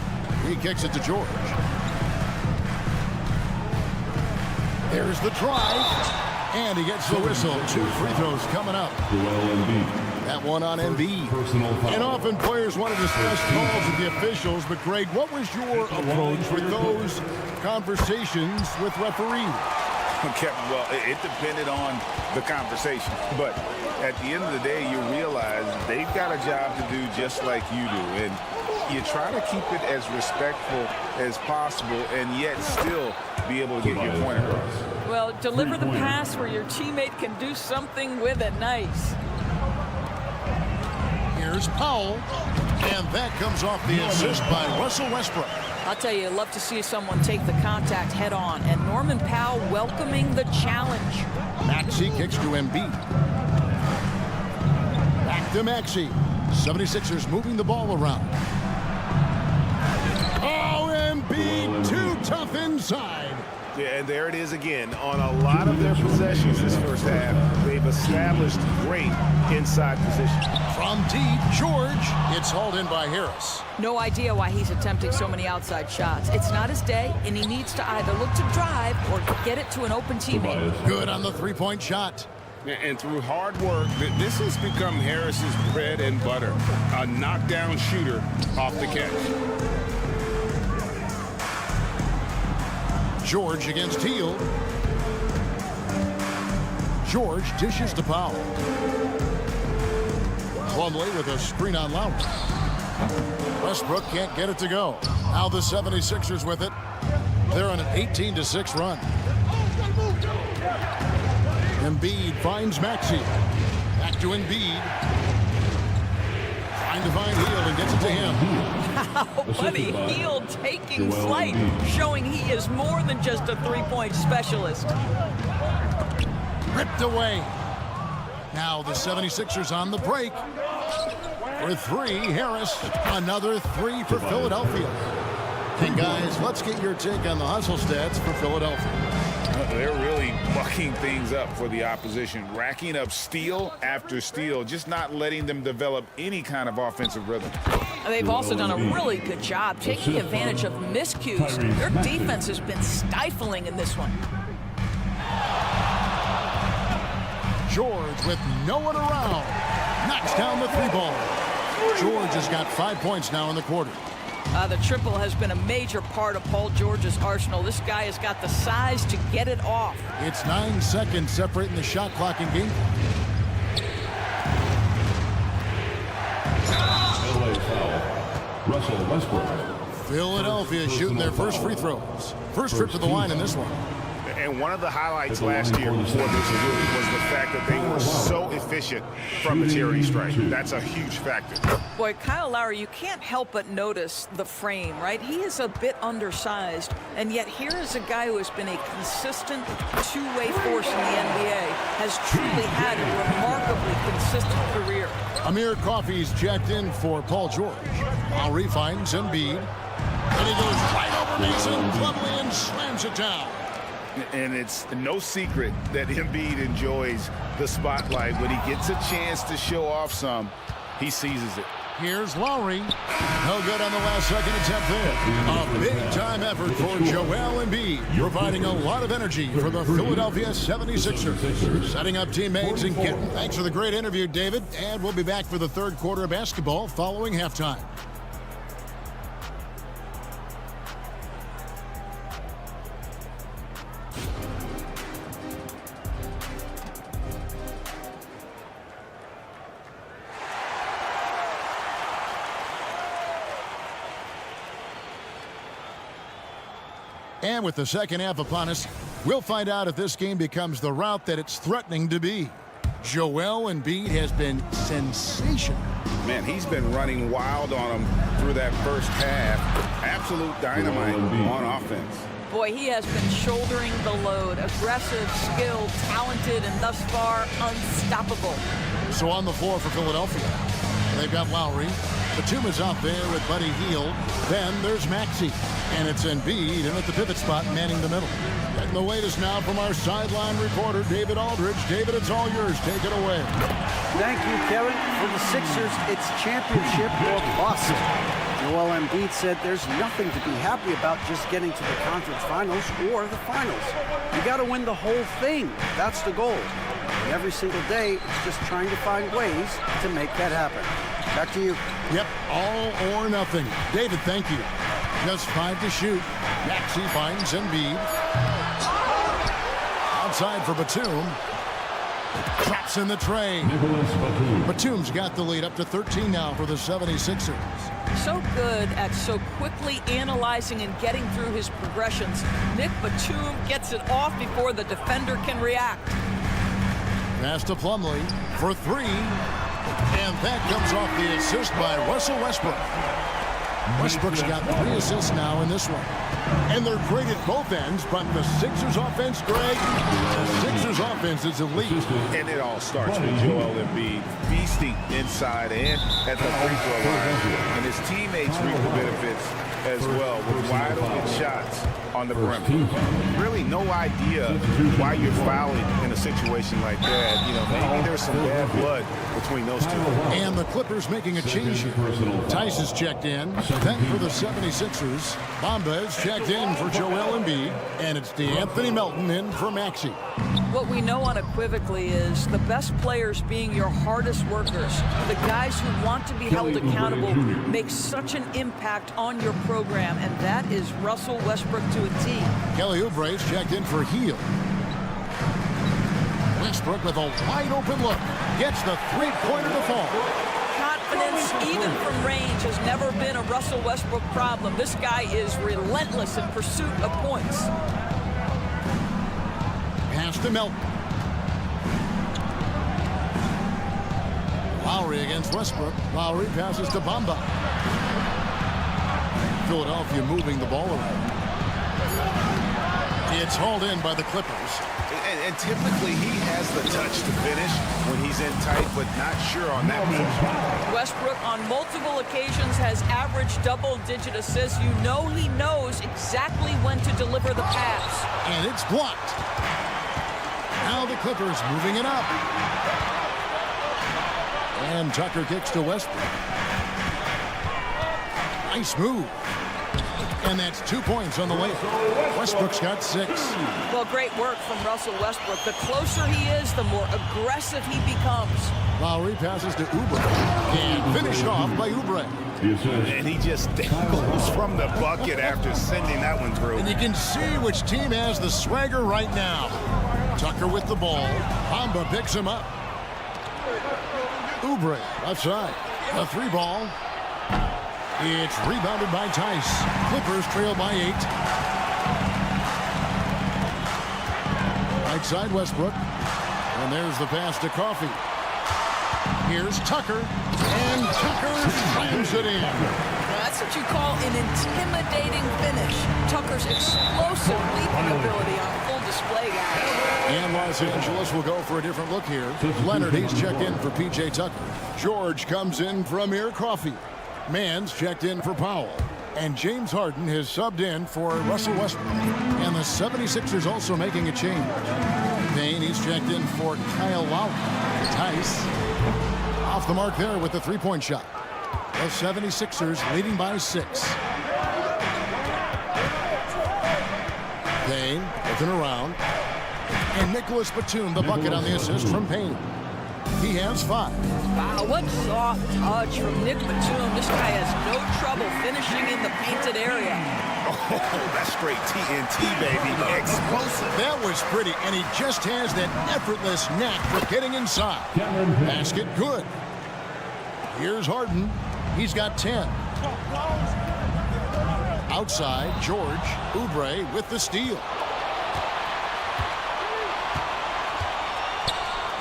He kicks it to George. There's the drive. And he gets the whistle. 2 free throws coming up. That one on Embiid. And often players want to discuss calls with the officials. But Greg, what was your approach with those conversations with referees? Kevin, well, it depended on the conversation. But at the end of the day, you realize they've got a job to do just like you do. And you try to keep it as respectful as possible and yet still be able to get your point across. Well, deliver the pass where your teammate can do something with it. Nice. Here's Powell. And that comes off the assist by Russell Westbrook. I'll tell you, love to see someone take the contact head on. And Norman Powell welcoming the challenge. Maxey kicks to Embiid. Back to Maxey. 76ers moving the ball around. Oh, Embiid too tough inside. Yeah, and there it is again. On a lot of their possessions this first half, they've established great inside position. From deep, George. It's hauled in by Harris. No idea why he's attempting so many outside shots. It's not his day, and he needs to either look to drive or get it to an open teammate. Good on the three-point shot. And through hard work, this has become Harris's bread and butter. A knockdown shooter off the catch. George against Hield. George dishes to Powell. Plumlee with a screen on Lowry. Westbrook can't get it to go. Now the 76ers with it. They're on an 18-6 run. Embiid finds Maxey. Back to Embiid. Trying to find Hield and gets it to him. Wow, buddy, Hield taking flight, showing he is more than just a three-point specialist. Ripped away. Now the 76ers on the break. For three, Harris. Another three for Philadelphia. And guys, let's get your take on the hustle stats for Philadelphia. They're really bucking things up for the opposition, racking up steal after steal, just not letting them develop any kind of offensive rhythm. They've also done a really good job taking advantage of miscues. Their defense has been stifling in this one. George with no one around. Knocks down the three ball. George has got 5 points now in the quarter. The triple has been a major part of Paul George's arsenal. This guy has got the size to get it off. It's 9 seconds separating the shot clock and game CLA foul. Russell Westbrook. Philadelphia shooting their first free throws. First trip to the line in this one. And one of the highlights last year before this was the fact that they were so efficient from the charity stripe. That's a huge factor. Boy, Kyle Lowry, you can't help but notice the frame, right? He is a bit undersized, and yet here is a guy who has been a consistent two-way force in the NBA, has truly had a remarkably consistent career. Amir Coffey's checked in for Paul George. Lowry finds Embiid, and he goes right over Mason Plumlee and slams it down. And it's no secret that Embiid enjoys the spotlight. When he gets a chance to show off some, he seizes it. Here's Lowry. No good on the last second attempt there. A big-time effort for Joel Embiid, providing a lot of energy for the Philadelphia 76ers. Setting up teammates and getting. Thanks for the great interview, David. And we'll be back for the third quarter of basketball following halftime. And with the second half upon us, we'll find out if this game becomes the route that it's threatening to be. Joel Embiid has been sensational. Man, he's been running wild on him through that first half. Absolute dynamite on offense. Boy, he has been shouldering the load. Aggressive, skilled, talented, and thus far, unstoppable. So on the floor for Philadelphia, they've got Lowry. Batum is out there with Buddy Hield. Then there's Maxey. And it's Embiid in at the pivot spot, manning the middle. Getting the latest now from our sideline reporter, David Aldridge. David, it's all yours. Take it away. Thank you, Kevin. For the Sixers, it's championship or bust. Joel Embiid said there's nothing to be happy about just getting to the conference finals or the finals. You got to win the whole thing. That's the goal. And every single day, it's just trying to find ways to make that happen. Back to you. Yep, all or nothing. David, thank you. Just 5 to shoot. Maxey finds Embiid. Outside for Batum. Drops in the tray. Batum's got the lead up to 13 now for the 76ers. So good at so quickly analyzing and getting through his progressions. Nick Batum gets it off before the defender can react. Pass to Plumlee for 3. And that comes off the assist by Russell Westbrook. Westbrook's got 3 assists now in this one. And they're great at both ends, but the Sixers offense, Greg, the Sixers offense is elite. And it all starts with Joel Embiid feasting inside and at the free throw line. And his his teammates reap the benefits as well with wide open shots on the perimeter. Really no idea why you're fouling in a situation like that. You know, maybe there's some bad blood between those two. And the Clippers making a change here. Tice is checked in. Then for the 76ers, Bamba is checked in for Joel Embiid. And it's DeAnthony Melton in for Maxey. What we know unequivocally is the best players being your hardest workers, the guys who want to be held accountable, make such an impact on your program, and that is Russell Westbrook to a T. Kelly Oubre is checked in for Heel. Westbrook with a wide open look. Gets the three-pointer to fall. Confidence, even from range, has never been a Russell Westbrook problem. This guy is relentless in pursuit of points. Pass to Melton. Lowry against Westbrook. Lowry passes to Bamba. Philadelphia moving the ball around. It's hauled in by the Clippers. And typically he has the touch to finish when he's in tight, but not sure on that position. Westbrook on multiple occasions has averaged double-digit assists. You know he knows exactly when to deliver the pass. And it's blocked. Now the Clippers moving it up. And Tucker kicks to Westbrook. Nice move. And that's 2 points on the way. Westbrook's got 6. Well, great work from Russell Westbrook. The closer he is, the more aggressive he becomes. Lowry passes to Oubre. And finished off by Oubre. And he just goes from the bucket after sending that one through. And you can see which team has the swagger right now. Tucker with the ball. Bamba picks him up. Oubre left side. A 3-ball. It's rebounded by Tice. Clippers trail by 8. Right side Westbrook. And there's the pass to Coffey. Here's Tucker. And Tucker slams it in. That's what you call an intimidating finish. Tucker's explosive leaping ability on full display, guys. And Los Angeles will go for a different look here. Leonard, he's checked in for P.J. Tucker. George comes in for Amir Coffey. Mann's checked in for Powell. And James Harden has subbed in for Russell Westbrook. And the 76ers also making a change. Payne, he's checked in for Kyle Lowry. Tice off the mark there with the three-point shot. The 76ers leading by 6. Payne looking around. And Nicholas Batum, the bucket on the assist from Payne. He has 5. Wow, what soft touch from Nick Batum. This guy has no trouble finishing in the painted area. Oh, that's straight TNT, baby. Explosive. That was pretty, and he just has that effortless knack for getting inside. Basket good. Here's Harden. He's got 10. Outside, George. Oubre with the steal.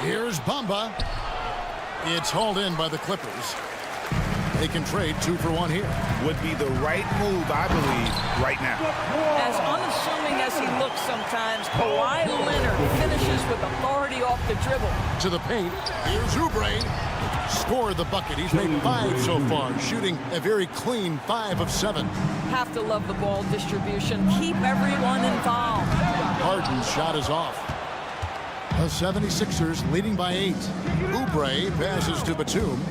Here's Bamba. It's hauled in by the Clippers. They can trade 2 for 1 here. Would be the right move, I believe, right now. As unassuming as he looks sometimes, Kawhi Leonard finishes with authority off the dribble. To the paint. Here's Oubre. Scored the bucket. He's made 5 so far, shooting a very clean 5 of 7. Have to love the ball distribution. Keep everyone involved. Harden's shot is off. The 76ers leading by 8. Oubre passes to Batum.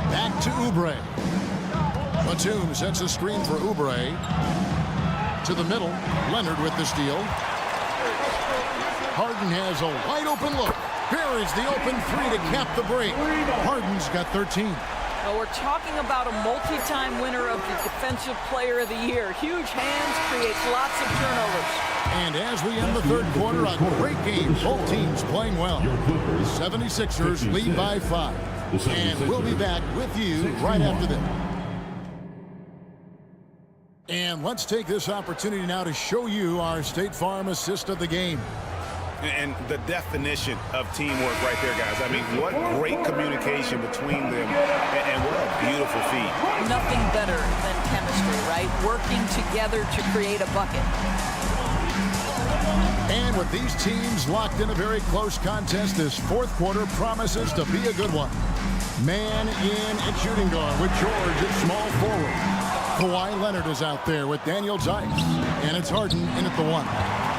Back to Oubre. Batum sets a screen for Oubre. To the middle. Leonard with the steal. Harden has a wide open look. Buries the open 3 to cap the break. Harden's got 13. Well, we're talking about a multi-time winner of the Defensive Player of the Year. Huge hands creates lots of turnovers. And as we end the third quarter, a great game. Both teams playing well. 76ers lead by 5. And we'll be back with you right after this. And let's take this opportunity now to show you our State Farm assist of the game. And the definition of teamwork right there, guys. I mean, what great communication between them, and what a beautiful feat. Nothing better than chemistry, right? Working together to create a bucket. And with these teams locked in a very close contest, this fourth quarter promises to be a good one. Man in at shooting guard with George at small forward. Kawhi Leonard is out there with Daniel Tice. And it's Harden in at the 1.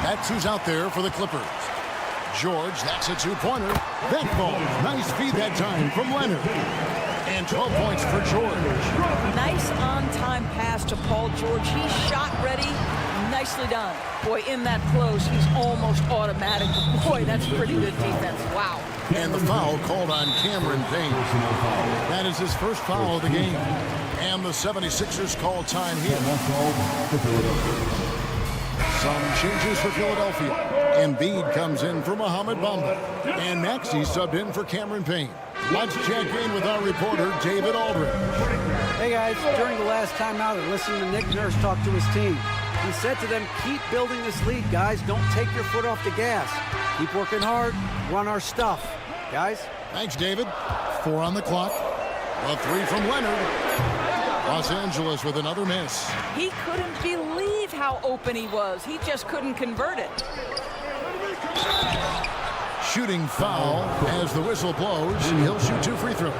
That's who's out there for the Clippers. George, that's a two-pointer. That ball, nice feed that time from Leonard. And 12 points for George. Nice on-time pass to Paul George. He's shot ready. Nicely done. Boy, in that close, he's almost automatic. Boy, that's pretty good defense. Wow. And the foul called on Cameron Payne. That is his first foul of the game. And the 76ers call time here. Some changes for Philadelphia. Embiid comes in for Mohamed Bamba. And next he's subbed in for Cameron Payne. Let's check in with our reporter, David Aldridge. Hey guys, during the last timeout, I listened to Nick Nurse talk to his team. He said to them, keep building this lead, guys. Don't take your foot off the gas. Keep working hard. Run our stuff. Guys? Thanks, David. 4 on the clock. A 3 from Leonard. Los Angeles with another miss. He couldn't believe how open he was. He just couldn't convert it. Shooting foul as the whistle blows. He'll shoot 2 free throws.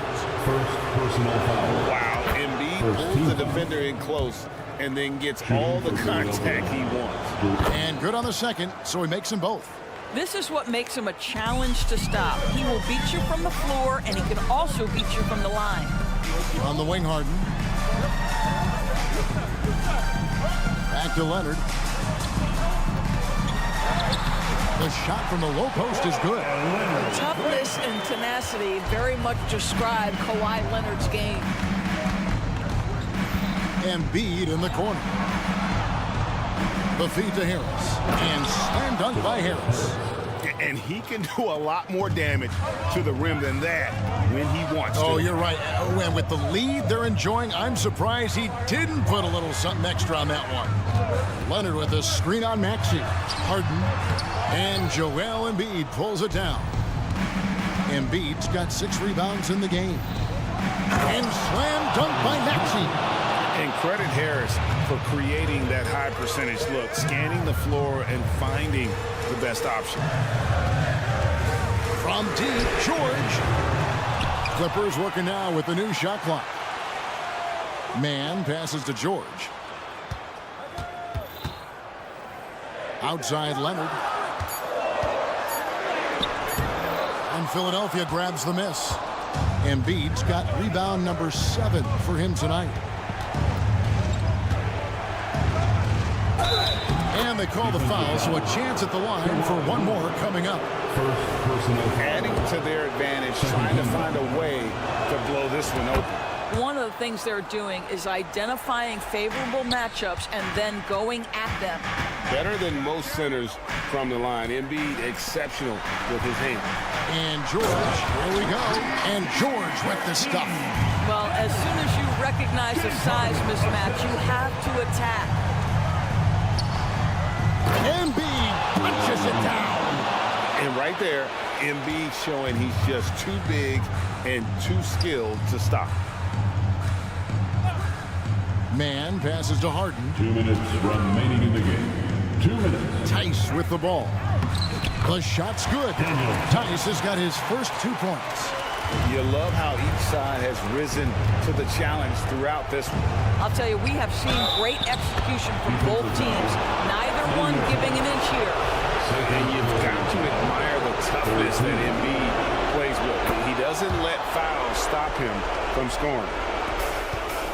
First personal foul. Wow, Embiid pulls the defender in close and then gets all the contact he wants. And good on the second, so he makes them both. This is what makes him a challenge to stop. He will beat you from the floor, and he can also beat you from the line. On the wing, Harden. Back to Leonard. The shot from the low post is good. Toughness and tenacity very much describe Kawhi Leonard's game. Embiid in the corner. The feed to Harris. And slam dunk by Harris. And he can do a lot more damage to the rim than that when he wants to. Oh, you're right. And with the lead they're enjoying, I'm surprised he didn't put a little something extra on that one. Leonard with a screen on Maxey. Harden. And Joel Embiid pulls it down. Embiid's got 6 rebounds in the game. And slam dunk by Maxey. And credit Harris for creating that high percentage look, scanning the floor and finding the best option. From deep, George. Clippers working now with the new shot clock. Man passes to George. Outside Leonard. And Philadelphia grabs the miss. Embiid's got rebound number 7 for him tonight. And they call the foul, so a chance at the line for one more coming up. Adding to their advantage, trying to find a way to blow this one open. One of the things they're doing is identifying favorable matchups and then going at them. Better than most centers from the line. Embiid exceptional with his hand. And George, here we go. And George with the stuff. Well, as soon as you recognize the size mismatch, you have to attack. Embiid punches it down. And right there, Embiid showing he's just too big and too skilled to stop. Man passes to Harden. 2 minutes remaining in the game. 2 minutes. Tice with the ball. The shot's good. Tice has got his first 2 points. You love how each side has risen to the challenge throughout this one. I'll tell you, we have seen great execution from both teams. Neither one giving an inch here. And you've got to admire the toughness that Embiid plays with. He doesn't let fouls stop him from scoring.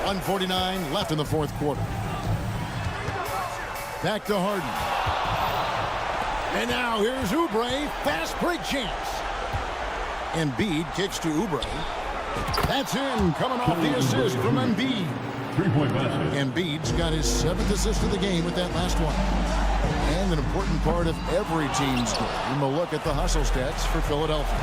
1:49 left in the 4th quarter. Back to Harden. And now here's Oubre. Fast break chance. Embiid kicks to Oubre. That's in, coming off the assist from Embiid. 3-point basket. Embiid's got his 7th assist of the game with that last one. And an important part of every team's game. A look at the hustle stats for Philadelphia.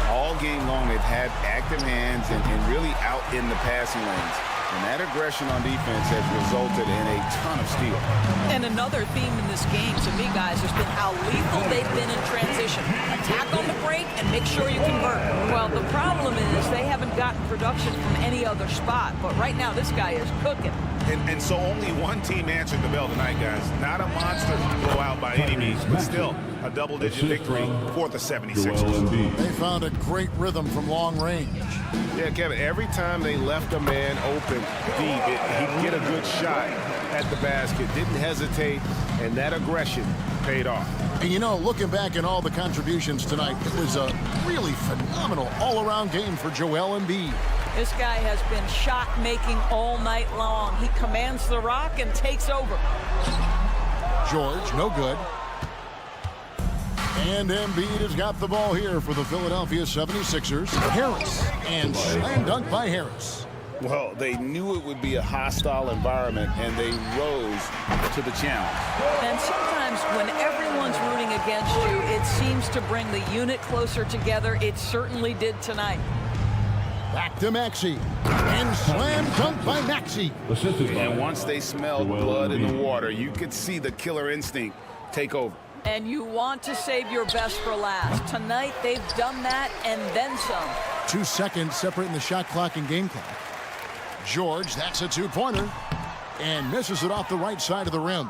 All game long, they've had active hands and really out in the passing lanes. And that aggression on defense has resulted in a ton of steals. And another theme in this game, to me, guys, has been how lethal they've been in transition. Attack on the break and make sure you convert. Well, the problem is they haven't gotten production from any other spot. But right now, this guy is cooking. And so only one team answered the bell tonight, guys. Not a monster blowout by any means, but still A double-digit victory for the 76ers. They found a great rhythm from long range. Yeah, Kevin, every time they left a man open deep, he'd get a good shot at the basket. Didn't hesitate, and that aggression paid off. And you know, looking back at all the contributions tonight, it was a really phenomenal all-around game for Joel Embiid. This guy has been shot-making all night long. He commands the rock and takes over. George, no good. And Embiid has got the ball here for the Philadelphia 76ers. Harris, and slam dunk by Harris. Well, they knew it would be a hostile environment, and they rose to the challenge. And sometimes when everyone's rooting against you, it seems to bring the unit closer together. It certainly did tonight. Back to Maxey. And slam dunk by Maxey. And once they smelled blood in the water, you could see the killer instinct take over. And you want to save your best for last. Tonight, they've done that and then some. 2 seconds separating the shot clock and game clock. George, that's a two-pointer. And misses it off the right side of the rim.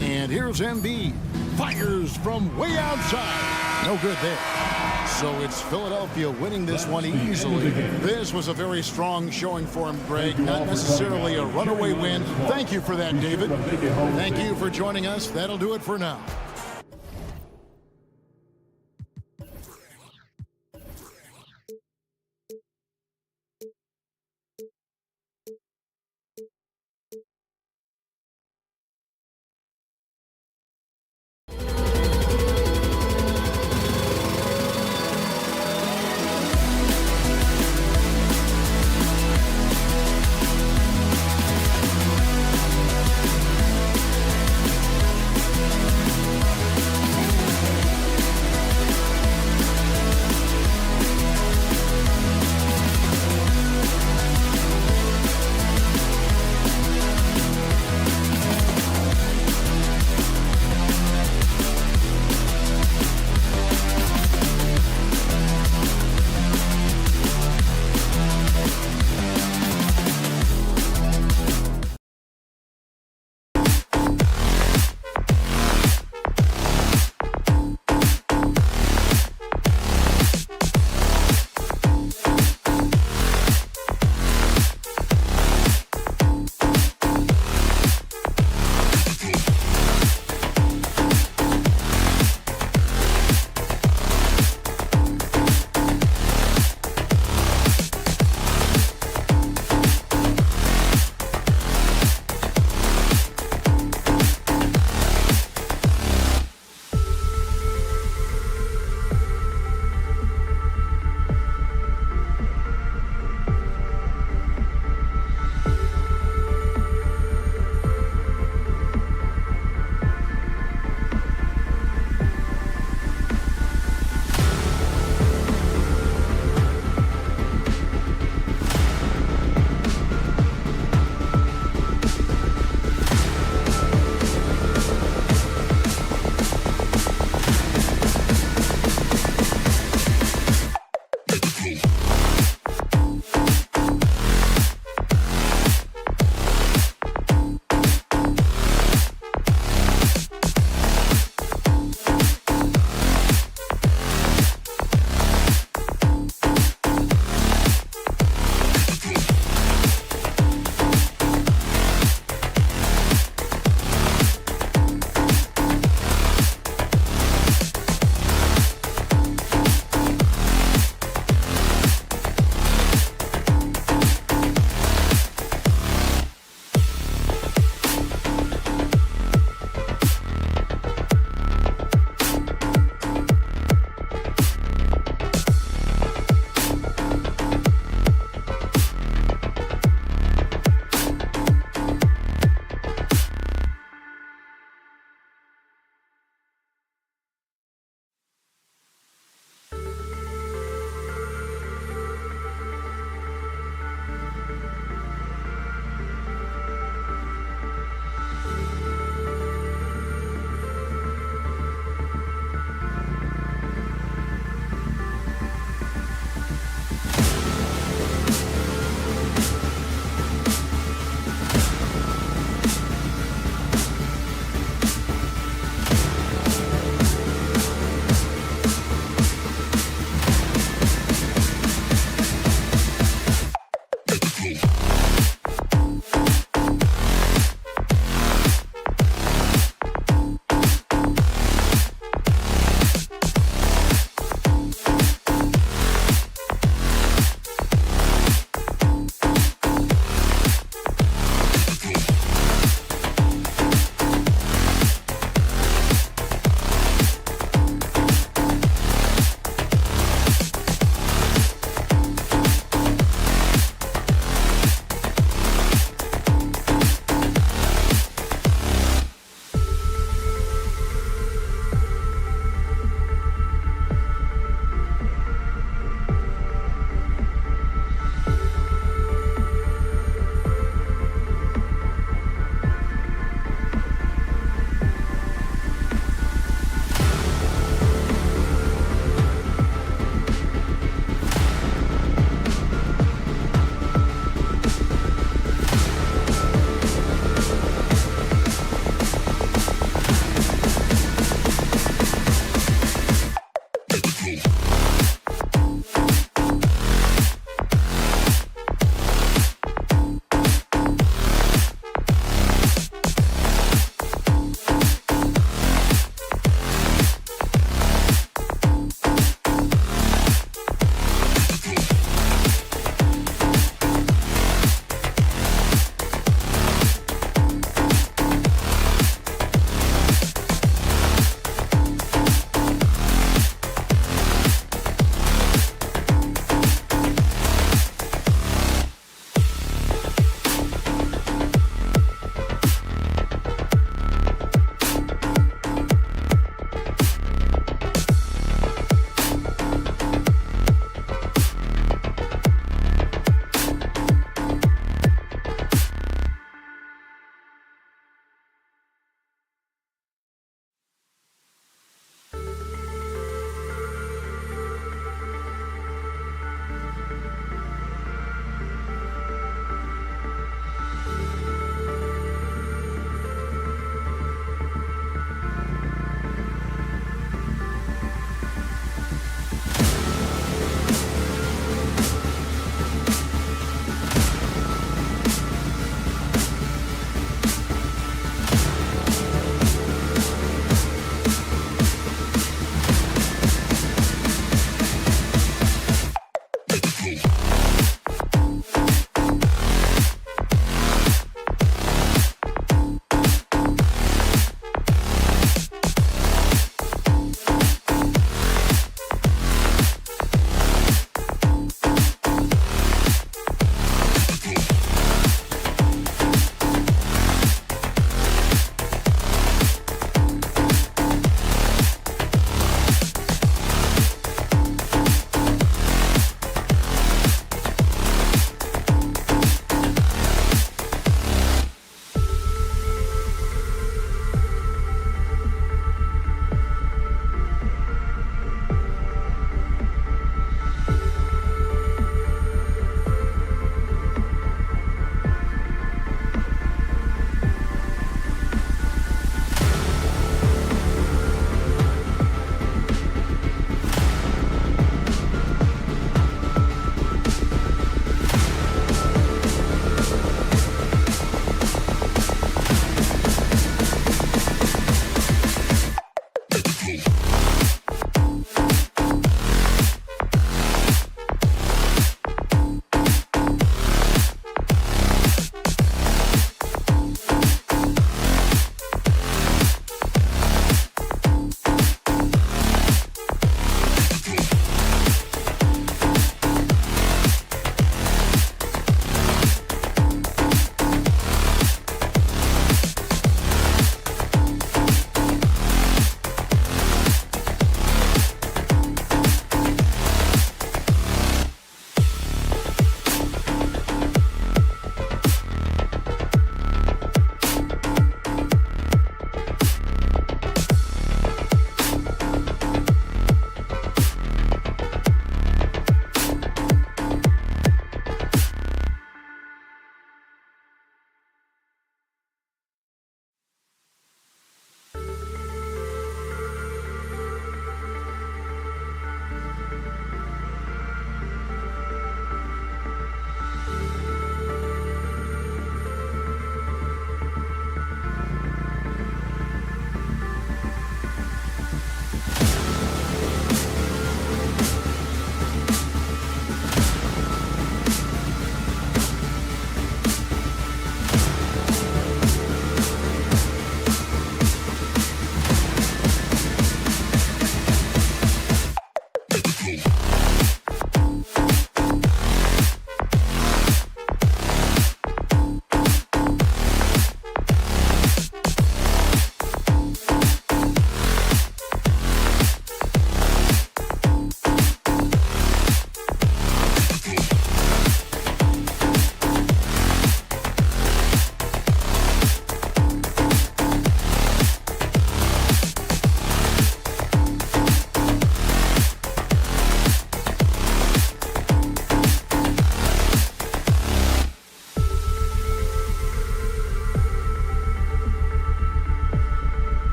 And here's Embiid. Fires from way outside. No good there. So it's Philadelphia winning this one easily. This was a very strong showing for him, Greg. Not necessarily a runaway win. Thank you for that, David. Thank you for joining us. That'll do it for now.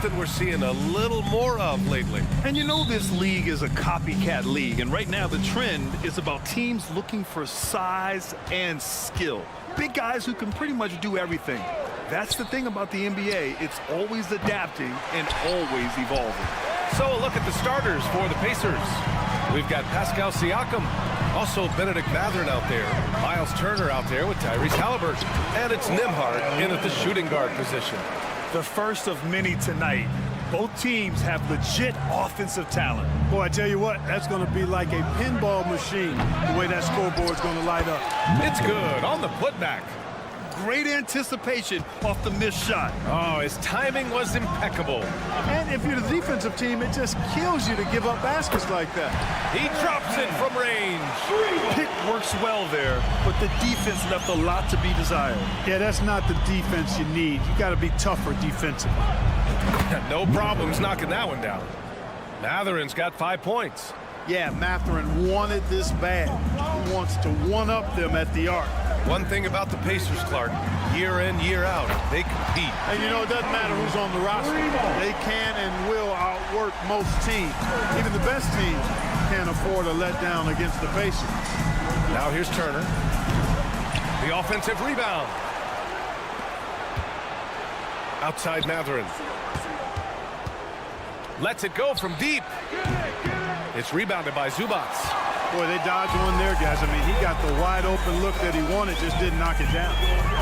something we're seeing a little more of lately. And you know this league is a copycat league, and right now the trend is about teams looking for size and skill. Big guys who can pretty much do everything. That's the thing about the NBA. It's always adapting and always evolving. So a look at the starters for the Pacers. We've got Pascal Siakam, also Benedict Mathurin out there, Miles Turner out there with Tyrese Halliburton, and it's Nembhard in at the shooting guard position. The first of many tonight. Both teams have legit offensive talent. Boy, I tell you what, that's going to be like a pinball machine, the way that scoreboard's going to light up. It's good on the putback. Great anticipation off the missed shot. Oh, his timing was impeccable. And if you're the defensive team, it just kills you to give up baskets like that. He drops it from range. Pick works well there, but the defense left a lot to be desired. Yeah, that's not the defense you need. You got to be tougher defensively. No problems knocking that one down. Mathurin's got 5 points. Yeah, Mathurin wanted this bad. He wants to one-up them at the arc. One thing about the Pacers, Clark, year in, year out, they compete. And you know, it doesn't matter who's on the roster. They can and will outwork most teams. Even the best teams can't afford a letdown against the Pacers. Now here's Turner. The offensive rebound. Outside Mathurin. Lets it go from deep. It's rebounded by Zubac. Boy, they dodged one there, guys. I mean, he got the wide open look that he wanted, just didn't knock it down.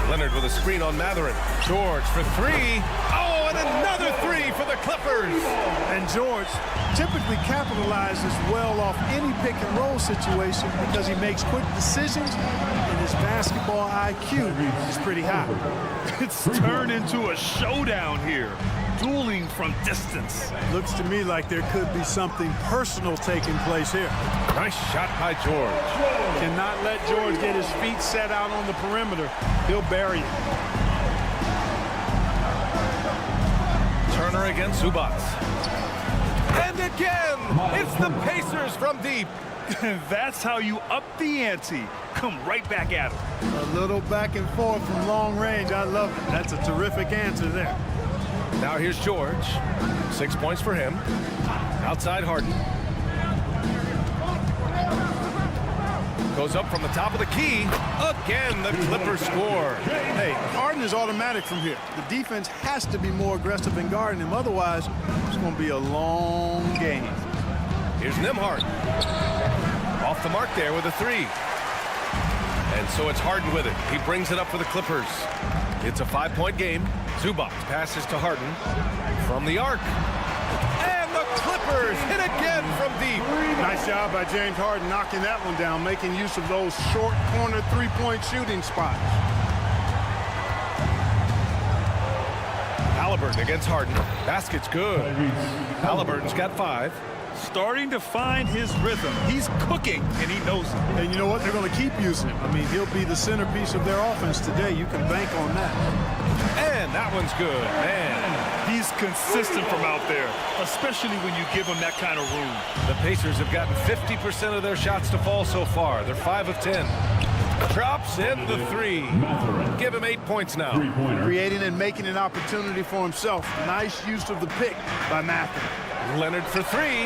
Leonard with a screen on Mathurin. George for three. Oh, and another three for the Clippers. And George typically capitalizes well off any pick and roll situation because he makes quick decisions and his basketball IQ is pretty high. It's turned into a showdown here. Dueling from distance. Looks to me like there could be something personal taking place here. Nice shot by George. Cannot let George get his feet set out on the perimeter. He'll bury it. Turner against Zubac. And again, it's the Pacers from deep. That's how you up the ante. Come right back at him. A little back and forth from long range. I love it. That's a terrific answer there. Now here's George. 6 points for him. Outside Harden. Goes up from the top of the key. Again, the Clippers score. Hey, Harden is automatic from here. The defense has to be more aggressive in guarding him. Otherwise, it's going to be a long game. Here's Nembhard. Off the mark there with a three. And so it's Harden with it. He brings it up for the Clippers. It's a 5-point game. Zubac passes to Harden from the arc. And the Clippers hit again from deep. Nice job by James Harden knocking that one down, making use of those short corner three-point shooting spots. Halliburton against Harden. Basket's good. Halliburton's got 5. Starting to find his rhythm. He's cooking, and he knows it. And you know what? They're going to keep using him. I mean, he'll be the centerpiece of their offense today. You can bank on that. And that one's good, man. He's consistent from out there, especially when you give him that kind of room. The Pacers have gotten 50% of their shots to fall so far. They're 5 of 10. Drops in the three. Give him 8 points now. Creating and making an opportunity for himself. Nice use of the pick by Matthew. Leonard for three.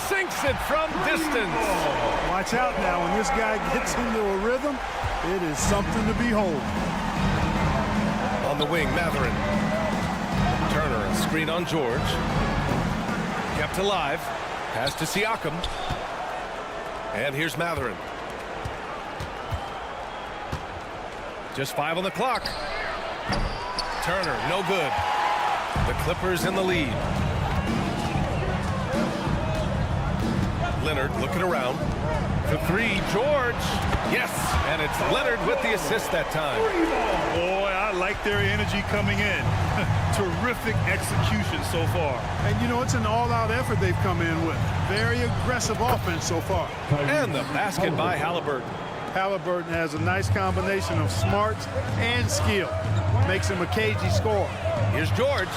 Sinks it from distance. Watch out now. When this guy gets into a rhythm, it is something to behold. On the wing, Mathurin. Turner, a screen on George. Kept alive. Pass to Siakam. And here's Mathurin. Just 5 on the clock. Turner, no good. The Clippers in the lead. Leonard looking around. For three, George. Yes, and it's Leonard with the assist that time. Boy, I like their energy coming in. Terrific execution so far. And, you know, it's an all-out effort they've come in with. Very aggressive offense so far. And the basket by Halliburton. Halliburton has a nice combination of smarts and skill. Makes him a cagey scorer. Here's George.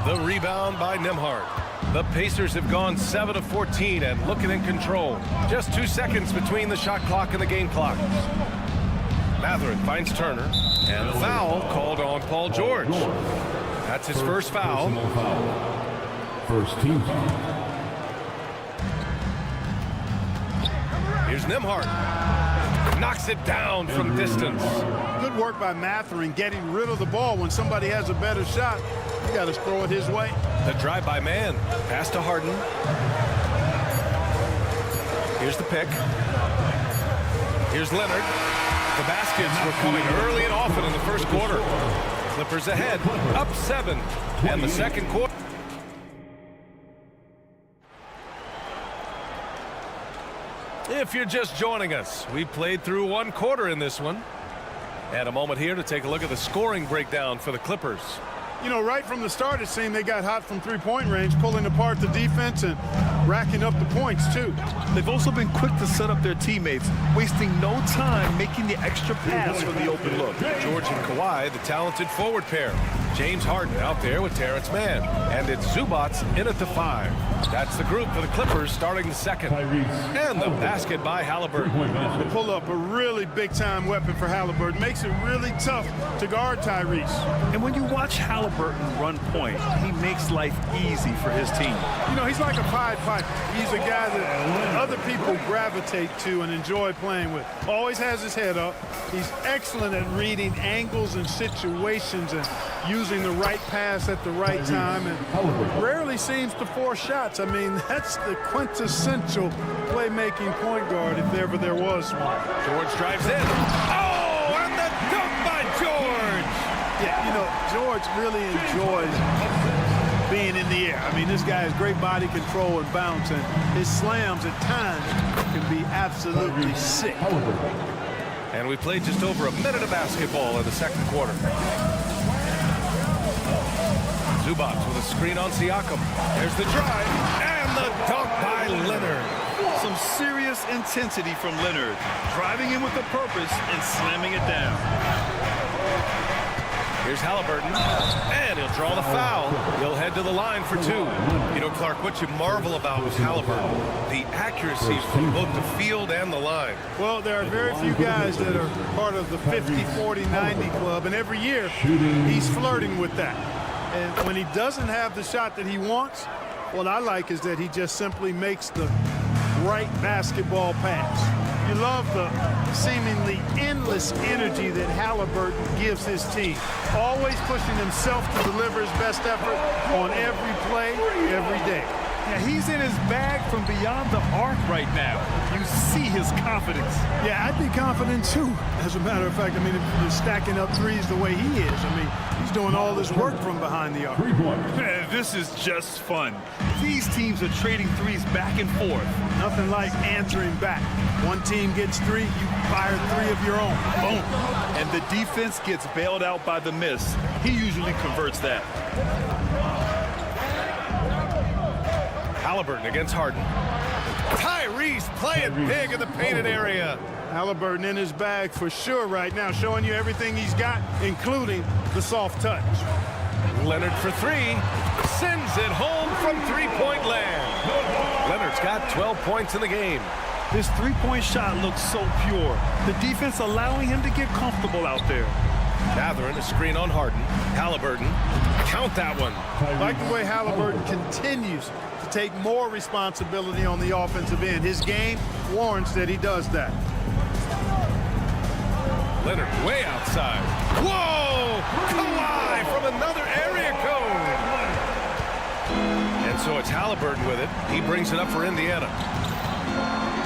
The rebound by Nembhard. The Pacers have gone 7 of 14 and looking in control. Just 2 seconds between the shot clock and the game clock. Mathurin finds Turner, and foul called on Paul George. That's his first foul. First team foul. Here's Nembhard. Knocks it down from distance. Good work by Matherin getting rid of the ball. When somebody has a better shot, you got to throw it his way. The drive-by man. Pass to Harden. Here's the pick. Here's Leonard. The baskets were coming early and often in the first quarter. Clippers ahead, up 7. And the second quarter. If you're just joining us, we played through one quarter in this one. And a moment here to take a look at the scoring breakdown for the Clippers. You know, right from the start, it seemed they got hot from three-point range, pulling apart the defense and racking up the points, too. They've also been quick to set up their teammates, wasting no time making the extra pass for the open look. George and Kawhi, the talented forward pair. James Harden out there with Terrence Mann. And it's Zubats in at the 5. That's the group for the Clippers starting the second. And the basket by Halliburton. To pull up a really big-time weapon for Halliburton. Makes it really tough to guard Tyrese. And when you watch Halliburton run point, he makes life easy for his team. You know, he's like a Pied Piper. He's a guy that other people gravitate to and enjoy playing with. Always has his head up. He's excellent at reading angles and situations and using the right pass at the right time, and rarely seems to force shots. I mean, that's the quintessential playmaking point guard if ever there was one. George drives in. Oh, and the dunk by George! Yeah, you know, George really enjoys being in the air. I mean, this guy has great body control and bounce, and his slams at times can be absolutely sick. And we played just over a minute of basketball in the second quarter. Zubats with a screen on Siakam. There's the drive, and the dunk by Leonard. Some serious intensity from Leonard, driving in with a purpose and slamming it down. Here's Halliburton, and he'll draw the foul. He'll head to the line for 2. You know, Clark, what you marvel about with Halliburton, the accuracy from both the field and the line. Well, there are very few guys that are part of the 50, 40, 90 club, and every year he's flirting with that. And when he doesn't have the shot that he wants, what I like is that he just simply makes the right basketball pass. You love the seemingly endless energy that Halliburton gives his team. Always pushing himself to deliver his best effort on every play, every day. Yeah, he's in his bag from beyond the arc right now. You see his confidence. Yeah, I'd be confident too. As a matter of fact, I mean, if you're stacking up threes the way he is, I mean, he's doing all this work from behind the arc. This is just fun. These teams are trading threes back and forth. Nothing like answering back. One team gets 3, you fire 3 of your own. Boom. And the defense gets bailed out by the miss. He usually converts that. Halliburton against Harden. Tyrese playing big in the painted area. Halliburton in his bag for sure right now, showing you everything he's got, including the soft touch. Leonard for 3. Sends it home from three-point land. Leonard's got 12 points in the game. His three-point shot looks so pure. The defense allowing him to get comfortable out there. Matherin, a screen on Harden. Halliburton, count that one. I like the way Halliburton continues to take more responsibility on the offensive end. His game warrants that he does that. Leonard way outside. Whoa! Kawhi from another area code. And so it's Halliburton with it. He brings it up for Indiana.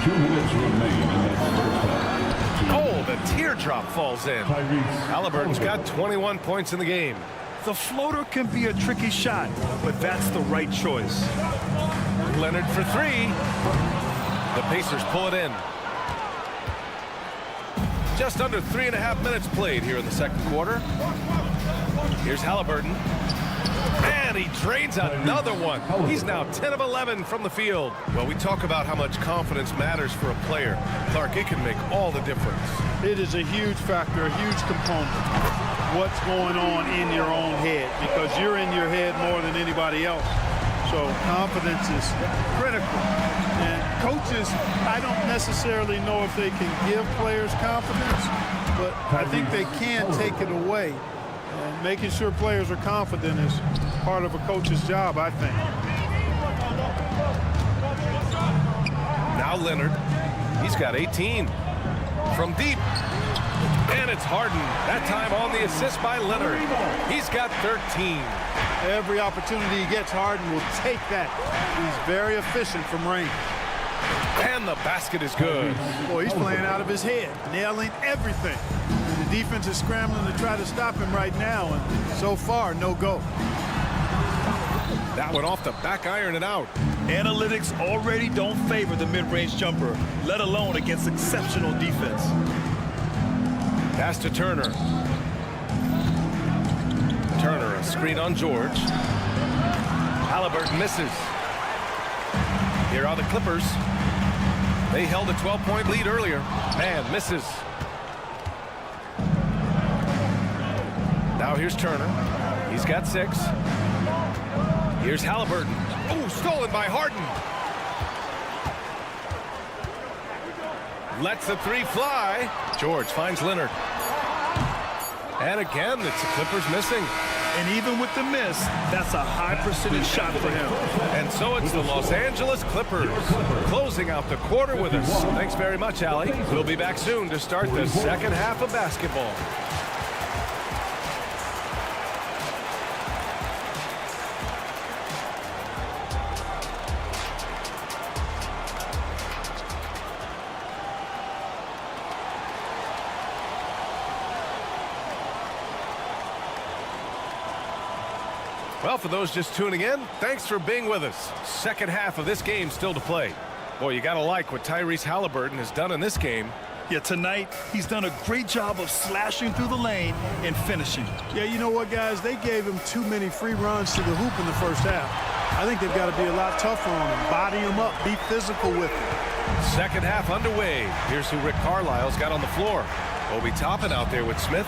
2 minutes remain in that first half. Oh, the teardrop falls in. Halliburton's got 21 points in the game. The floater can be a tricky shot, but that's the right choice. Leonard for 3. The Pacers pull it in. Just under 3.5 minutes played here in the second quarter. Here's Halliburton. And he drains another one. He's now 10 of 11 from the field. Well, we talk about how much confidence matters for a player. Clark, it can make all the difference. It is a huge factor, a huge component. What's going on in your own head, because you're in your head more than anybody else. So confidence is critical. And coaches, I don't necessarily know if they can give players confidence, but I think they can take it away Making sure players are confident is part of a coach's job, I think. Now Leonard. He's got 18. From deep. And it's Harden. That time on the assist by Leonard. He's got 13. Every opportunity he gets, Harden will take that. He's very efficient from range. And the basket is good. Boy, he's playing out of his head, nailing everything. The defense is scrambling to try to stop him right now, and so far, no go. That one off the back iron and out. Analytics already don't favor the mid-range jumper, let alone against exceptional defense. Pass to Turner. Turner, a screen on George. Halliburton misses. Here are the Clippers. They held a 12-point lead earlier. Man misses. Now here's Turner. He's got 6. Here's Halliburton. Oh, stolen by Harden. Lets the 3 fly. George finds Leonard. And again, it's the Clippers missing. And even with the miss, that's a high percentage shot for him. And so it's the Los Angeles Clippers closing out the quarter with us. Thanks very much, Allie. We'll be back soon to start the second half of basketball. Well, for those just tuning in, thanks for being with us. Second half of this game still to play. Boy, you got to like what Tyrese Halliburton has done in this game. Yeah, tonight, he's done a great job of slashing through the lane and finishing. Yeah, you know what, guys? They gave him too many free runs to the hoop in the first half. I think they've got to be a lot tougher on him, body him up, be physical with him. Second half underway. Here's who Rick Carlisle's got on the floor. Obi Toppin out there with Smith.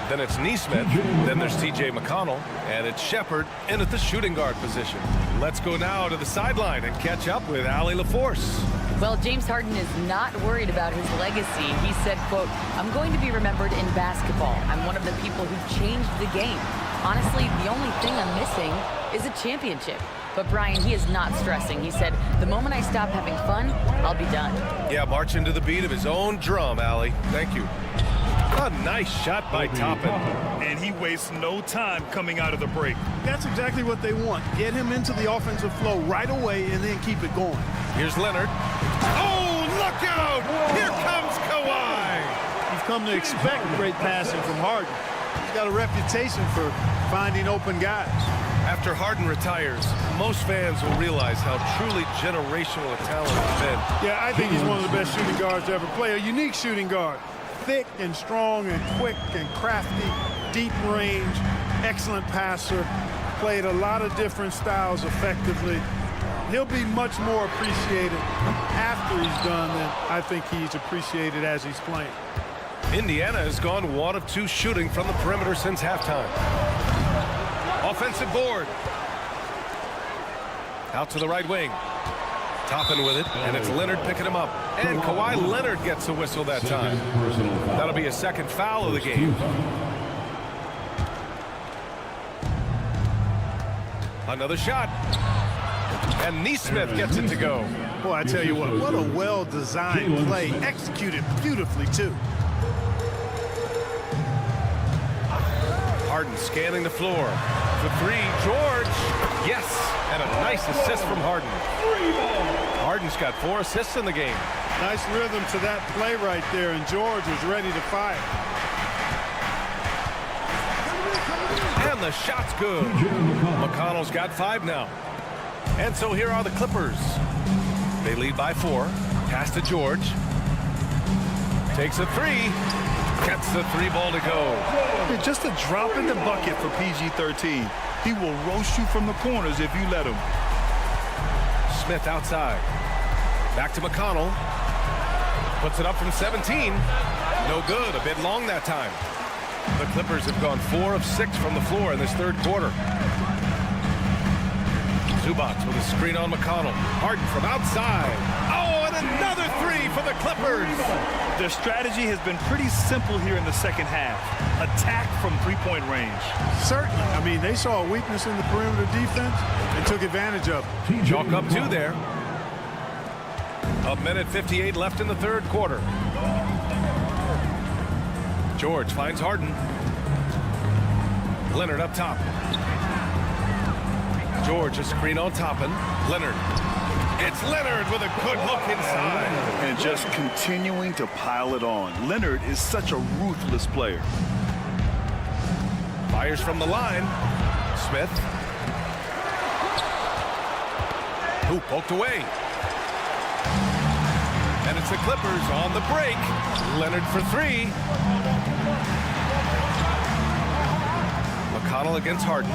Then it's Neesmith. Then there's T.J. McConnell. And it's Shepard in at the shooting guard position. Let's go now to the sideline and catch up with Allie LaForce. Well, James Harden is not worried about his legacy. He said, quote, "I'm going to be remembered in basketball. I'm one of the people who changed the game. Honestly, the only thing I'm missing is a championship." But Brian, he is not stressing. He said, "The moment I stop having fun, I'll be done." Yeah, marching to the beat of his own drum, Allie. Thank you. A nice shot by Toppin. And he wastes no time coming out of the break. That's exactly what they want. Get him into the offensive flow right away and then keep it going. Here's Leonard. Oh, look out! Here comes Kawhi! You've come to expect great passing from Harden. He's got a reputation for finding open guys. After Harden retires, most fans will realize how truly generational a talent he's been. Yeah, I think he's one of the best shooting guards to ever play. A unique shooting guard. Thick and strong and quick and crafty, deep range, excellent passer, played a lot of different styles effectively. He'll be much more appreciated after he's done than I think he's appreciated as he's playing. Indiana has gone 1 of 2 shooting from the perimeter since halftime. Offensive board. Out to the right wing. Toppin with it, and it's Leonard picking him up. And Kawhi Leonard gets a whistle that time. That'll be a second foul of the game. Another shot. And Neesmith gets it to go. Boy, I tell you what a well-designed play. Executed beautifully, too. Harden scanning the floor. For 3, George. Yes, and a nice assist from Harden. Harden's got 4 assists in the game. Nice rhythm to that play right there, and George is ready to fire. And the shot's good. McConnell's got 5 now. And so here are the Clippers. They lead by 4. Pass to George. Takes a 3. Gets the 3 ball to go. Yeah, just a drop in the bucket for PG-13. He will roast you from the corners if you let him. Smith outside. Back to McConnell. Puts it up from 17. No good. A bit long that time. The Clippers have gone 4 of 6 from the floor in this third quarter. Zubac with a screen on McConnell. Harden from outside. Oh, and another three for the Clippers. Their strategy has been pretty simple here in the second half. Attack from three-point range. Certainly. I mean, they saw a weakness in the perimeter defense and took advantage of it. Chalk up 2 there. A minute 58 left in the third quarter. George finds Harden. Leonard up top. George, a screen on Toppin. Leonard. It's Leonard with a good look inside. And just continuing to pile it on. Leonard is such a ruthless player. Fires from the line. Smith. Who poked away. And it's the Clippers on the break. Leonard for 3. McConnell against Harden.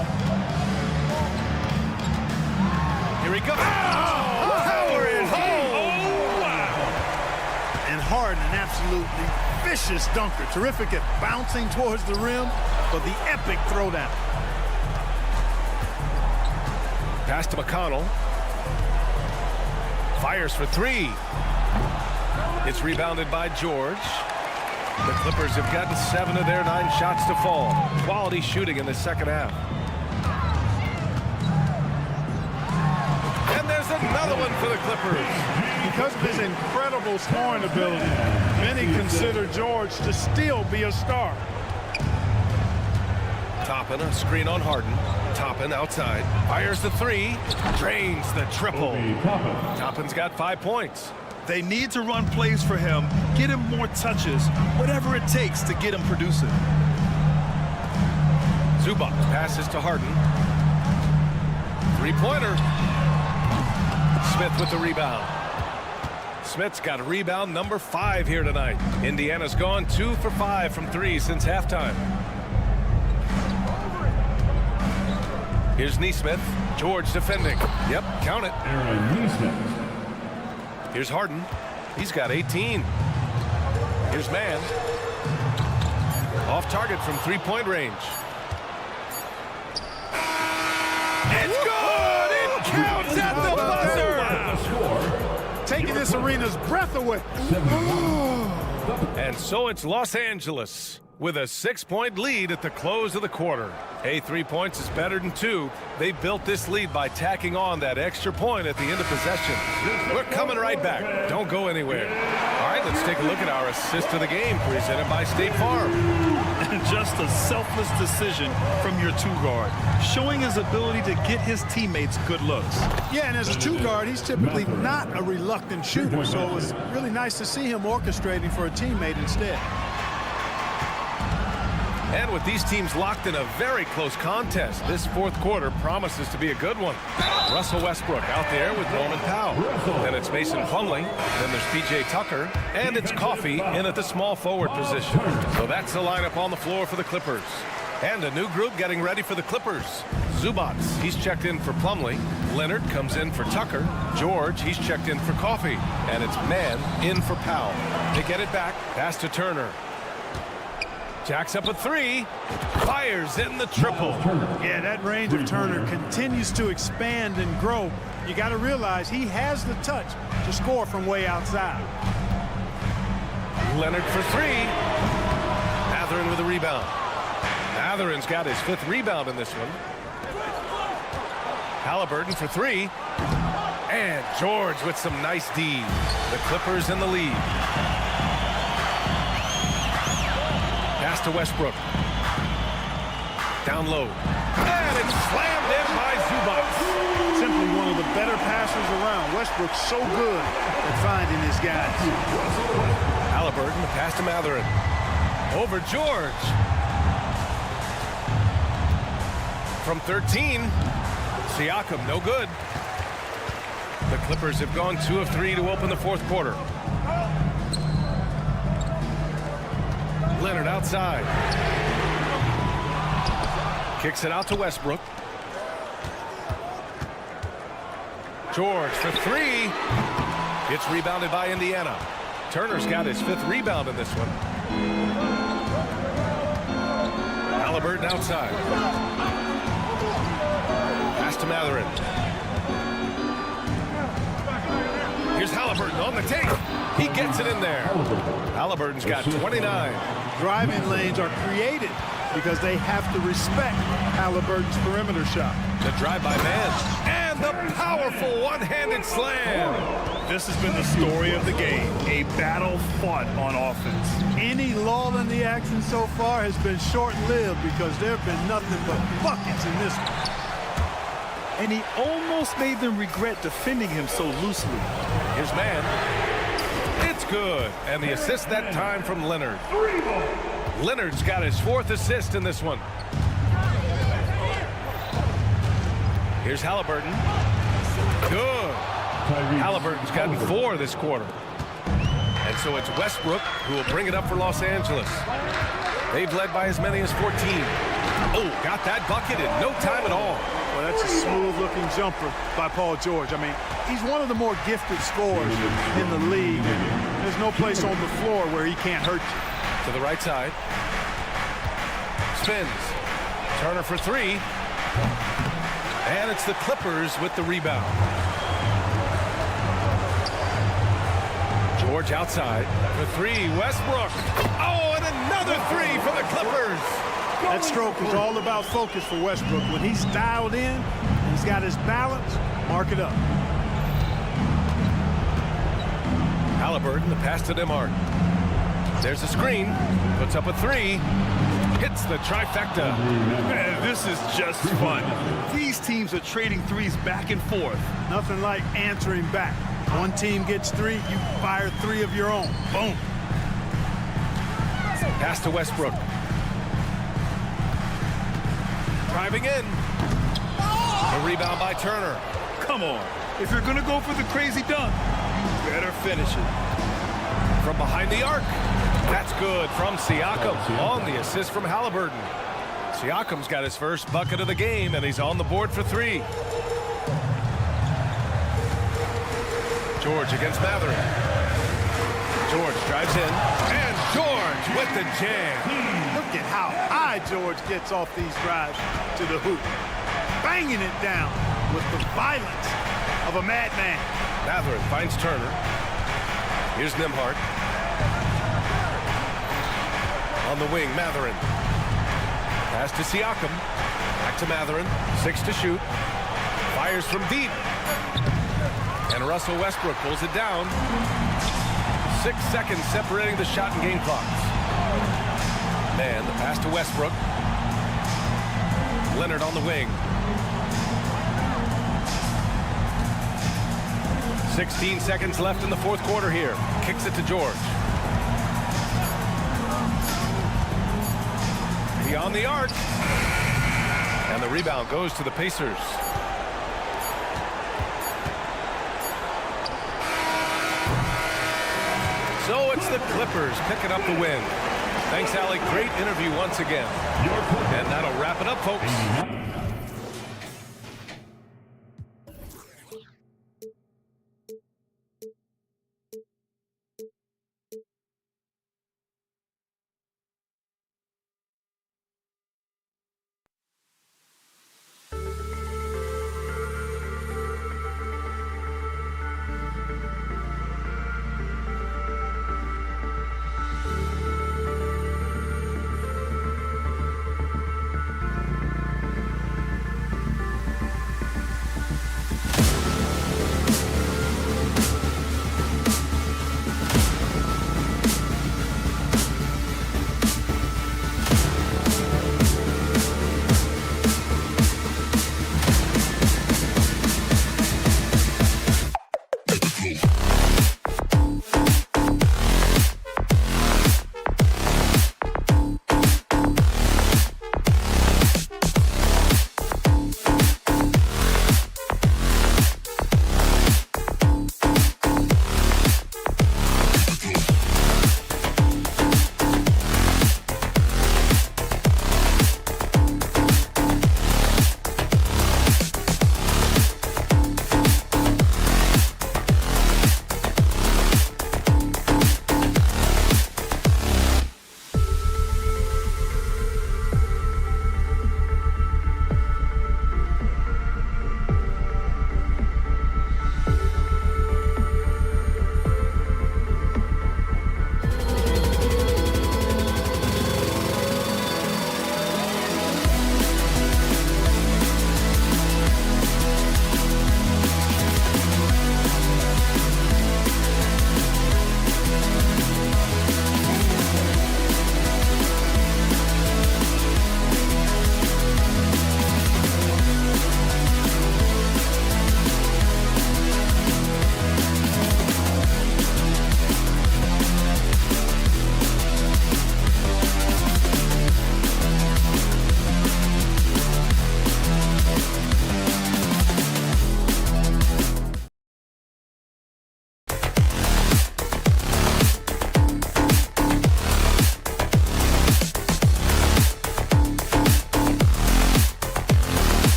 Here he goes. Oh, power is home. Oh, wow. And Harden, an absolutely vicious dunker. Terrific at bouncing towards the rim, but the epic throwdown. Pass to McConnell. Fires for 3. It's rebounded by George. The Clippers have gotten 7 of their 9 shots to fall. Quality shooting in the second half. And there's another one for the Clippers. Because of his incredible scoring ability, many consider George to still be a star. Toppin, a screen on Harden. Toppin outside. Fires the 3. Drains the triple. Toppin's got 5 points. They need to run plays for him, get him more touches, whatever it takes to get him producing. Zubac passes to Harden. 3-pointer. Smith with the rebound. Smith's got a rebound number 5 here tonight. Indiana's gone 2 for 5 from 3 since halftime. Here's Nesmith. George defending. Yep, count it. Here's Harden. He's got 18. Here's Mann. Off target from 3-point range. It's good! It counts at the buzzer! Taking this arena's breath away. And so it's Los Angeles with a 6-point lead at the close of the quarter. Hey, 3 points is better than 2. They built this lead by tacking on that extra point at the end of possession. We're coming right back. Don't go anywhere. All right, let's take a look at our assist of the game presented by State Farm. And just a selfless decision from your 2-guard, showing his ability to get his teammates good looks. Yeah, and as a 2-guard, he's typically not a reluctant shooter, so it was really nice to see him orchestrating for a teammate instead. And with these teams locked in a very close contest, this fourth quarter promises to be a good one. Russell Westbrook out there with Norman Powell. Then it's Mason Plumlee. Then there's P.J. Tucker. And it's Coffey in at the small forward position. So that's the lineup on the floor for the Clippers. And a new group getting ready for the Clippers. Zubac, he's checked in for Plumlee. Leonard comes in for Tucker. George, he's checked in for Coffey. And it's Mann in for Powell. They get it back. Pass to Turner. Jacks up a 3, fires in the triple. Yeah, that range of Turner continues to expand and grow. You got to realize he has the touch to score from way outside. Leonard for 3. Mathurin with a rebound. Mathurin's got his 5th rebound in this one. Halliburton for 3. And George with some nice D. The Clippers in the lead. Pass to Westbrook. Down low. And it's slammed in by Zubac. Simply one of the better passers around. Westbrook's so good at finding his guys. Halliburton, the pass to Mathurin. Over George. From 13. Siakam, no good. The Clippers have gone 2 of 3 to open the fourth quarter. Leonard outside. Kicks it out to Westbrook. George for 3. It's rebounded by Indiana. Turner's got his 5th rebound in this one. Halliburton outside. Pass to Mathurin. Here's Halliburton. Halliburton on the take. He gets it in there. Halliburton's got 29. Driving lanes are created because they have to respect Halliburton's perimeter shot. The drive-by man. And the powerful one-handed slam. This has been the story of the game, a battle fought on offense. Any lull in the action so far has been short-lived because there have been nothing but buckets in this one. And he almost made them regret defending him so loosely. Here's man. It's good. And the assist that time from Leonard. Leonard's got his 4th assist in this one. Here's Halliburton. Good. Halliburton's gotten 4 this quarter. And so it's Westbrook who will bring it up for Los Angeles. They've led by as many as 14. Oh, got that bucket in no time at all. Well, that's a smooth-looking jumper by Paul George. I mean, he's one of the more gifted scorers in the league. There's no place on the floor where he can't hurt you. To the right side. Spins. Turner for 3. And it's the Clippers with the rebound. George outside for 3. Westbrook. Oh, and another 3 for the Clippers. That stroke is all about focus for Westbrook. When he's dialed in, he's got his balance, mark it up. Halliburton, the pass to DeMar. There's a screen. Puts up a 3. Hits the trifecta. Man, this is just fun. These teams are trading threes back and forth. Nothing like answering back. One team gets 3, you fire 3 of your own. Boom. Pass to Westbrook. Driving in. A rebound by Turner. Come on. If you're going to go for the crazy dunk, you better finish it. From behind the arc. That's good from Siakam on the assist from Halliburton. Siakam's got his first bucket of the game, and he's on the board for 3. George against Mathurin. George drives in, and George with the jam. Look at how high George gets off these drives to the hoop. Banging it down with the violence of a madman. Mathurin finds Turner. Here's Nembhard. On the wing, Mathurin. Pass to Siakam. Back to Mathurin. 6 to shoot. Fires from deep. And Russell Westbrook pulls it down. 6 seconds separating the shot and game clocks. Man, the pass to Westbrook. Leonard on the wing. 16 seconds left in the 4th quarter here. Kicks it to George. Beyond the arc. And the rebound goes to the Pacers. So it's the Clippers picking up the win. Thanks, Alec. Great interview once again. And that'll wrap it up, folks.